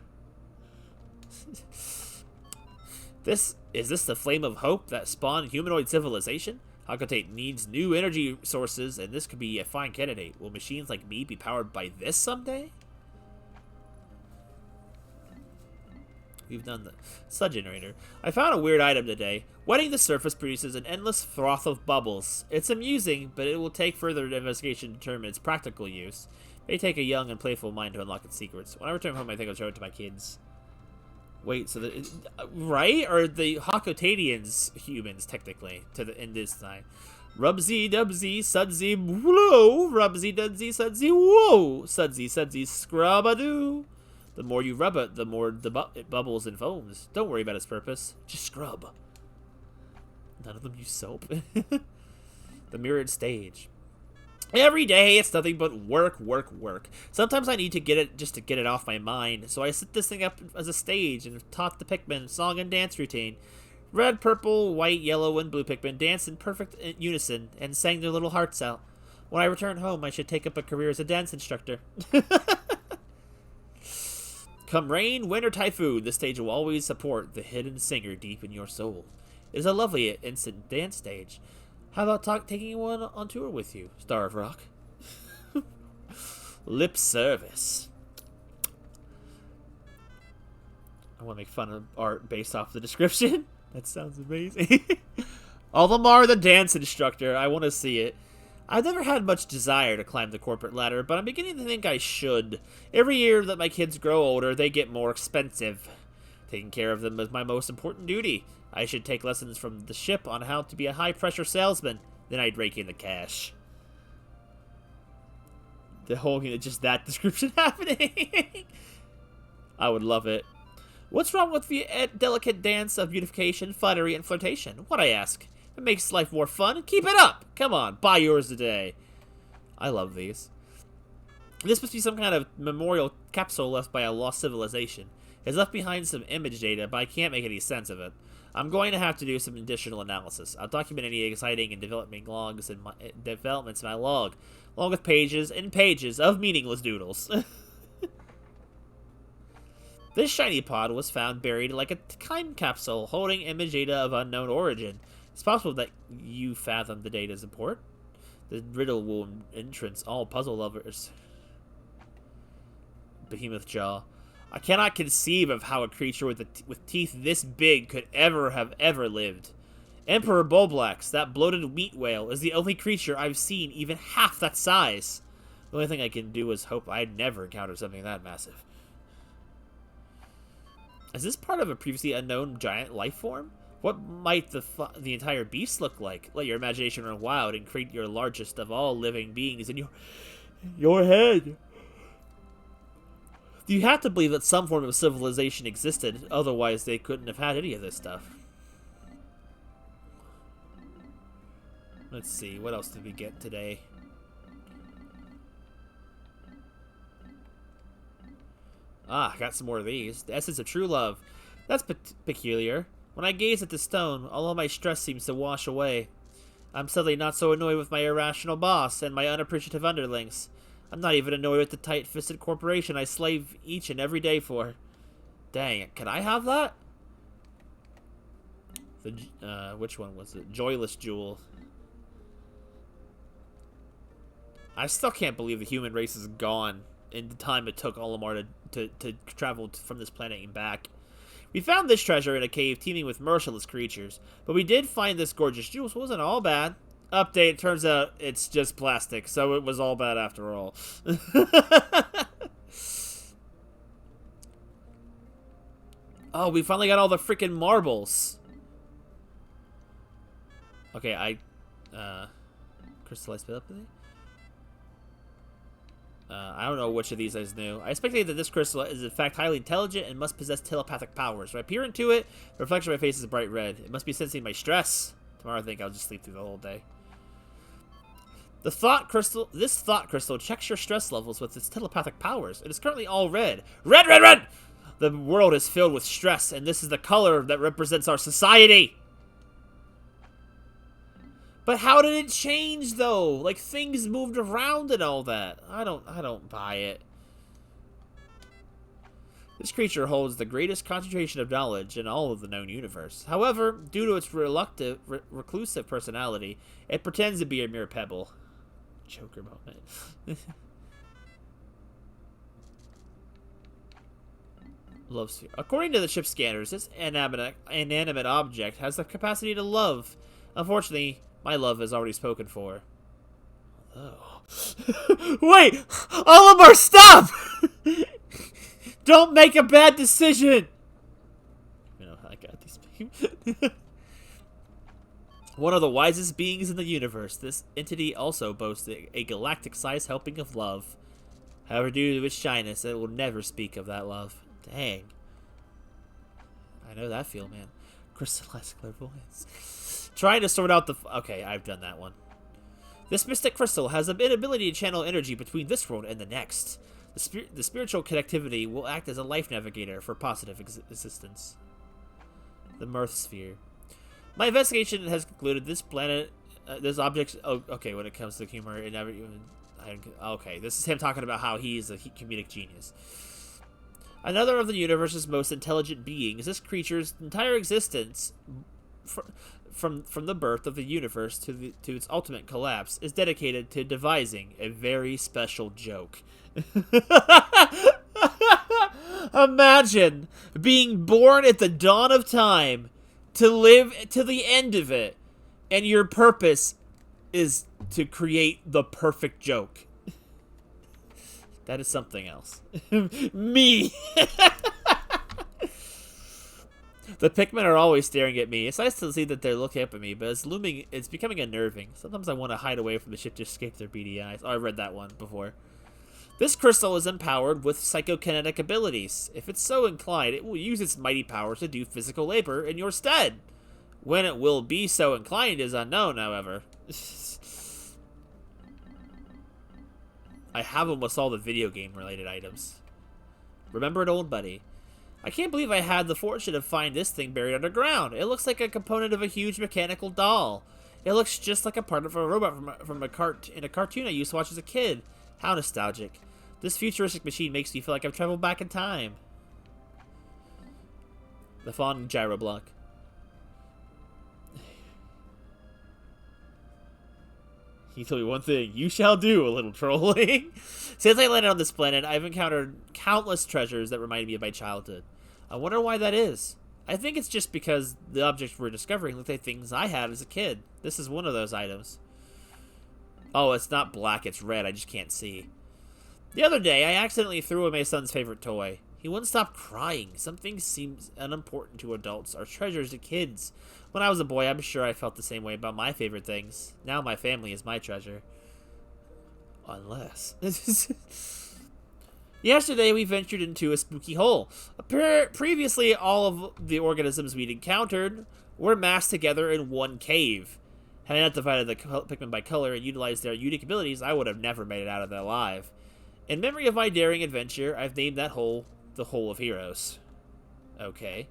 Is this the flame of hope that spawned humanoid civilization? Hakotate needs new energy sources, and this could be a fine candidate. Will machines like me be powered by this someday? We've done the Sud Generator. I found a weird item today. Wetting the surface produces an endless froth of bubbles. It's amusing, but it will take further investigation to determine its practical use. It may take a young and playful mind to unlock its secrets. When I return home, I think I'll show it to my kids. Wait, so right? Or the Hakotadians humans, technically, in this time. Rubsy dubsy sudsy whoa, rubsy dudsy sudsy whoa, sudsy scrub-a-doo. The more you rub it, the more it bubbles and foams. Don't worry about its purpose. Just scrub. None of them use soap. The mirrored stage. Every day, it's nothing but work, work, work. Sometimes I need to get it just to get it off my mind. So I set this thing up as a stage and taught the Pikmin song and dance routine. Red, purple, white, yellow, and blue Pikmin danced in perfect unison and sang their little hearts out. When I return home, I should take up a career as a dance instructor. Come rain, wind, or typhoon, this stage will always support the hidden singer deep in your soul. It is a lovely instant dance stage. How about taking one on tour with you, Star of Rock? Lip service. I want to make fun of art based off the description. That sounds amazing. Alvamar the dance instructor. I want to see it. I've never had much desire to climb the corporate ladder, but I'm beginning to think I should. Every year that my kids grow older, they get more expensive. Taking care of them is my most important duty. I should take lessons from the ship on how to be a high-pressure salesman. Then I'd rake in the cash. The whole, just that description happening. I would love it. What's wrong with the delicate dance of beautification, flattery, and flirtation? What, I ask? It makes life more fun. Keep it up! Come on, buy yours today. I love these. This must be some kind of memorial capsule left by a lost civilization. It's left behind some image data, but I can't make any sense of it. I'm going to have to do some additional analysis. I'll document any exciting and developments in my log, along with pages and pages of meaningless doodles. This shiny pod was found buried like a time capsule holding image data of unknown origin. It's possible that you fathomed the data's import. The riddle will entrance all puzzle lovers. Behemoth jaw. I cannot conceive of how a creature with teeth this big could have ever lived. Emperor Bulblax, that bloated meat whale, is the only creature I've seen even half that size. The only thing I can do is hope I'd never encounter something that massive. Is this part of a previously unknown giant life form? What might the entire beast look like? Let your imagination run wild and create your largest of all living beings in your head. You have to believe that some form of civilization existed, otherwise they couldn't have had any of this stuff. Let's see, what else did we get today? Ah, I got some more of these. The essence of true love. That's peculiar. When I gaze at the stone, all of my stress seems to wash away. I'm suddenly not so annoyed with my irrational boss and my unappreciative underlings. I'm not even annoyed with the tight-fisted corporation I slave each and every day for. Dang it, can I have that? Which one was it? Joyless Jewel. I still can't believe the human race is gone in the time it took Olimar to travel from this planet and back. We found this treasure in a cave teeming with merciless creatures, but we did find this gorgeous jewel, so it wasn't all bad. Update, turns out it's just plastic, so it was all bad after all. Oh, we finally got all the freaking marbles. Okay, Crystallized telepathy? I don't know which of these is new. I speculated that this crystal is in fact highly intelligent and must possess telepathic powers. When I peer into it, the reflection of my face is bright red. It must be sensing my stress. Tomorrow I think I'll just sleep through the whole day. This thought crystal checks your stress levels with its telepathic powers. It is currently all red. Red, red, red! The world is filled with stress, and this is the color that represents our society. But how did it change, though? Like, things moved around and all that. I don't buy it. This creature holds the greatest concentration of knowledge in all of the known universe. However, due to its reclusive personality, it pretends to be a mere pebble. Joker moment. Love sphere. According to the ship scanners, this inanimate object has the capacity to love. Unfortunately, my love is already spoken for. Oh. Wait! Olimar, stop! Don't make a bad decision! You know, I got these people. One of the wisest beings in the universe, this entity also boasts a galactic-sized helping of love. However, due to its shyness, it will never speak of that love. Dang. I know that feel, man. Crystallized clairvoyance. Trying to sort out the... Okay, I've done that one. This mystic crystal has an ability to channel energy between this world and the next. The spiritual connectivity will act as a life navigator for positive existence. The Mirth Sphere. My investigation has concluded this planet... this object... Oh, okay, when it comes to humor, it never even... Okay, this is him talking about how he's a comedic genius. Another of the universe's most intelligent beings, this creature's entire existence... From the birth of the universe to its ultimate collapse, is dedicated to devising a very special joke. Imagine being born at the dawn of time, to live to the end of it, and your purpose is to create the perfect joke. That is something else. Me! The Pikmin are always staring at me. It's nice to see that they're looking up at me, but it's becoming unnerving. Sometimes I want to hide away from the ship to escape their beady eyes. Oh, I read that one before. This crystal is empowered with psychokinetic abilities. If it's so inclined, it will use its mighty powers to do physical labor in your stead. When it will be so inclined is unknown, however. I have almost all the video game related items. Remember it, old buddy. I can't believe I had the fortune to find this thing buried underground. It looks like a component of a huge mechanical doll. It looks just like a part of a robot from a cartoon I used to watch as a kid. How nostalgic. This futuristic machine makes me feel like I've traveled back in time. The Fawn Gyro Block. He told me one thing. You shall do a little trolling. Since I landed on this planet, I've encountered countless treasures that remind me of my childhood. I wonder why that is. I think it's just because the objects we're discovering look like things I had as a kid. This is one of those items. Oh, it's not black, it's red. I just can't see. The other day, I accidentally threw away my son's favorite toy. He wouldn't stop crying. Some things seem unimportant to adults are treasures to kids. When I was a boy, I'm sure I felt the same way about my favorite things. Now my family is my treasure. Unless... Yesterday, we ventured into a spooky hole. Previously, all of the organisms we'd encountered were massed together in one cave. Had I not divided the Pikmin by color and utilized their unique abilities, I would have never made it out of there alive. In memory of my daring adventure, I've named that hole the Hole of Heroes. Okay.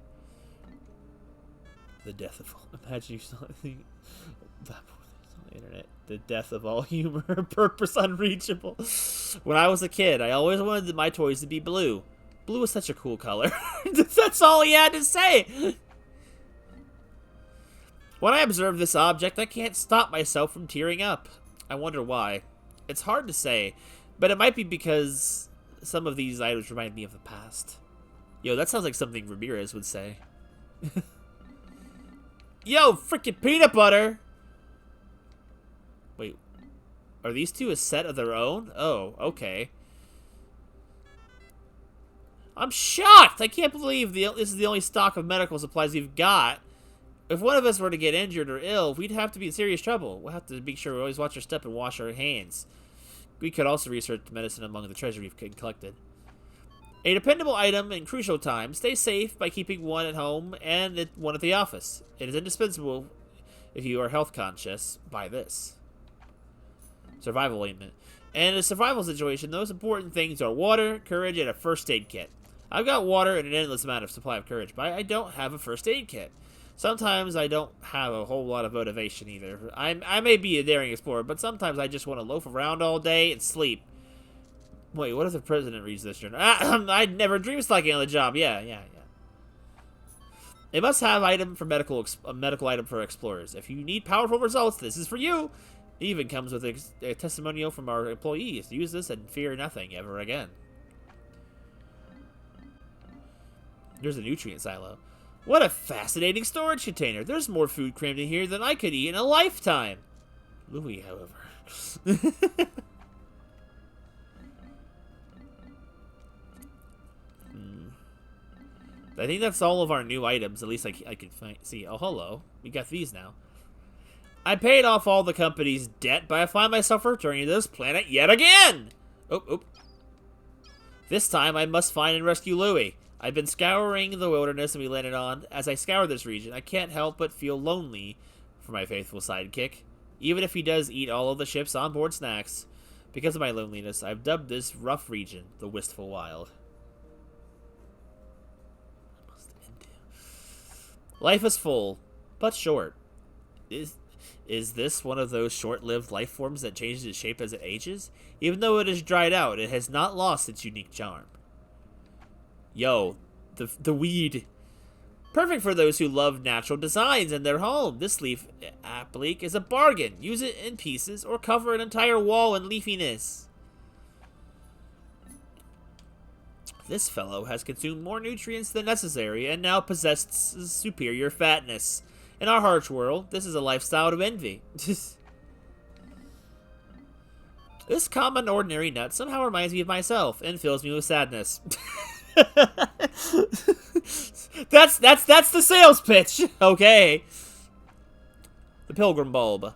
The death of all... Imagine you saw that on the internet. The death of all humor, purpose unreachable. When I was a kid, I always wanted my toys to be blue. Blue is such a cool color. That's all he had to say. When I observe this object, I can't stop myself from tearing up. I wonder why. It's hard to say, but it might be because some of these items remind me of the past. Yo, that sounds like something Ramirez would say. Yo, freaking peanut butter! Wait, are these two a set of their own? Oh, okay. I'm shocked! I can't believe this is the only stock of medical supplies you've got. If one of us were to get injured or ill, we'd have to be in serious trouble. We'll have to be sure we always watch our step and wash our hands. We could also research medicine among the treasure we've collected. A dependable item in crucial times. Stay safe by keeping one at home and one at the office. It is indispensable if you are health conscious. Buy this. Survival ointment. And in a survival situation, those important things are water, courage, and a first aid kit. I've got water and an endless amount of supply of courage, but I don't have a first aid kit. Sometimes I don't have a whole lot of motivation either. I may be a daring explorer, but sometimes I just want to loaf around all day and sleep. Wait, what if the president reads this journal? I'd never dream of slacking on the job. Yeah. It must have item for a medical item for explorers. If you need powerful results, this is for you. It even comes with a testimonial from our employees. Use this and fear nothing ever again. There's a nutrient silo. What a fascinating storage container. There's more food crammed in here than I could eat in a lifetime. Louis, however. I think that's all of our new items. At least I can see. Oh, hello. We got these now. I paid off all the company's debt, but I find myself returning to this planet yet again. Oh. This time I must find and rescue Louis. I've been scouring the wilderness and we landed on. As I scour this region, I can't help but feel lonely for my faithful sidekick. Even if he does eat all of the ship's onboard snacks. Because of my loneliness, I've dubbed this rough region the Wistful Wild. Life is full, but short. Is this one of those short-lived life forms that changes its shape as it ages? Even though it is dried out, it has not lost its unique charm. Yo, the weed. Perfect for those who love natural designs in their home. This leaf applique is a bargain. Use it in pieces or cover an entire wall in leafiness. This fellow has consumed more nutrients than necessary and now possesses superior fatness. In our harsh world, this is a lifestyle to envy. This common ordinary nut somehow reminds me of myself and fills me with sadness. That's the sales pitch. Okay. The Pilgrim Bulb.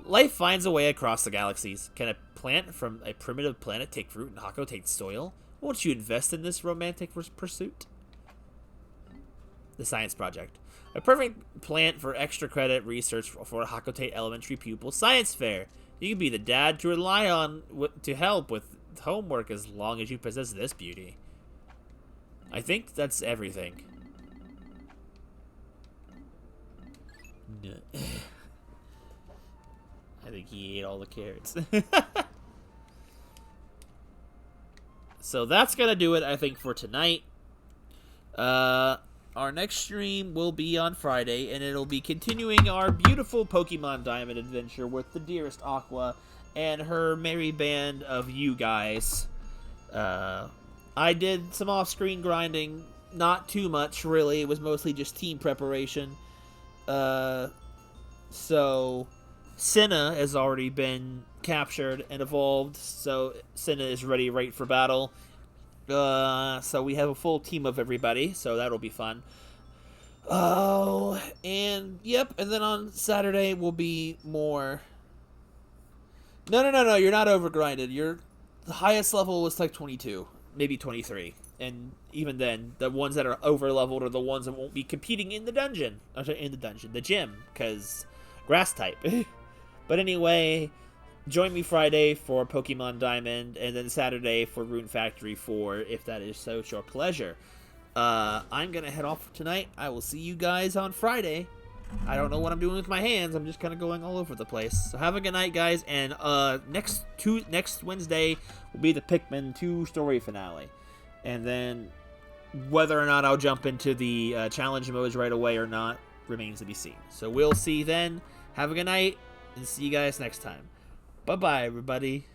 Life finds a way across the galaxies. Can a plant from a primitive planet take root and Hakotate soil? Won't you invest in this romantic pursuit? The Science Project. A perfect plant for extra credit research for a Hakotate Elementary Pupil Science Fair. You can be the dad to rely on to help with homework as long as you possess this beauty. I think that's everything. I think he ate all the carrots. So that's gonna do it, I think, for tonight. Our next stream will be on Friday, and it'll be continuing our beautiful Pokemon Diamond adventure with the dearest Aqua and her merry band of you guys. I did some off-screen grinding, not too much, really. It was mostly just team preparation. So Senna has already been captured and evolved, so Senna is ready right for battle. So we have a full team of everybody, so that'll be fun. Oh, and yep, and then on Saturday will be more. No, you're not overgrinded. The highest level was like 22, maybe 23. And even then, the ones that are over-leveled are the ones that won't be competing in the dungeon. The gym, because grass type. But anyway, join me Friday for Pokemon Diamond, and then Saturday for Rune Factory 4, if that is so your pleasure. I'm going to head off for tonight. I will see you guys on Friday. I don't know what I'm doing with my hands. I'm just kind of going all over the place. So have a good night, guys. And next Wednesday will be the Pikmin 2 story finale. And then whether or not I'll jump into the challenge modes right away or not remains to be seen. So we'll see then. Have a good night, and see you guys next time. Bye-bye, everybody.